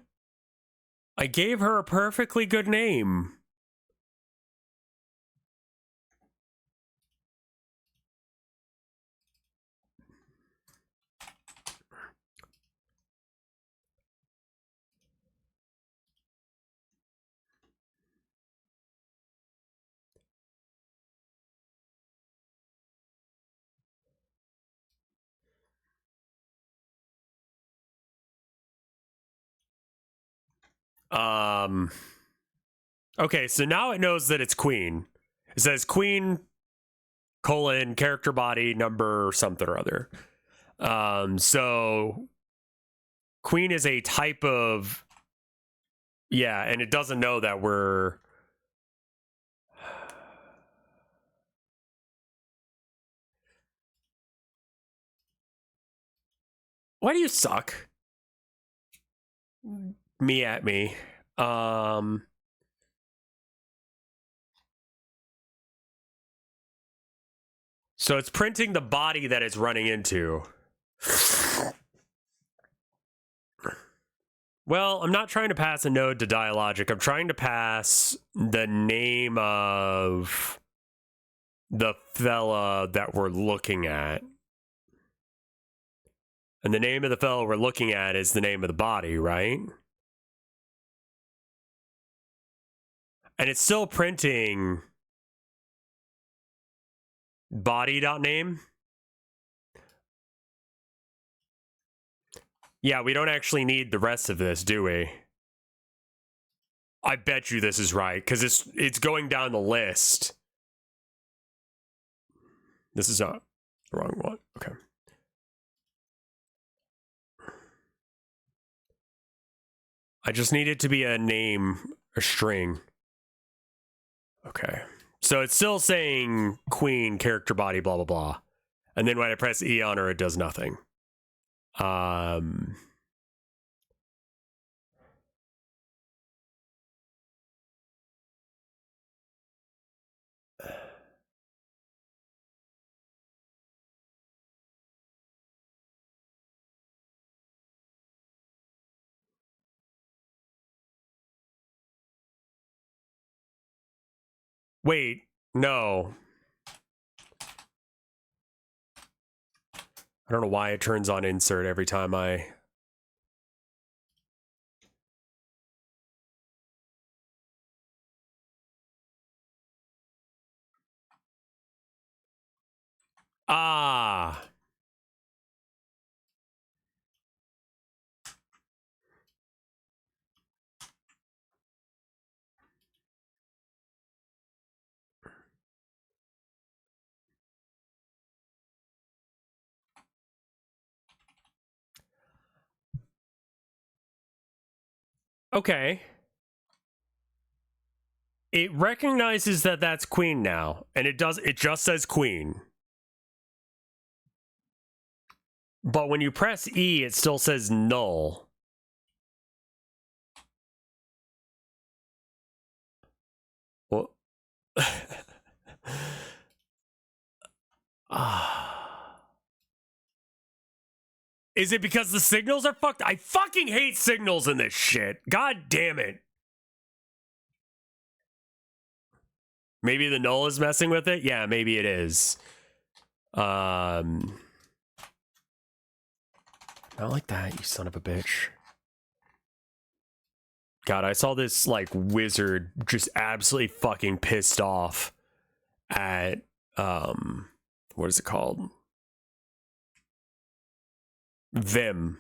I gave her a perfectly good name. Okay, so now it knows that it's Queen. It says Queen, colon, character body, number, something or other. So Queen is a type of... Yeah, and it doesn't know that we're... Why do you suck? Me at me. So it's printing the body that it's running into. Well, I'm not trying to pass a node to Dialogic. I'm trying to pass the name of the fella that we're looking at. And the name of the fella we're looking at is the name of the body, right? And it's still printing body.name. Yeah, we don't actually need the rest of this, do we? I bet you this is right, because it's going down the list. This is not the wrong one. Okay. I just need it to be a name, a string. Okay. So it's still saying queen, character body, blah, blah, blah. And then when I press E on her, it does nothing. Wait, no. I don't know why it turns on insert every time I... Ah. Okay. It recognizes that that's queen now, and it just says queen. But when you press E, it still says null. Well, is it because the signals are fucked? I fucking hate signals in this shit. God damn it. Maybe the null is messing with it? Yeah, maybe it is. Not like that, you son of a bitch. God, I saw this, like, wizard just absolutely fucking pissed off at, what is it called? Vim.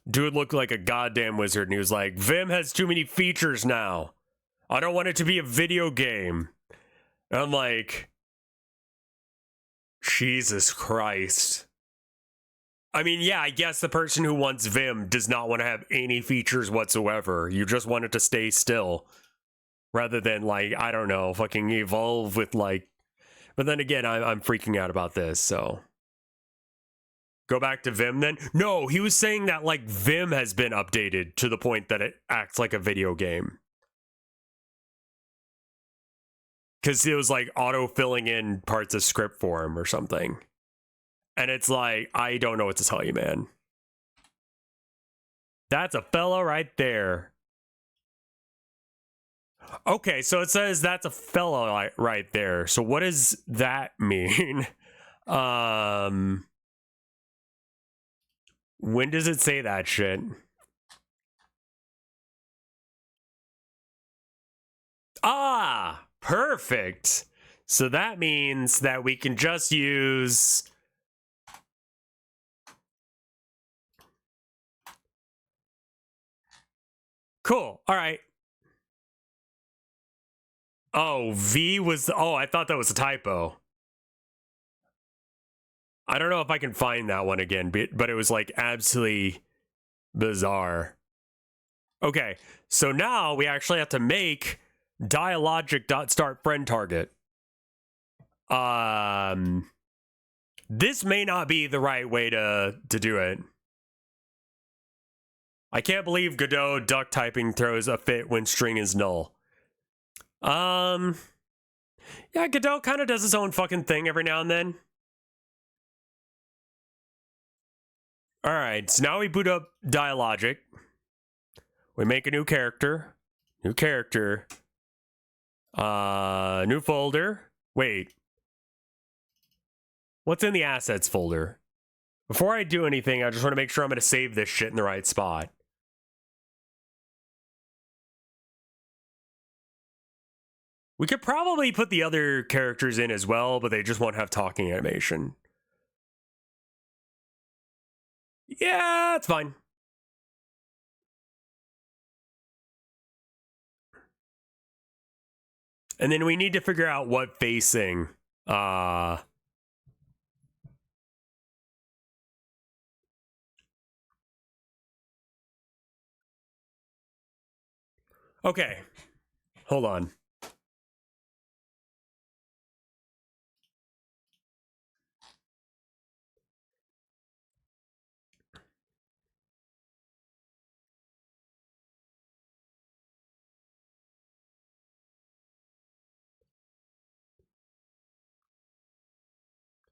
Dude looked like a goddamn wizard, and he was like, Vim has too many features now. I don't want it to be a video game. And I'm like, Jesus Christ. I mean, yeah, I guess the person who wants Vim does not want to have any features whatsoever. You just want it to stay still. Rather than, like, I don't know, fucking evolve with, like... But then again, I'm freaking out about this, so... Go back to Vim then? No, he was saying that, like, Vim has been updated to the point that it acts like a video game. Because it was, like, auto-filling in parts of script for him or something. And it's like, I don't know what to tell you, man. That's a fella right there. Okay, so it says that's a fella right there. So what does that mean? When does it say that shit? Ah, perfect. So that means that we can just use... Cool, all right. Oh, V was... Oh, I thought that was a typo. I don't know if I can find that one again, but it was, like, absolutely bizarre. Okay, so now we actually have to make dialogic.startFriendTarget. This may not be the right way to do it. I can't believe Godot duck typing throws a fit when string is null. Yeah, Godot kind of does his own fucking thing every now and then. Alright, so now we boot up Dialogic. We make a new character. New character. New folder. Wait. What's in the assets folder? Before I do anything, I just want to make sure I'm going to save this shit in the right spot. We could probably put the other characters in as well, but they just won't have talking animation. Yeah, it's fine. And then we need to figure out what facing. Okay. Hold on.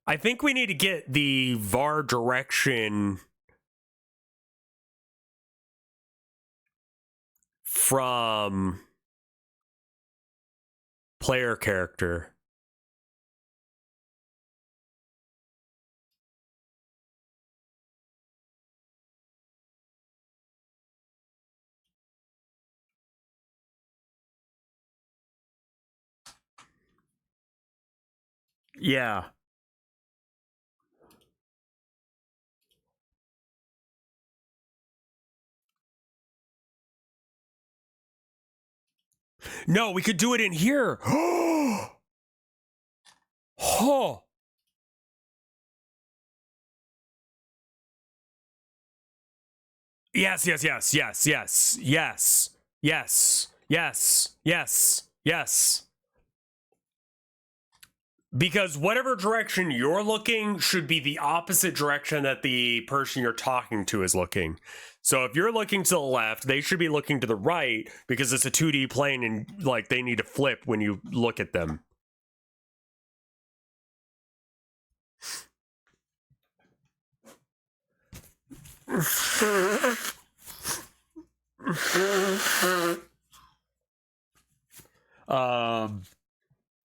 I think we need to get the VAR direction from player character. Yeah. No, we could do it in here. Oh. Yes, yes, yes, yes, yes, yes, yes, yes, yes, yes. Because whatever direction you're looking should be the opposite direction that the person you're talking to is looking. So if you're looking to the left, they should be looking to the right because it's a 2D plane and like they need to flip when you look at them.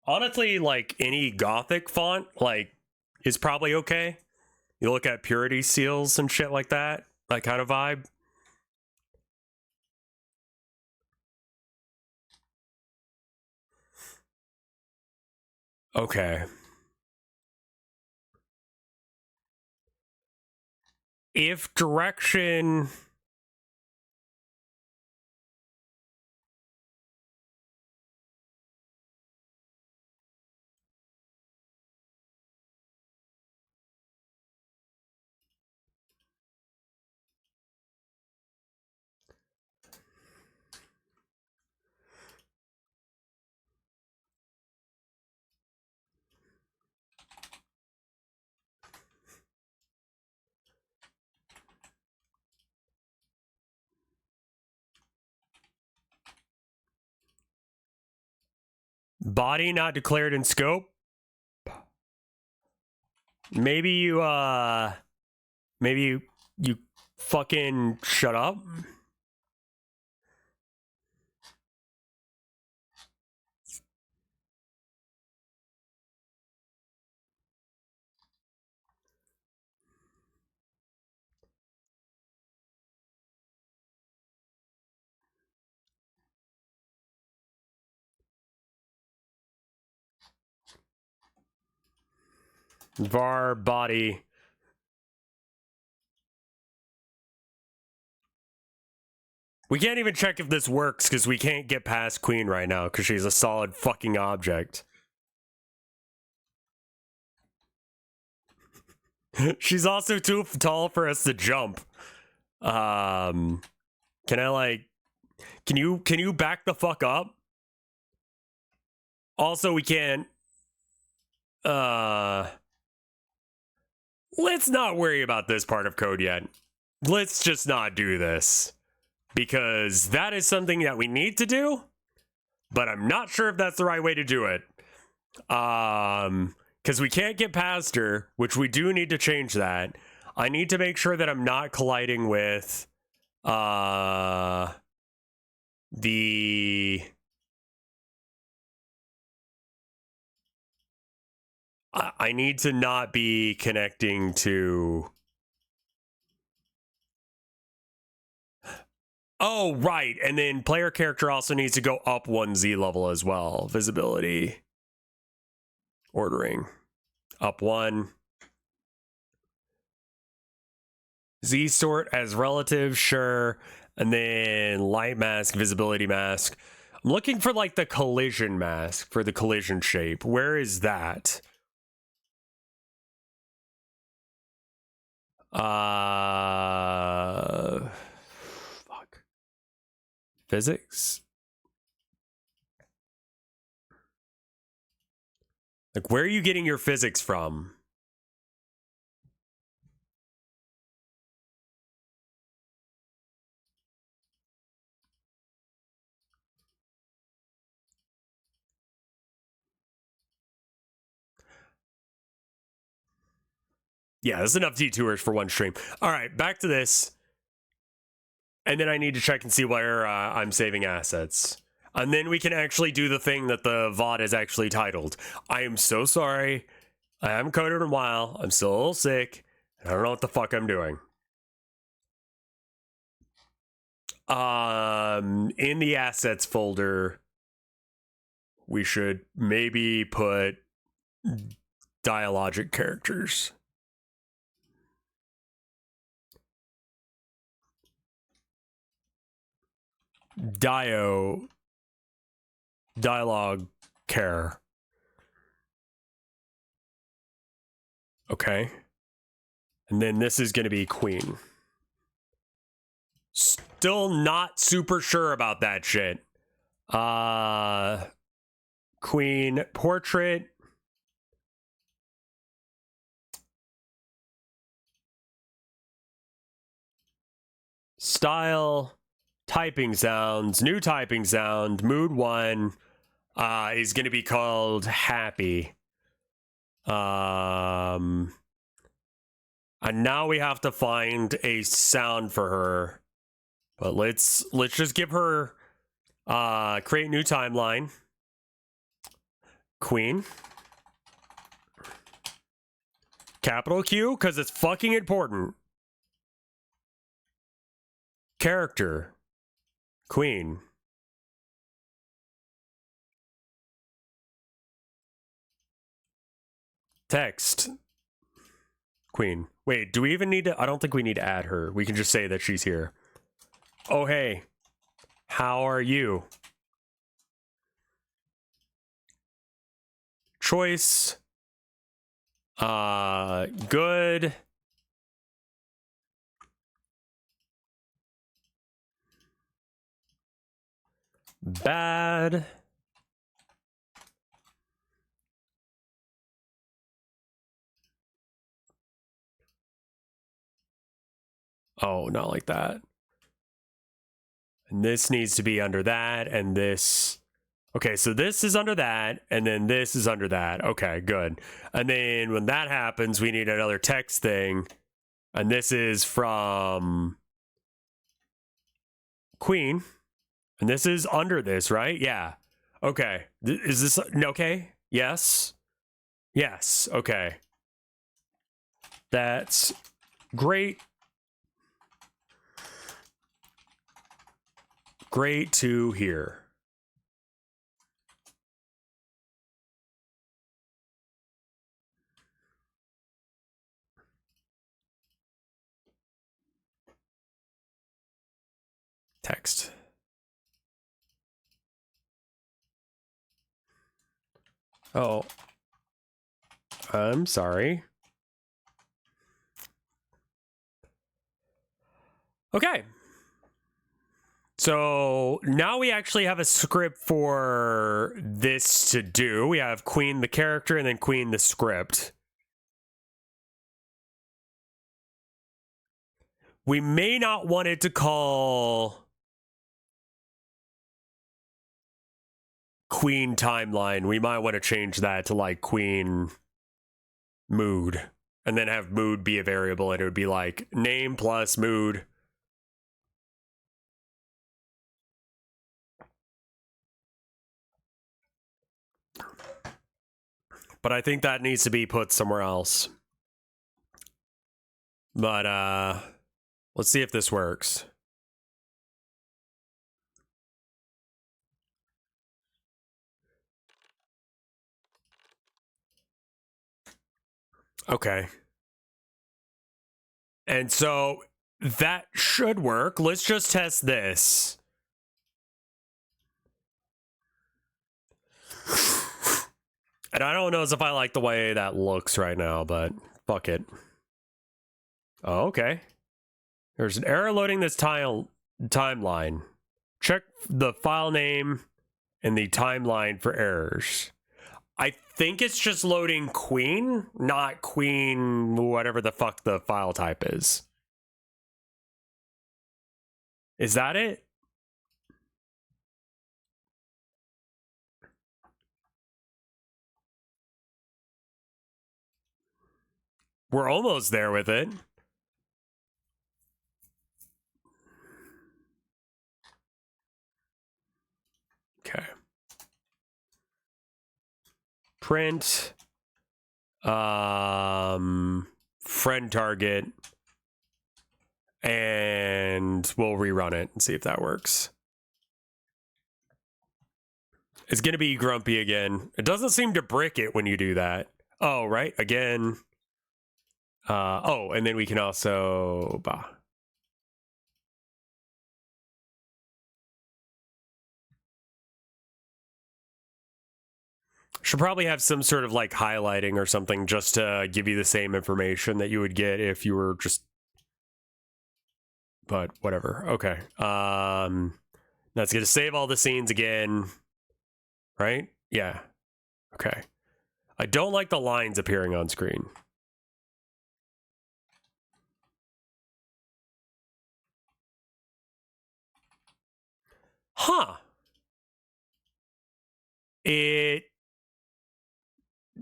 Honestly, like any Gothic font, like is probably okay. You look at purity seals and shit like that kind of vibe. Okay. If direction body not declared in scope, maybe you fucking shut up. VAR body. We can't even check if this works because we can't get past Queen right now because she's a solid fucking object. She's also too tall for us to jump. Can I like can you back the fuck up? Also, we can't let's not worry about this part of code yet. Let's just not do this. Because that is something that we need to do, but I'm not sure if that's the right way to do it. Because we can't get past her, which we do need to change that. I need to make sure that I'm not colliding with the I need to not be connecting to. Oh, right. And then player character also needs to go up 1 Z level as well. Visibility. Ordering. Up 1. Z sort as relative, sure. And then light mask, visibility mask. I'm looking for like the collision mask for the collision shape. Where is that? Fuck. Physics? Like, where are you getting your physics from? Yeah, there's enough detours for one stream. All right, back to this. And then I need to check and see where I'm saving assets. And then we can actually do the thing that the VOD is actually titled. I am so sorry. I haven't coded in a while. I'm still a little sick. And I don't know what the fuck I'm doing. In the assets folder, we should maybe put dialogic characters. Dialogue care. Okay. And then this is going to be Queen. Still not super sure about that shit. Queen portrait. Style. Typing sounds. New typing sound. Mood 1 is going to be called Happy. And now we have to find a sound for her. But let's just give her create new timeline. Queen. Capital Q, because it's fucking important. Character. Queen. Text. Queen. Wait, do we even need to? I don't think we need to add her. We can just say that she's here. Oh, hey. How are you? Choice. Good. Bad. Oh, not like that. And this needs to be under that, and this... Okay, so this is under that, and then this is under that. Okay, good. And then when that happens, we need another text thing. And this is from Queen. And this is under this, right? Yeah. Okay. Is this... Okay. Yes. Yes. Okay. That's great. Great to hear. Text. Oh. I'm sorry. Okay. So now we actually have a script for this to do. We have Queen the character and then Queen the script. We may not want it to call Queen timeline. We might want to change that to like Queen mood and then have mood be a variable, and it would be like name plus mood. But I think that needs to be put somewhere else. But let's see if this works. Okay. And so that should work. Let's just test this. And I don't know if I like the way that looks right now, but fuck it. Oh, okay. There's an error loading this timeline. Check the file name and the timeline for errors. I think it's just loading queen, not queen, whatever the fuck the file type is. Is that it? We're almost there with it. Okay. Print. Friend target. And we'll rerun it and see if that works. It's going to be grumpy again. It doesn't seem to brick it when you do that. Oh, right. Again. Oh, and then we can also... Bah. Should probably have some sort of like highlighting or something just to give you the same information that you would get if you were just... But whatever. Okay. That's going to save all the scenes again. Right? Yeah. Okay. I don't like the lines appearing on screen. Huh. It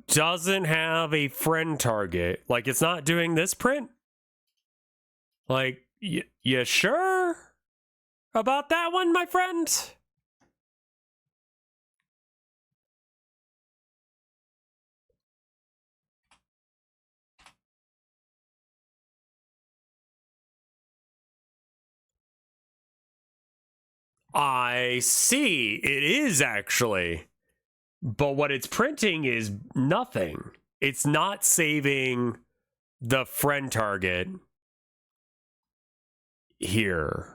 doesn't have a friend target. Like, it's not doing this print? Like, you sure about that one, my friend? I see. It is actually. But what it's printing is nothing. It's not saving the friend target here.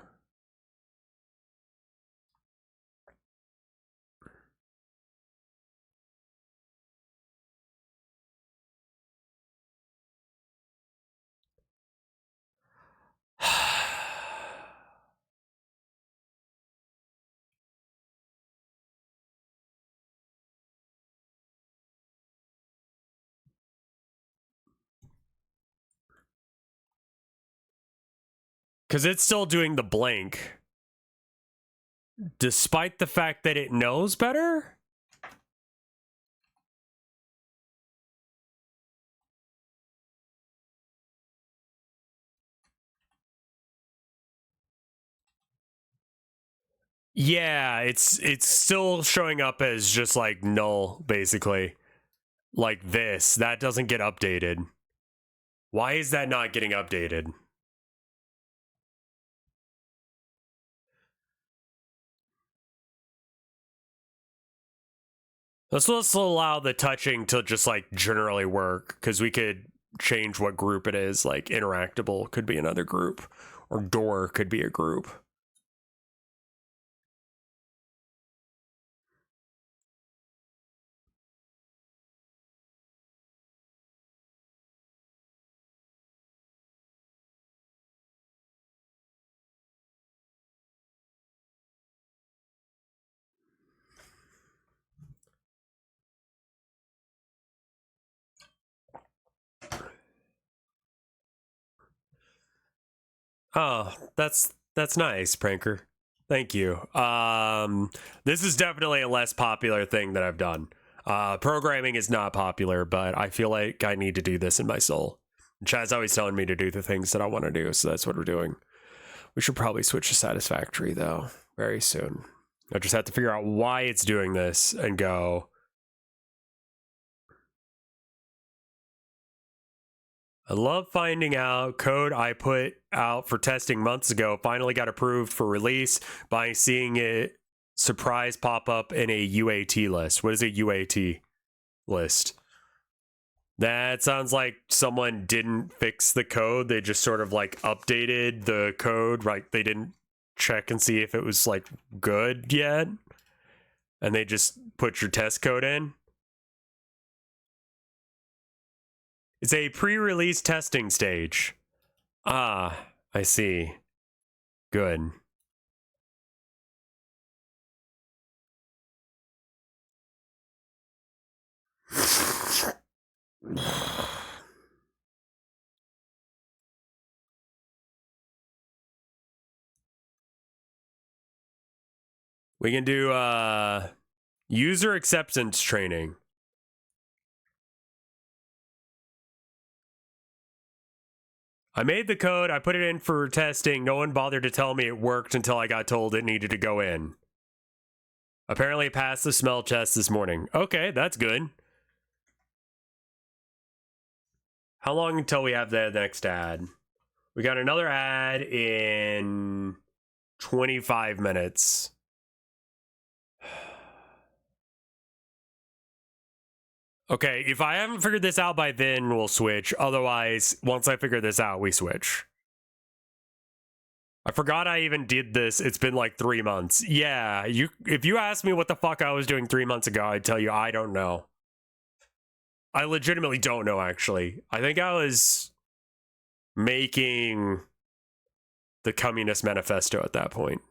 Because it's still doing the blank. Despite the fact that it knows better? Yeah, it's still showing up as just like null, basically. Like this. That doesn't get updated. Why is that not getting updated? Let's allow the touching to just like generally work, because we could change what group it is. Like interactable could be another group, or door could be a group. Oh, that's nice, Pranker. Thank you. This is definitely a less popular thing that I've done. Programming is not popular, but I feel like I need to do this in my soul. Chad's always telling me to do the things that I want to do, so that's what we're doing. We should probably switch to Satisfactory, though, very soon. I just have to figure out why it's doing this and go... I love finding out code I put out for testing months ago finally got approved for release by seeing it surprise pop up in a UAT list. What is a UAT list? That sounds like someone didn't fix the code. They just sort of like updated the code, right? They didn't check and see if it was like good yet. And they just put your test code in. It's a pre-release testing stage. Ah, I see. Good. We can do user acceptance training. I made the code, I put it in for testing. No one bothered to tell me it worked until I got told it needed to go in. Apparently it passed the smell test this morning. Okay, that's good. How long until we have the next ad? We got another ad in 25 minutes. Okay, if I haven't figured this out by then, we'll switch. Otherwise, once I figure this out, we switch. I forgot I even did this. It's been like 3 months. Yeah, if you asked me what the fuck I was doing 3 months ago, I'd tell you I don't know. I legitimately don't know, actually. I think I was making the Communist Manifesto at that point.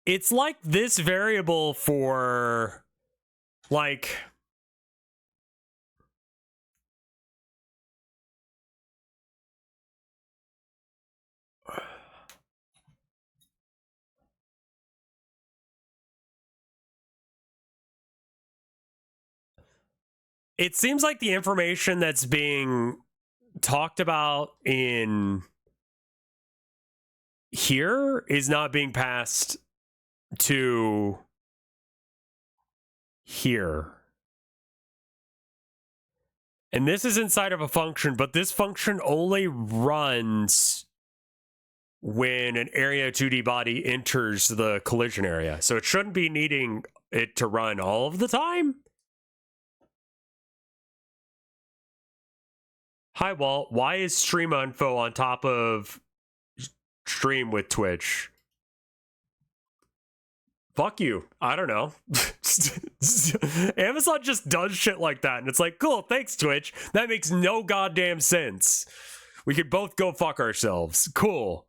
It's like this variable for, like... It seems like the information that's being talked about in here is not being passed to here. And this is inside of a function, but this function only runs when an area 2D body enters the collision area. So it shouldn't be needing it to run all of the time. Hi, Walt. Why is stream info on top of stream with Twitch? Fuck you. I don't know. Amazon just does shit like that, and it's like, cool, thanks, Twitch. That makes no goddamn sense. We could both go fuck ourselves. Cool.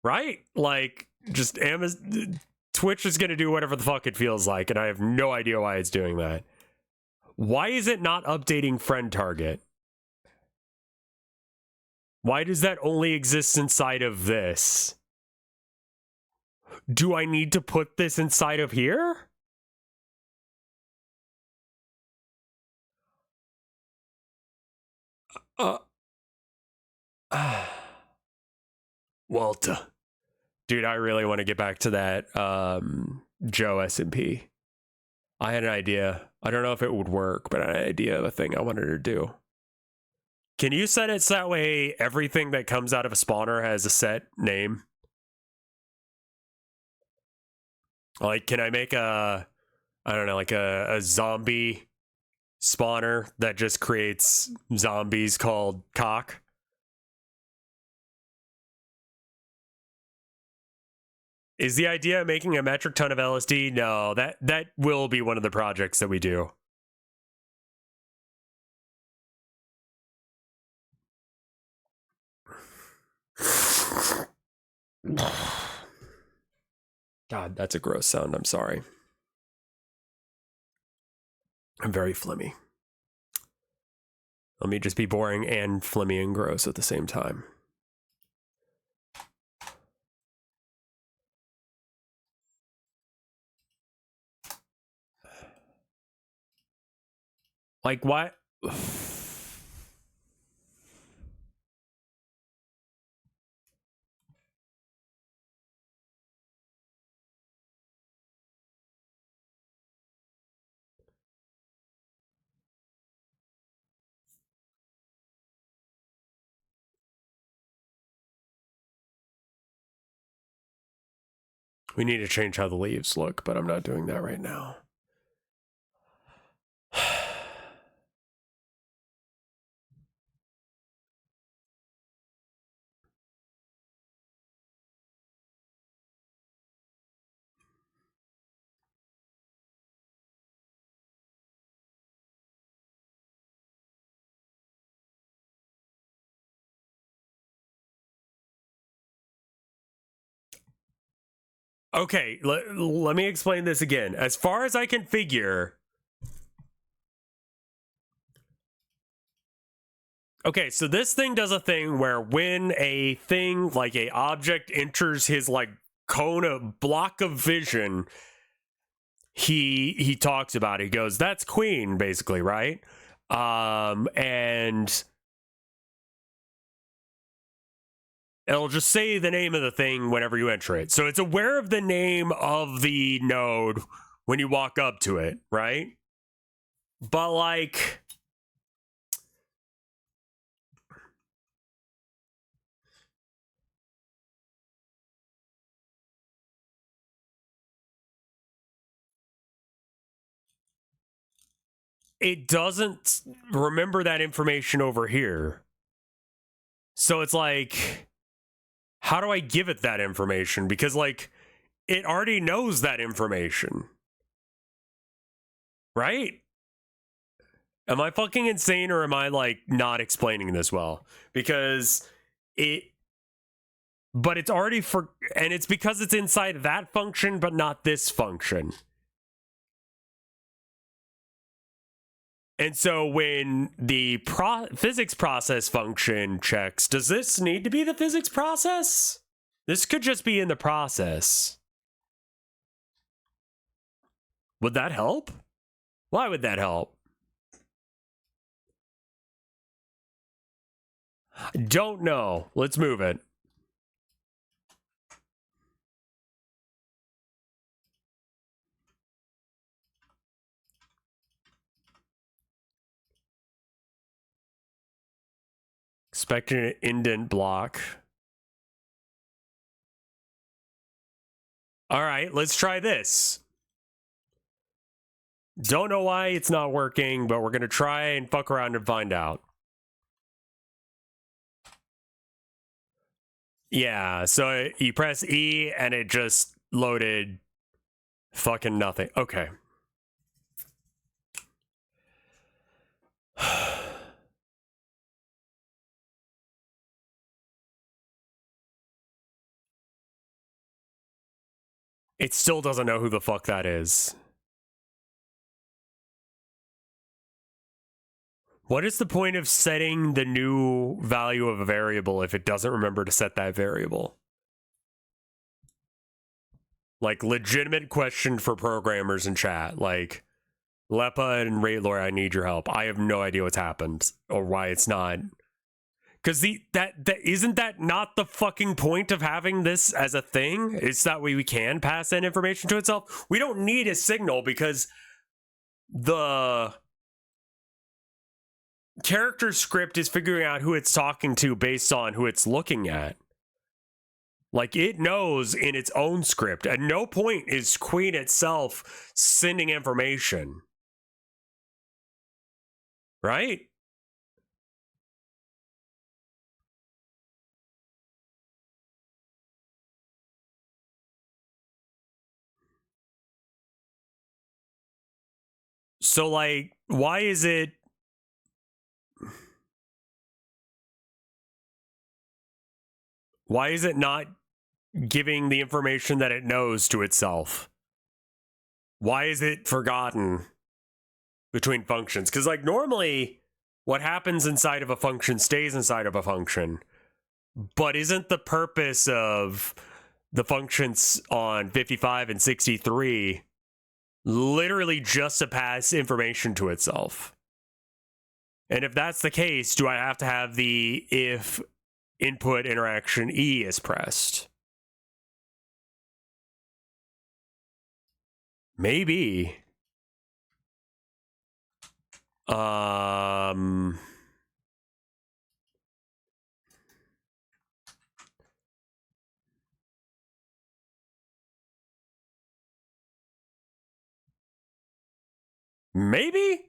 Right? Like, just Amazon... Twitch is going to do whatever the fuck it feels like, and I have no idea why it's doing that. Why is it not updating friend target? Why does that only exist inside of this? Do I need to put this inside of here? Walter. Dude, I really want to get back to that Joe SMP. I had an idea. I don't know if it would work, but I had an idea of a thing I wanted to do. Can you set it so that way everything that comes out of a spawner has a set name? Like, can I make a, I don't know, like a zombie spawner that just creates zombies called cock? Is the idea of making a metric ton of LSD? No, that will be one of the projects that we do. God, that's a gross sound. I'm sorry. I'm very phlegmy. Let me just be boring and phlegmy and gross at the same time. Like, what? We need to change how the leaves look, but I'm not doing that right now. Okay, let me explain this again. As far as I can figure. Okay, so this thing does a thing where when a thing, like a object, enters his like cone of block of vision, he talks about it. He goes, "That's Queen," basically, right? And it'll just say the name of the thing whenever you enter it. So it's aware of the name of the node when you walk up to it, right? But like, it doesn't remember that information over here. So it's like, how do I give it that information? Because like, it already knows that information. Right? Am I fucking insane, or am I like not explaining this well? Because but it's already and it's because it's inside that function, but not this function. And so when the physics process function checks, does this need to be the physics process? This could just be in the process. Would that help? Why would that help? Don't know. Let's move it. Expecting an indent block. All right, let's try this. Don't know why it's not working, but we're going to try and fuck around and find out. Yeah, so you press E and it just loaded fucking nothing. Okay. It still doesn't know who the fuck that is. What is the point of setting the new value of a variable if it doesn't remember to set that variable? Like, legitimate question for programmers in chat. Like, Lepa and Raitlor, I need your help. I have no idea what's happened or why it's not. Because that isn't that not the fucking point of having this as a thing? It's that way we can pass that information to itself. We don't need a signal because the character script is figuring out who it's talking to based on who it's looking at. Like, it knows in its own script. At no point is Queen itself sending information. Right? So, like, why is it... Why is it not giving the information that it knows to itself? Why is it forgotten between functions? Because, like, normally what happens inside of a function stays inside of a function. But isn't the purpose of the functions on 55 and 63 literally just to pass information to itself? And if that's the case, do I have to have the if input interaction E is pressed? Maybe. Maybe?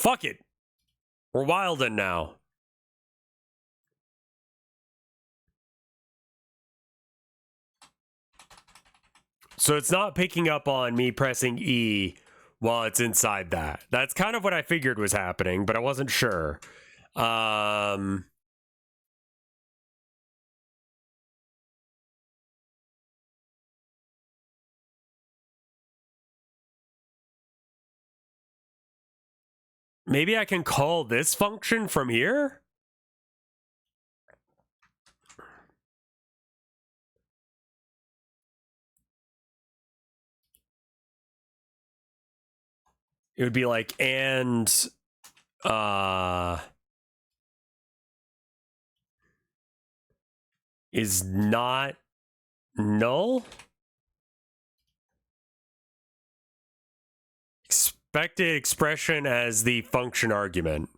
Fuck it. We're wildin' now. So it's not picking up on me pressing E while it's inside that. That's kind of what I figured was happening, but I wasn't sure. Maybe I can call this function from here? It would be like, and is not null? Expected expression as the function argument.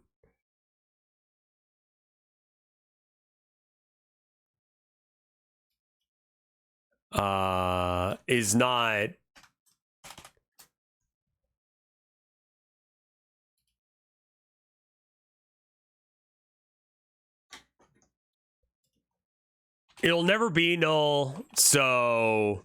Is not it'll never be null, so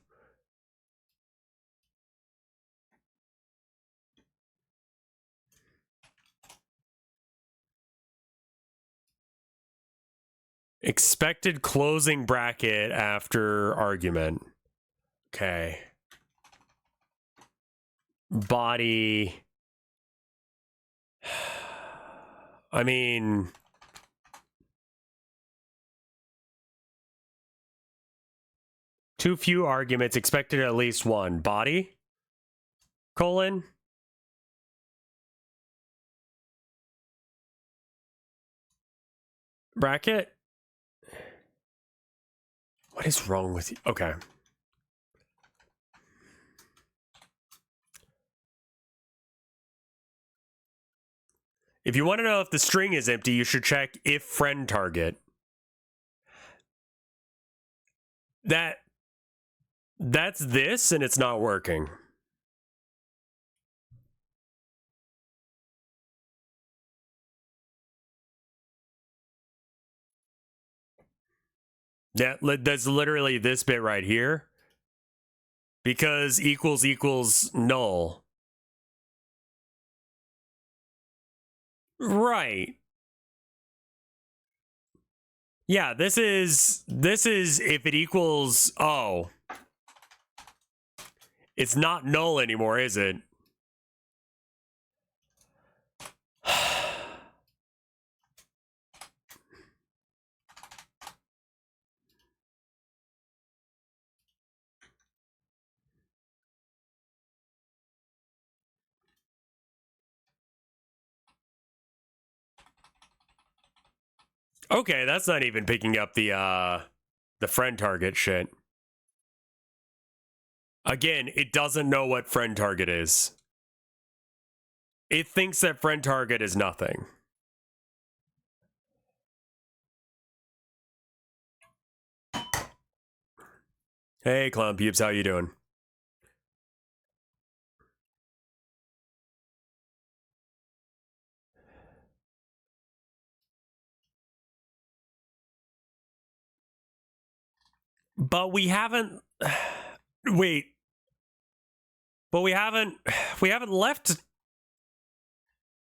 expected closing bracket after argument. Okay. Body. I mean, too few arguments, expected at least one. Body, colon. Bracket. What is wrong with you? Okay. If you want to know if the string is empty, you should check if friend target. That's this, and it's not working. Yeah, that's literally this bit right here. Because equals null. Right. Yeah, this is if it equals, oh. It's not null anymore, is it? Okay, that's not even picking up the friend target shit. Again, it doesn't know what friend target is. It thinks that friend target is nothing. Hey, Clown Peeps, how you doing? But we haven't wait. But we haven't left.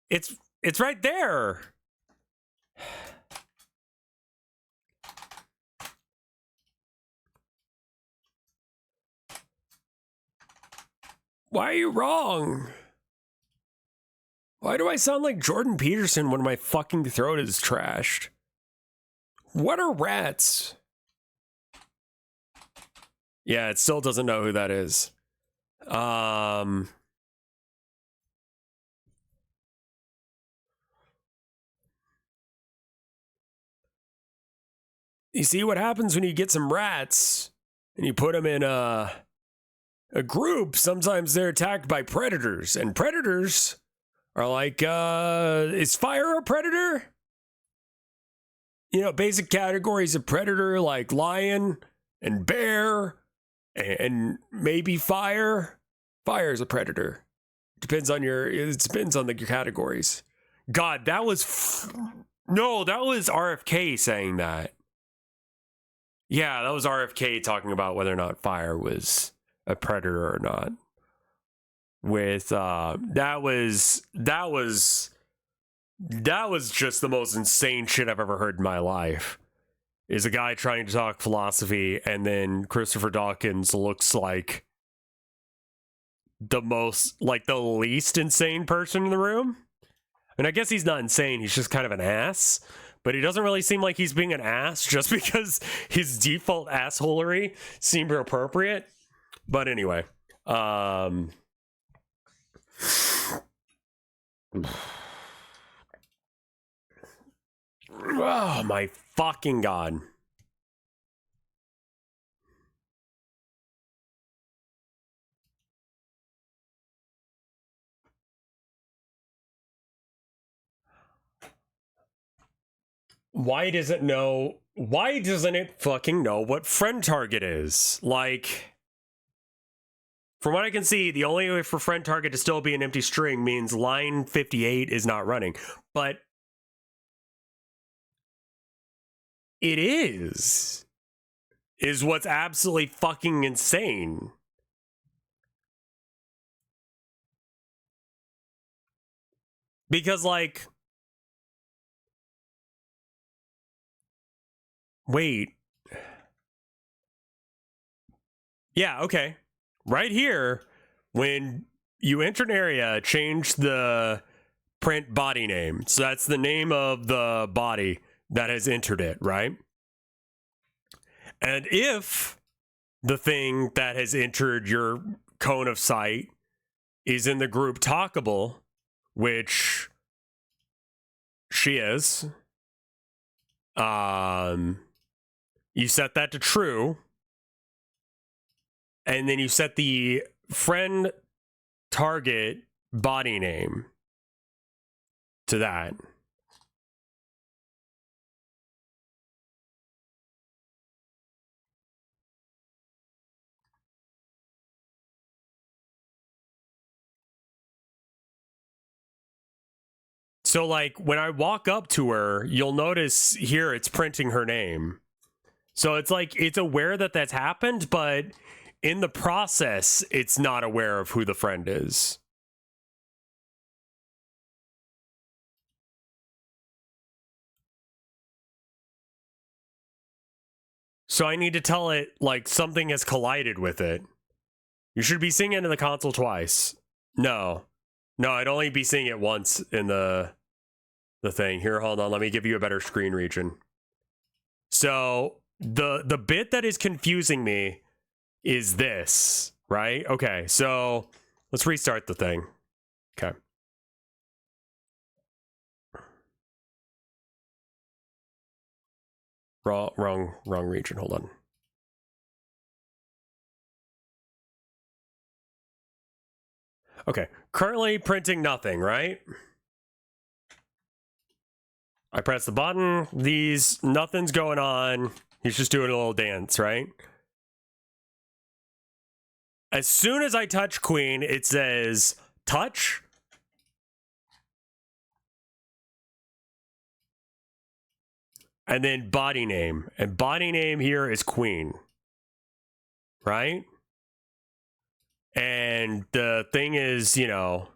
It's right there. Why are you wrong? Why do I sound like Jordan Peterson when my fucking throat is trashed? What are rats? Yeah, it still doesn't know who that is. You see what happens when you get some rats and you put them in a group? Sometimes they're attacked by predators, and predators are like, is fire a predator? You know, basic categories of predator like lion and bear and maybe fire. Fire is a predator. It depends on your categories. God, that was no, that was RFK saying that. Yeah, that was RFK talking about whether or not fire was a predator or not. With that was just the most insane shit I've ever heard in my life. Is a guy trying to talk philosophy, and then Christopher Dawkins looks like the least insane person in the room. And I guess he's not insane, he's just kind of an ass. But he doesn't really seem like he's being an ass just because his default assholery seemed appropriate. But anyway, oh my fucking God. Why doesn't it fucking know what friend target is? Like, from what I can see, the only way for friend target to still be an empty string means line 58 is not running. But it is what's absolutely fucking insane. Because, like, wait. Yeah, okay. Right here, when you enter an area, change the print body name. So that's the name of the body that has entered it, right? And if the thing that has entered your cone of sight is in the group talkable, which she is, you set that to true, and then you set the friend target body name to that. So, like, when I walk up to her, you'll notice here it's printing her name. So it's like, it's aware that that's happened, but in the process, it's not aware of who the friend is. So I need to tell it, like, something has collided with it. You should be seeing it in the console twice. No, I'd only be seeing it once in the thing. Here, hold on, let me give you a better screen region. So the bit that is confusing me is this, right? Okay, so let's restart the thing. Okay. Wrong region, hold on. Okay, currently printing nothing, right? I press the button, nothing's going on. He's just doing a little dance, right? As soon as I touch Queen, it says, touch. And then body name. And body name here is Queen. Right? And the thing is, you know,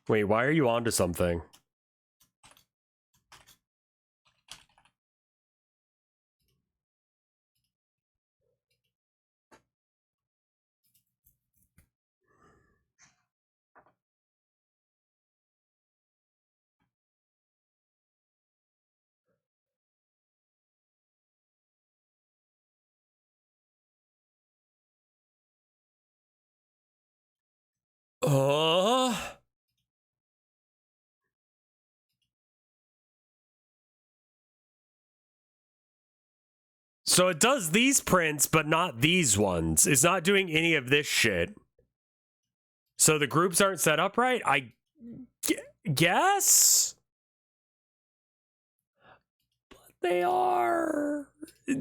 wait, why are you onto something? So it does these prints, but not these ones. It's not doing any of this shit. So the groups aren't set up right? I guess? But they are.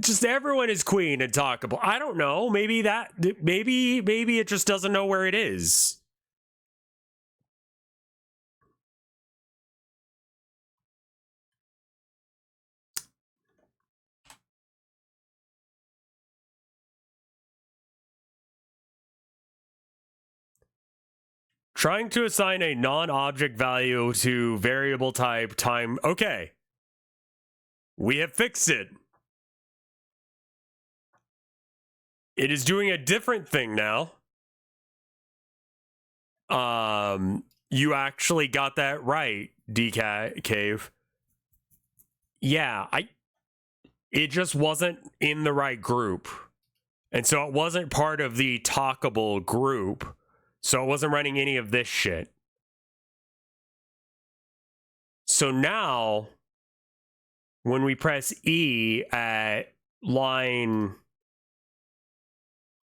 Just everyone is queen and talkable. I don't know. Maybe it just doesn't know where it is. Trying to assign a non-object value to variable type time. Okay. We have fixed it. It is doing a different thing now. You actually got that right, Cave. Yeah, it just wasn't in the right group. And so it wasn't part of the talkable group. So it wasn't running any of this shit. So now, when we press E at line...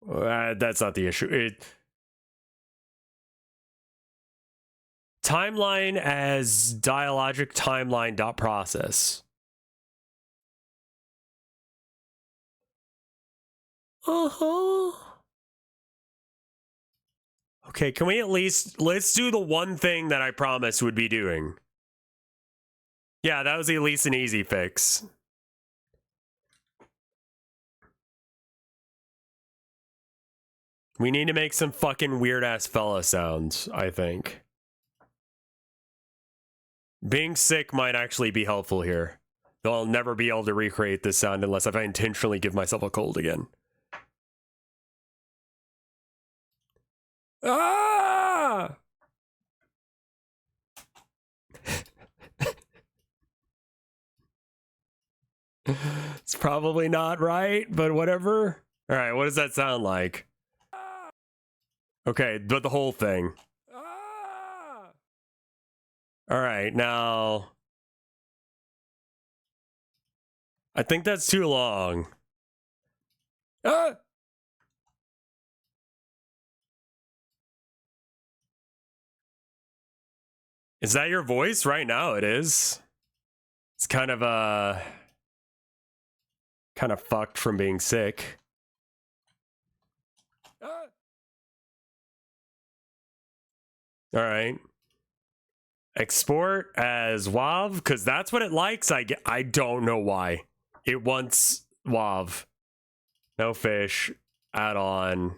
that's not the issue. Timeline as dialogic timeline dot process. Okay, can we at least... let's do the one thing that I promised would be doing. Yeah, that was at least an easy fix. We need to make some fucking weird-ass fella sounds, I think. Being sick might actually be helpful here. Though I'll never be able to recreate this sound unless if I intentionally give myself a cold again. Ah! It's probably not right, but whatever. All right, what does that sound like? Okay, but the whole thing. All right, now... I think that's too long. Ah! Is that your voice? Right now it is. It's kind of fucked from being sick. Ah! All right. Export as WAV, because that's what it likes. I don't know why. It wants WAV. No fish. Add on.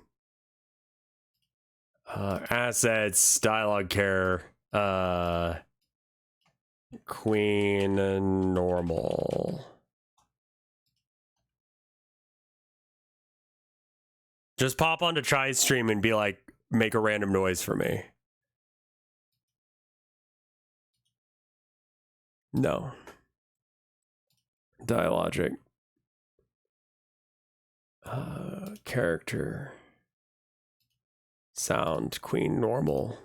Assets. Dialogue care. Queen normal. Just pop onto Chai's stream and be like, make a random noise for me. No. Dialogic. Character. Sound. Queen normal.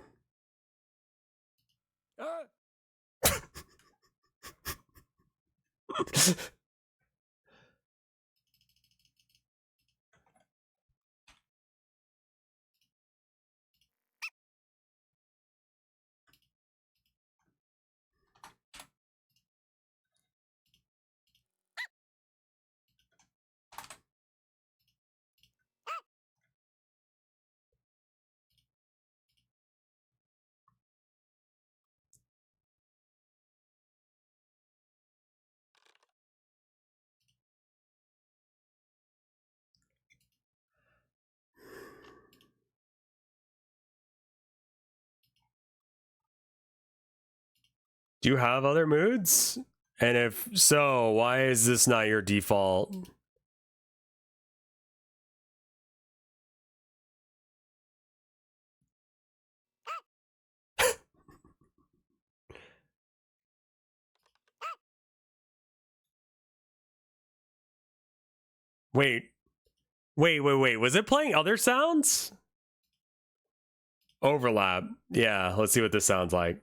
Do you have other moods? And if so, why is this not your default? Wait. Was it playing other sounds? Overlap. Yeah, let's see what this sounds like.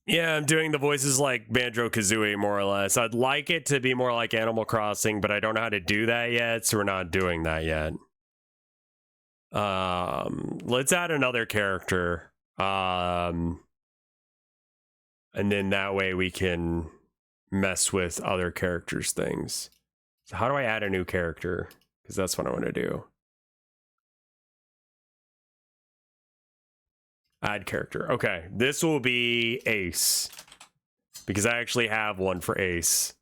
Yeah, I'm doing the voices like Banjo-Kazooie, more or less. I'd like it to be more like Animal Crossing, but I don't know how to do that yet, so we're not doing that yet. Let's add another character. And then that way we can mess with other characters' things. So how do I add a new character? Because that's what I want to do. Add character. Okay, this will be Ace. Because I actually have one for Ace.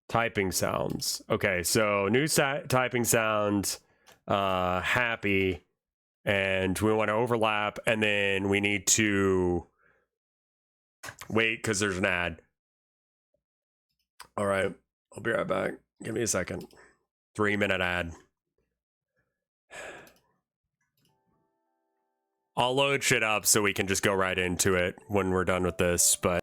Typing sounds. Okay, so new typing sounds, happy, and we want to overlap, and then we need to wait because there's an ad. All right, I'll be right back. Give me a second. 3-minute ad. I'll load shit up so we can just go right into it when we're done with this, but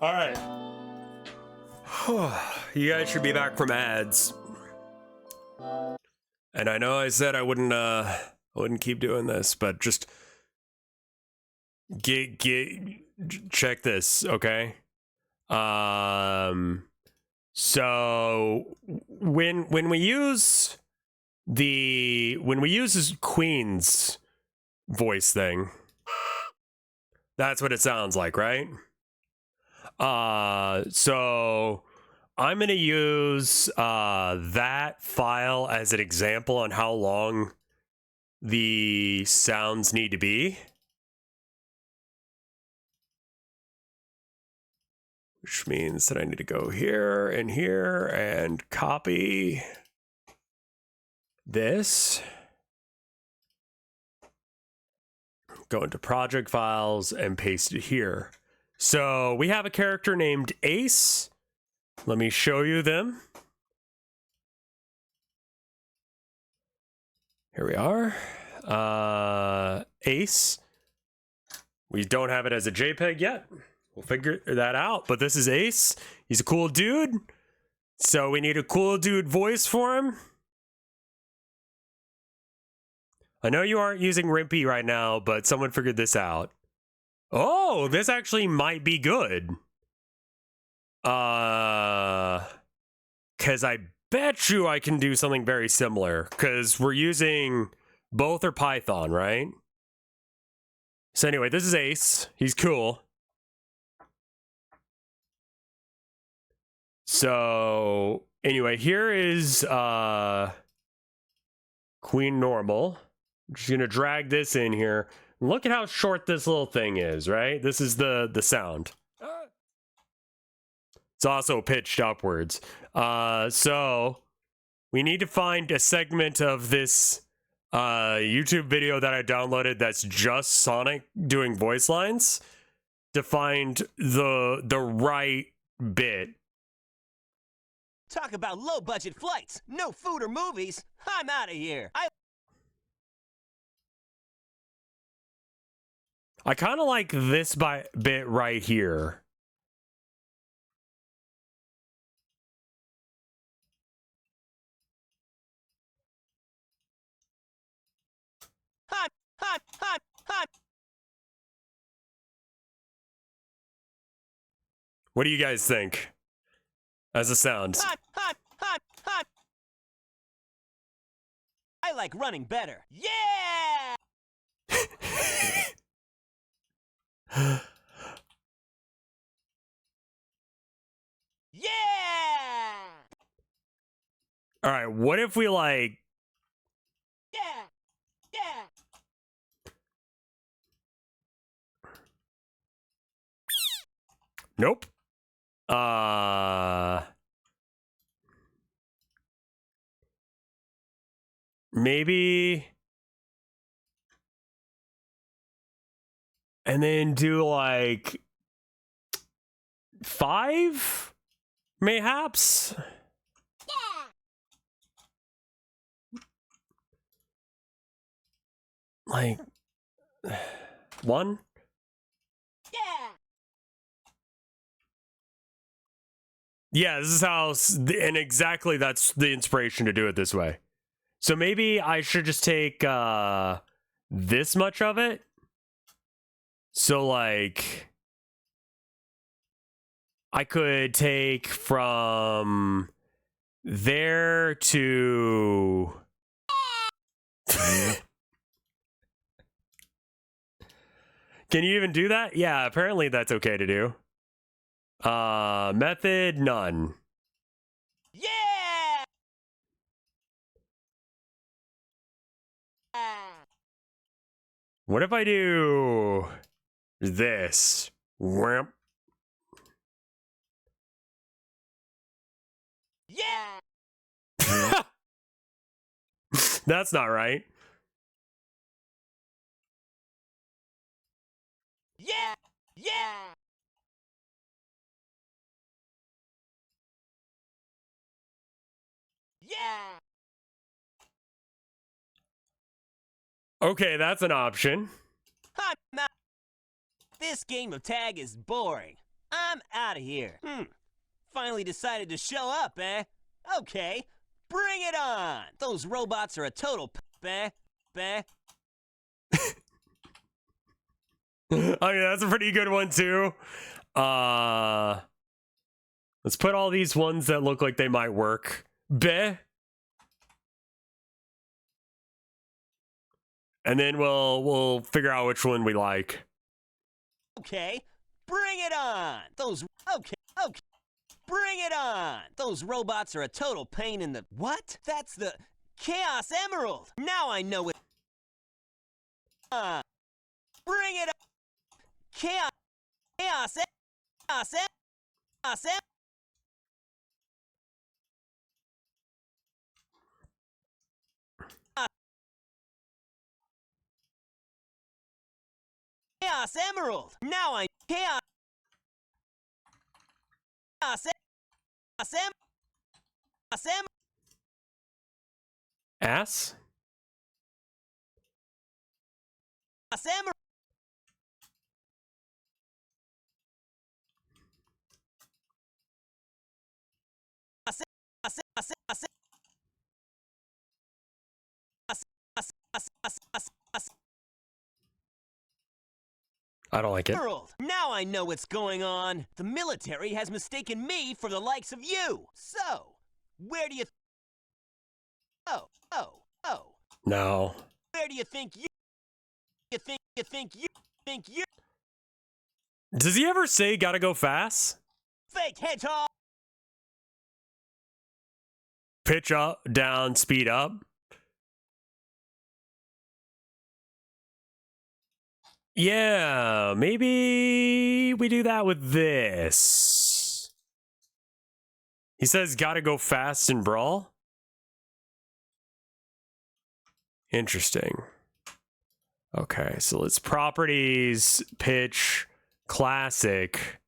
all right. You guys should be back from ads. And I know I said I wouldn't keep doing this, but just check this, okay? So when we use this Queen's voice thing, that's what it sounds like, right? So I'm gonna use that file as an example on how long the sounds need to be. Which means that I need to go here and copy this. Go into project files and paste it here. So we have a character named Ace. Let me show you them. Here we are. Ace. We don't have it as a JPEG yet. We'll figure that out. But this is Ace. He's a cool dude. So we need a cool dude voice for him. I know you aren't using Rimpy right now, but someone figured this out. Oh, this actually might be good. Cause I bet you I can do something very similar. Cause we're using both are Python, right? So anyway, this is Ace. He's cool. So anyway, here is Queen Normal. I'm just gonna drag this in here. Look at how short this little thing is, right? This is the sound. It's also pitched upwards. So we need to find a segment of this YouTube video that I downloaded that's just Sonic doing voice lines to find the right bit. Talk about low budget flights, no food or movies. I'm out of here. I kind of like this bit right here. Hot. What do you guys think? As a sound. Hot. I like running better. Yeah! Yeah! All right, what if we like... Yeah! Nope. Maybe... And then do like... 5? Mayhaps? Like... 1? Yeah, this is how... And exactly that's the inspiration to do it this way. So maybe I should just take this much of it. So like... I could take from there to... Can you even do that? Yeah, apparently that's okay to do. Method, none. Yeah! What if I do this? Whamp. Yeah! That's not right. Yeah! Okay, that's an option. I'm out. This game of tag is boring. I'm out of here. Finally decided to show up, eh? Okay, bring it on. Those robots are a total eh? I mean, that's a pretty good one too. Let's put all these ones that look like they might work. Beh. And then we'll figure out which one we like. Okay, bring it on. Okay. Bring it on. Those robots are a total pain in the... What? That's the Chaos Emerald. Now I know it. Bring it on. Chaos Emerald. Now I... Chaos Ass? Emerald. I don't like it. World. Now I know what's going on. The military has mistaken me for the likes of you. So, where do you... Oh. No. Where do you think you... You think you... Does he ever say gotta go fast? Fake hedgehog! Pitch up, down, speed up. Yeah, maybe we do that with this. He says gotta go fast in Brawl. Interesting. Okay, so let's properties, pitch, classic.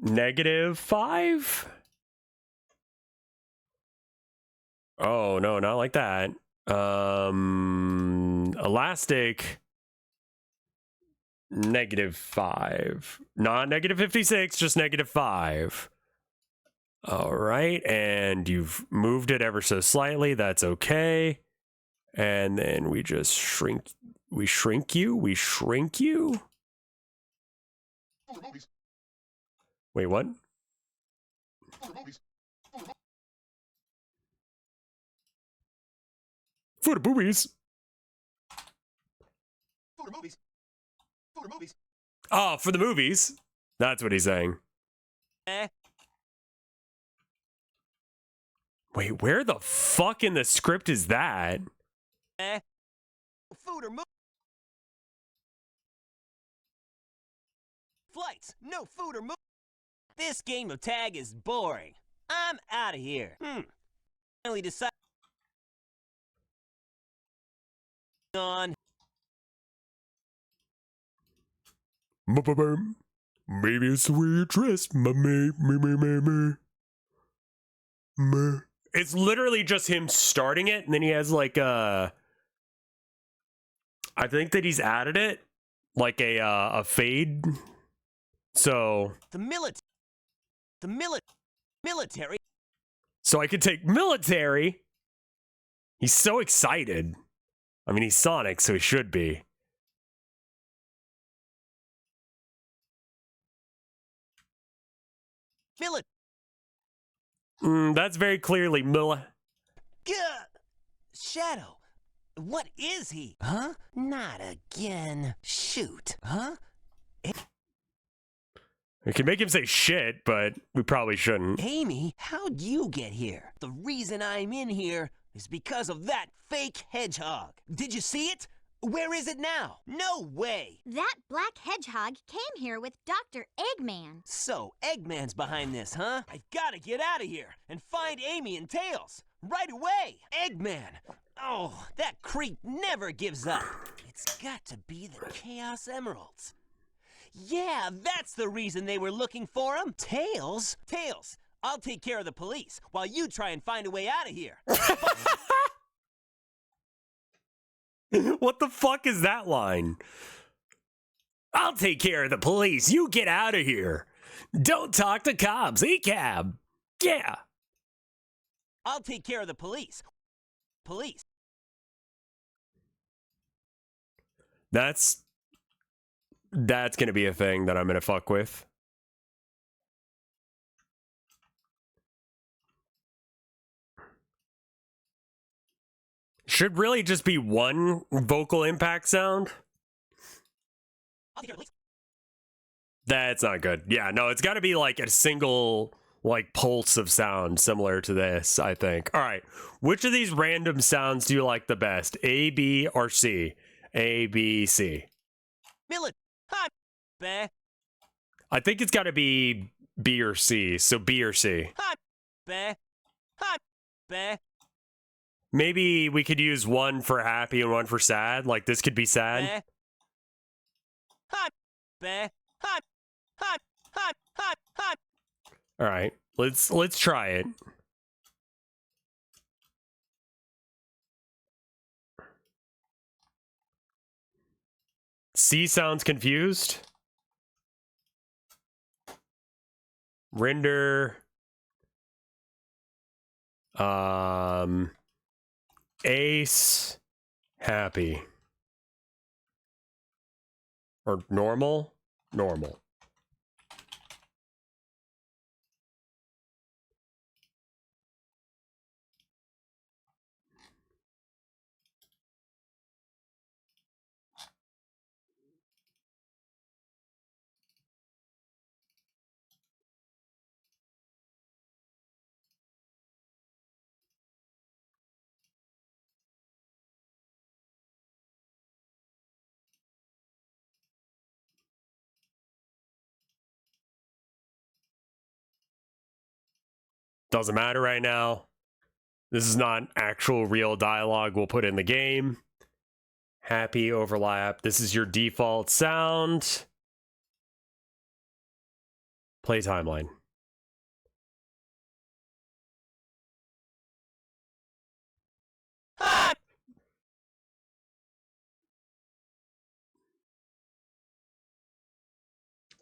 -5? Oh, no, not like that. Elastic. -5. Not -56, just -5. All right, and you've moved it ever so slightly. That's okay. And then we just shrink. We shrink you. Wait, what? For the boobies. Oh, for the movies. That's what he's saying. Wait, where the fuck in the script is that? Food or flights, no food or This game of tag is boring. I'm out of here. Finally decided on. Maybe it's the way you dress. It's literally just him starting it, and then he has like I think that he's added it like a fade. So The military. So I could take military. He's so excited. I mean, he's Sonic, so he should be. That's very clearly Shadow. What is he? Huh? Not again. Shoot. Huh? We can make him say shit, but we probably shouldn't. Amy, how'd you get here? The reason I'm in here is because of that fake hedgehog. Did you see it? Where is it now? No way! That black hedgehog came here with Dr. Eggman. So, Eggman's behind this, huh? I've gotta get out of here and find Amy and Tails. Right away! Eggman! Oh, that creep never gives up. It's got to be the Chaos Emeralds. Yeah, that's the reason they were looking for him. Tails? Tails, I'll take care of the police while you try and find a way out of here. What the fuck is that line? I'll take care of the police. You get out of here. Don't talk to cops. E-cab. Yeah. I'll take care of the police. Police. That's gonna be a thing that I'm gonna fuck with. Should really just be one vocal impact sound. That's not good. Yeah, no, it's got to be like a single like pulse of sound similar to this, I think. All right, which of these random sounds do you like the best? A, B, or C? A, B, C. I think it's got to be B or C. So B or C. Maybe we could use one for happy and one for sad. Like this could be sad. All right, let's try it. C sounds confused. Render. Ace. Happy. Or normal? Normal. Doesn't matter right now. This is not actual real dialogue we'll put in the game. Happy overlap. This is your default sound. Play timeline. A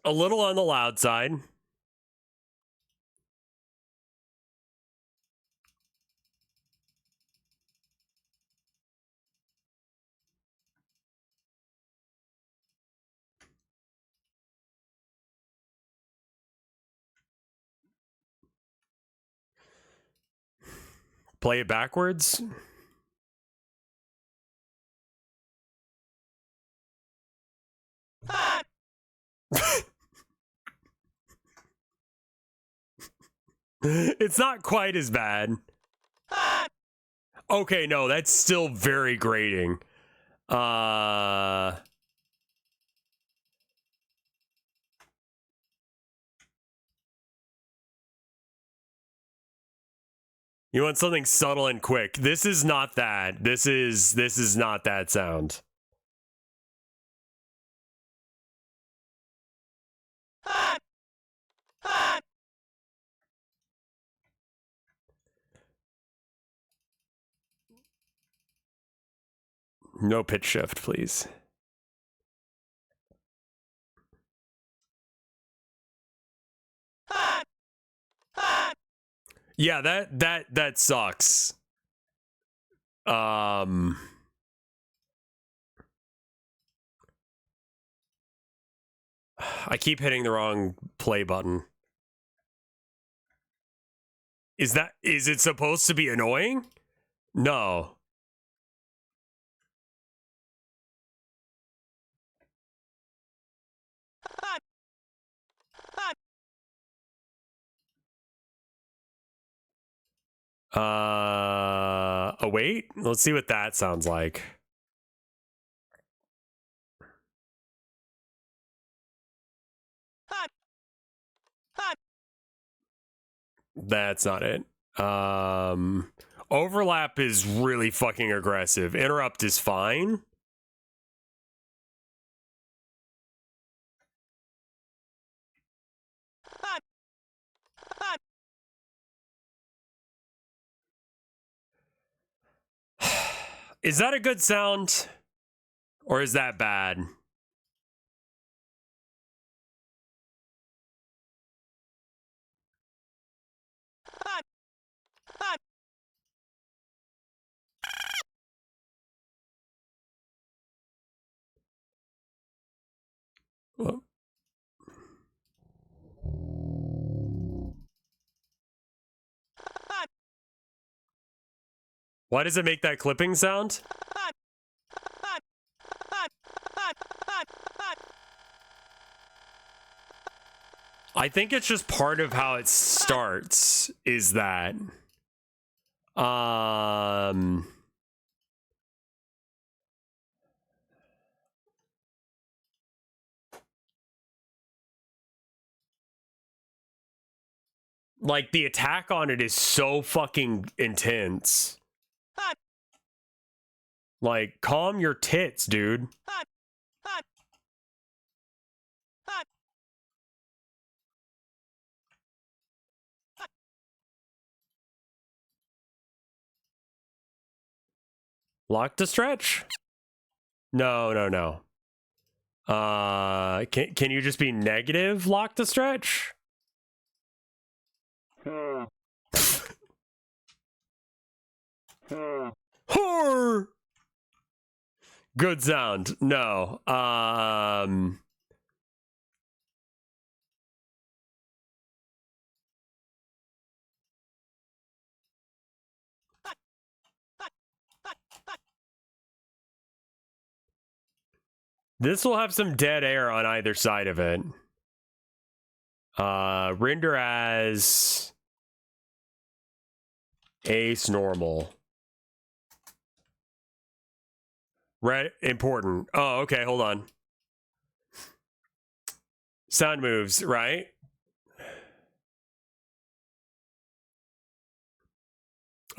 little on the loud side. Play it backwards. It's not quite as bad. Okay, no, that's still very grating. You want something subtle and quick. This is not that. This is not that sound. No pitch shift, please. Yeah, that sucks. I keep hitting the wrong play button. Is it supposed to be annoying? No. Oh wait, let's see what that sounds like. That's not it. Overlap is really fucking aggressive. Interrupt is fine. Is that a good sound? Or is that bad? Whoa. Why does it make that clipping sound? I think it's just part of how it starts, is that like the attack on it is so fucking intense. Like, calm your tits, dude. Lock to stretch? No. Can you just be negative lock to stretch? Horror! Good sound. No. This will have some dead air on either side of it. Render as ace normal. Right, important. Oh, okay, hold on. Sound moves, right?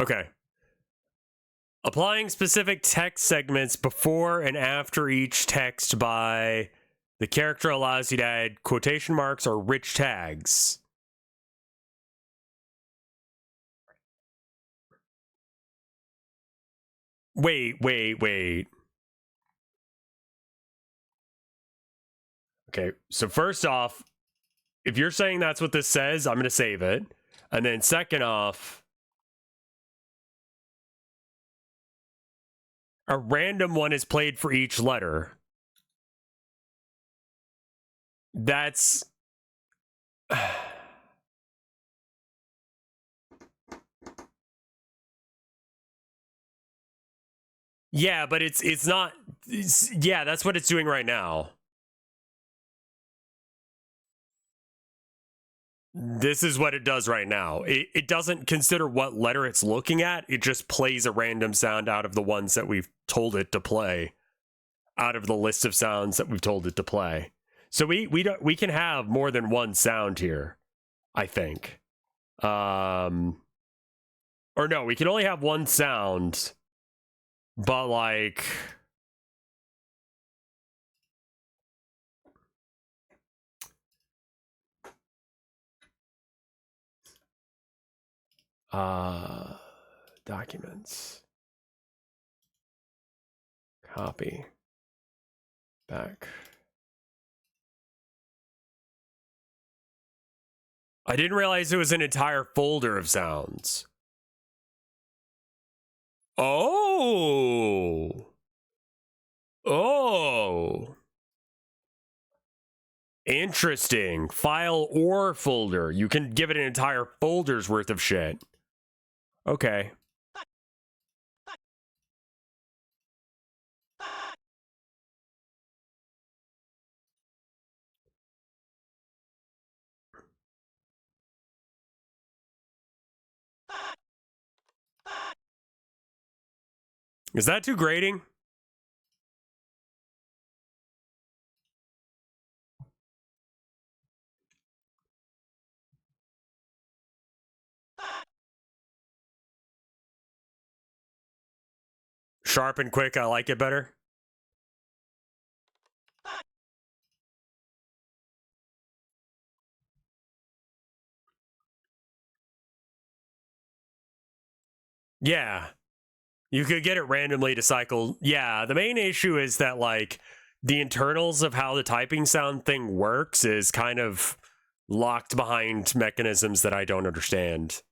Okay. Applying specific text segments before and after each text by the character allows you to add quotation marks or rich tags. Wait. Okay, so first off, if you're saying that's what this says, I'm going to save it. And then second off, a random one is played for each letter. That's... yeah, but it's not... yeah, that's what it's doing right now. This is what it does right now. It doesn't consider what letter it's looking at. It just plays a random sound out of the ones that we've told it to play. Out of the list of sounds that we've told it to play. So we can have more than one sound here, I think. Or no, we can only have one sound. But like... documents. Copy. Back. I didn't realize it was an entire folder of sounds. Oh. Interesting. File or folder. You can give it an entire folder's worth of shit. Okay. Is that too grating? Sharp and quick, I like it better. Yeah. You could get it randomly to cycle. Yeah, the main issue is that, like, the internals of how the typing sound thing works is kind of locked behind mechanisms that I don't understand.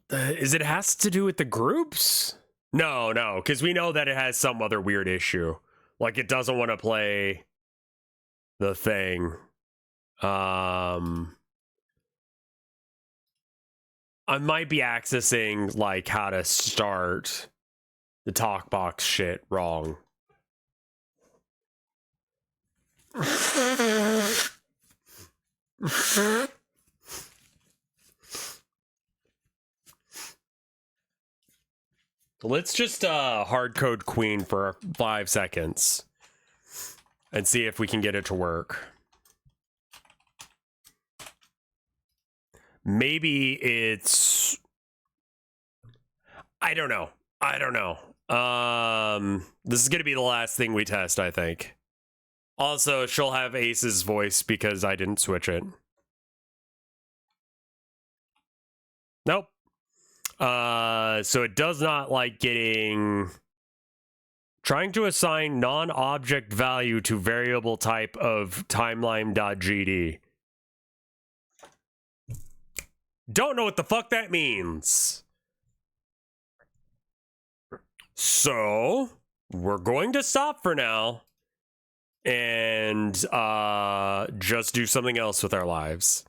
Is it has to do with the groups? No, because we know that it has some other weird issue. Like, it doesn't want to play the thing. I might be accessing, like, how to start the talk box shit wrong. Let's just hard code Queen for 5 seconds and see if we can get it to work. maybe it's, I don't know. This is gonna be the last thing we test, I think. Also, she'll have Ace's voice because I didn't switch it. Nope. So it does not like trying to assign non-object value to variable type of timeline.gd. Don't know what the fuck that means. So we're going to stop for now and just do something else with our lives.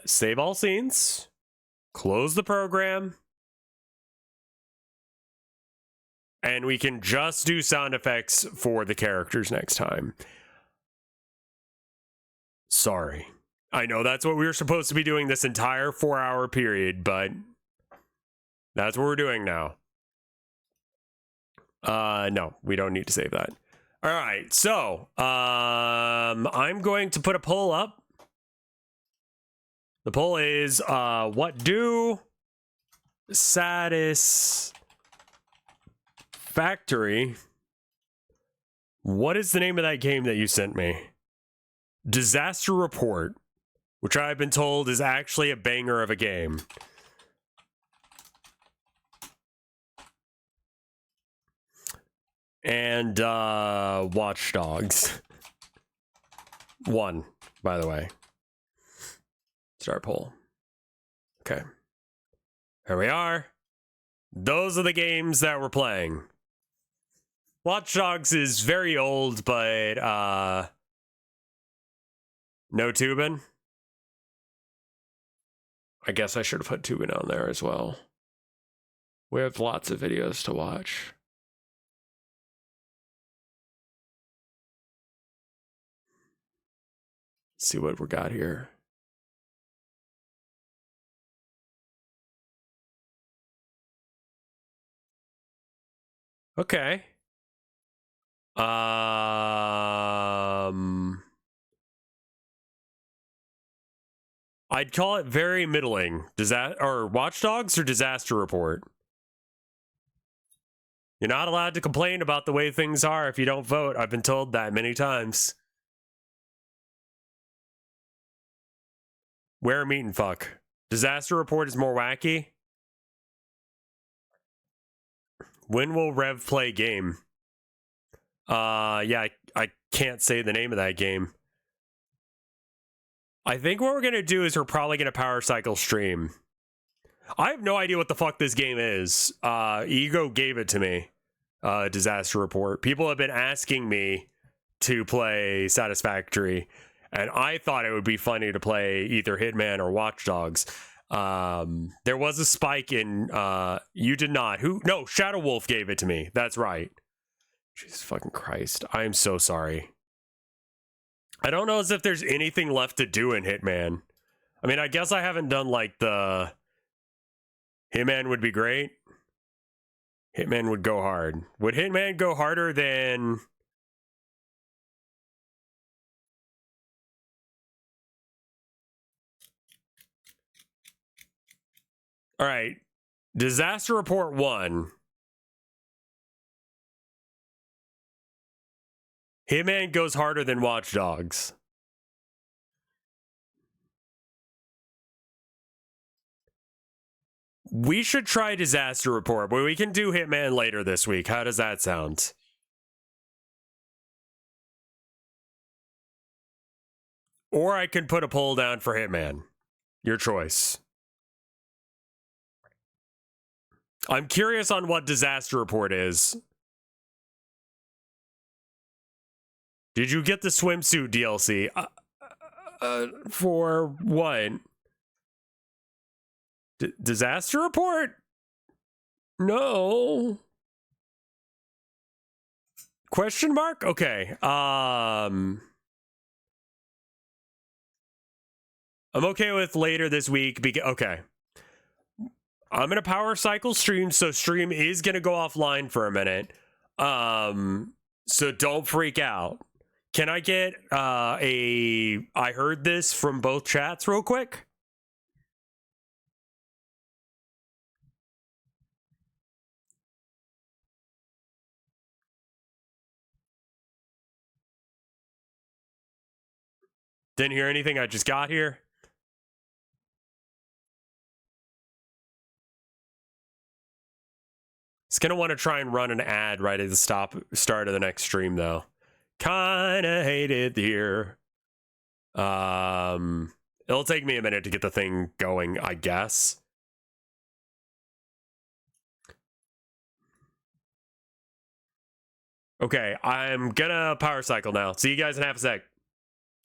Save all scenes, close the program, and we can just do sound effects for the characters next time. Sorry. I know that's what we were supposed to be doing this entire 4-hour period, but that's what we're doing now. No, we don't need to save that. All right, so I'm going to put a poll up. The poll is, what do Satisfactory? What is the name of that game that you sent me? Disaster Report, which I've been told is actually a banger of a game. And Watch Dogs 1, by the way. Start poll. Okay. Here we are. Those are the games that we're playing. Watch Dogs is very old, but no Tubin. I guess I should have put Tubin on there as well. We have lots of videos to watch. Let's see what we got here. Okay. I'd call it very middling. Or Watch Dogs or Disaster Report? You're not allowed to complain about the way things are if you don't vote. I've been told that many times. Where meat and fuck? Disaster Report is more wacky. When will Rev play game? Yeah, I can't say the name of that game. I think what we're gonna do is we're probably gonna power cycle stream. I have no idea what the fuck this game is. Ego gave it to me. Disaster Report. People have been asking me to play Satisfactory, and I thought it would be funny to play either Hitman or Watch Dogs. There was a spike in you did not. Who? No, Shadow Wolf gave it to me. That's right. Jesus fucking Christ. I am so sorry. I don't know as if there's anything left to do in Hitman. I mean, I guess I haven't done like the Hitman would be great. Hitman would go hard. Would Hitman go harder than All right. Disaster Report 1. Hitman goes harder than Watch Dogs. We should try Disaster Report, but we can do Hitman later this week. How does that sound? Or I can put a poll down for Hitman. Your choice. I'm curious on what Disaster Report is. Did you get the swimsuit DLC? For what? Disaster Report? No. Question mark? Okay. I'm okay with later this week. Okay. I'm going to power cycle stream, so stream is going to go offline for a minute. So don't freak out. Can I get I heard this from both chats real quick? Didn't hear anything. I just got here. It's gonna want to try and run an ad right at the start of the next stream, though. Kinda hate it here. It'll take me a minute to get the thing going, I guess. Okay, I'm gonna power cycle now. See you guys in half a sec.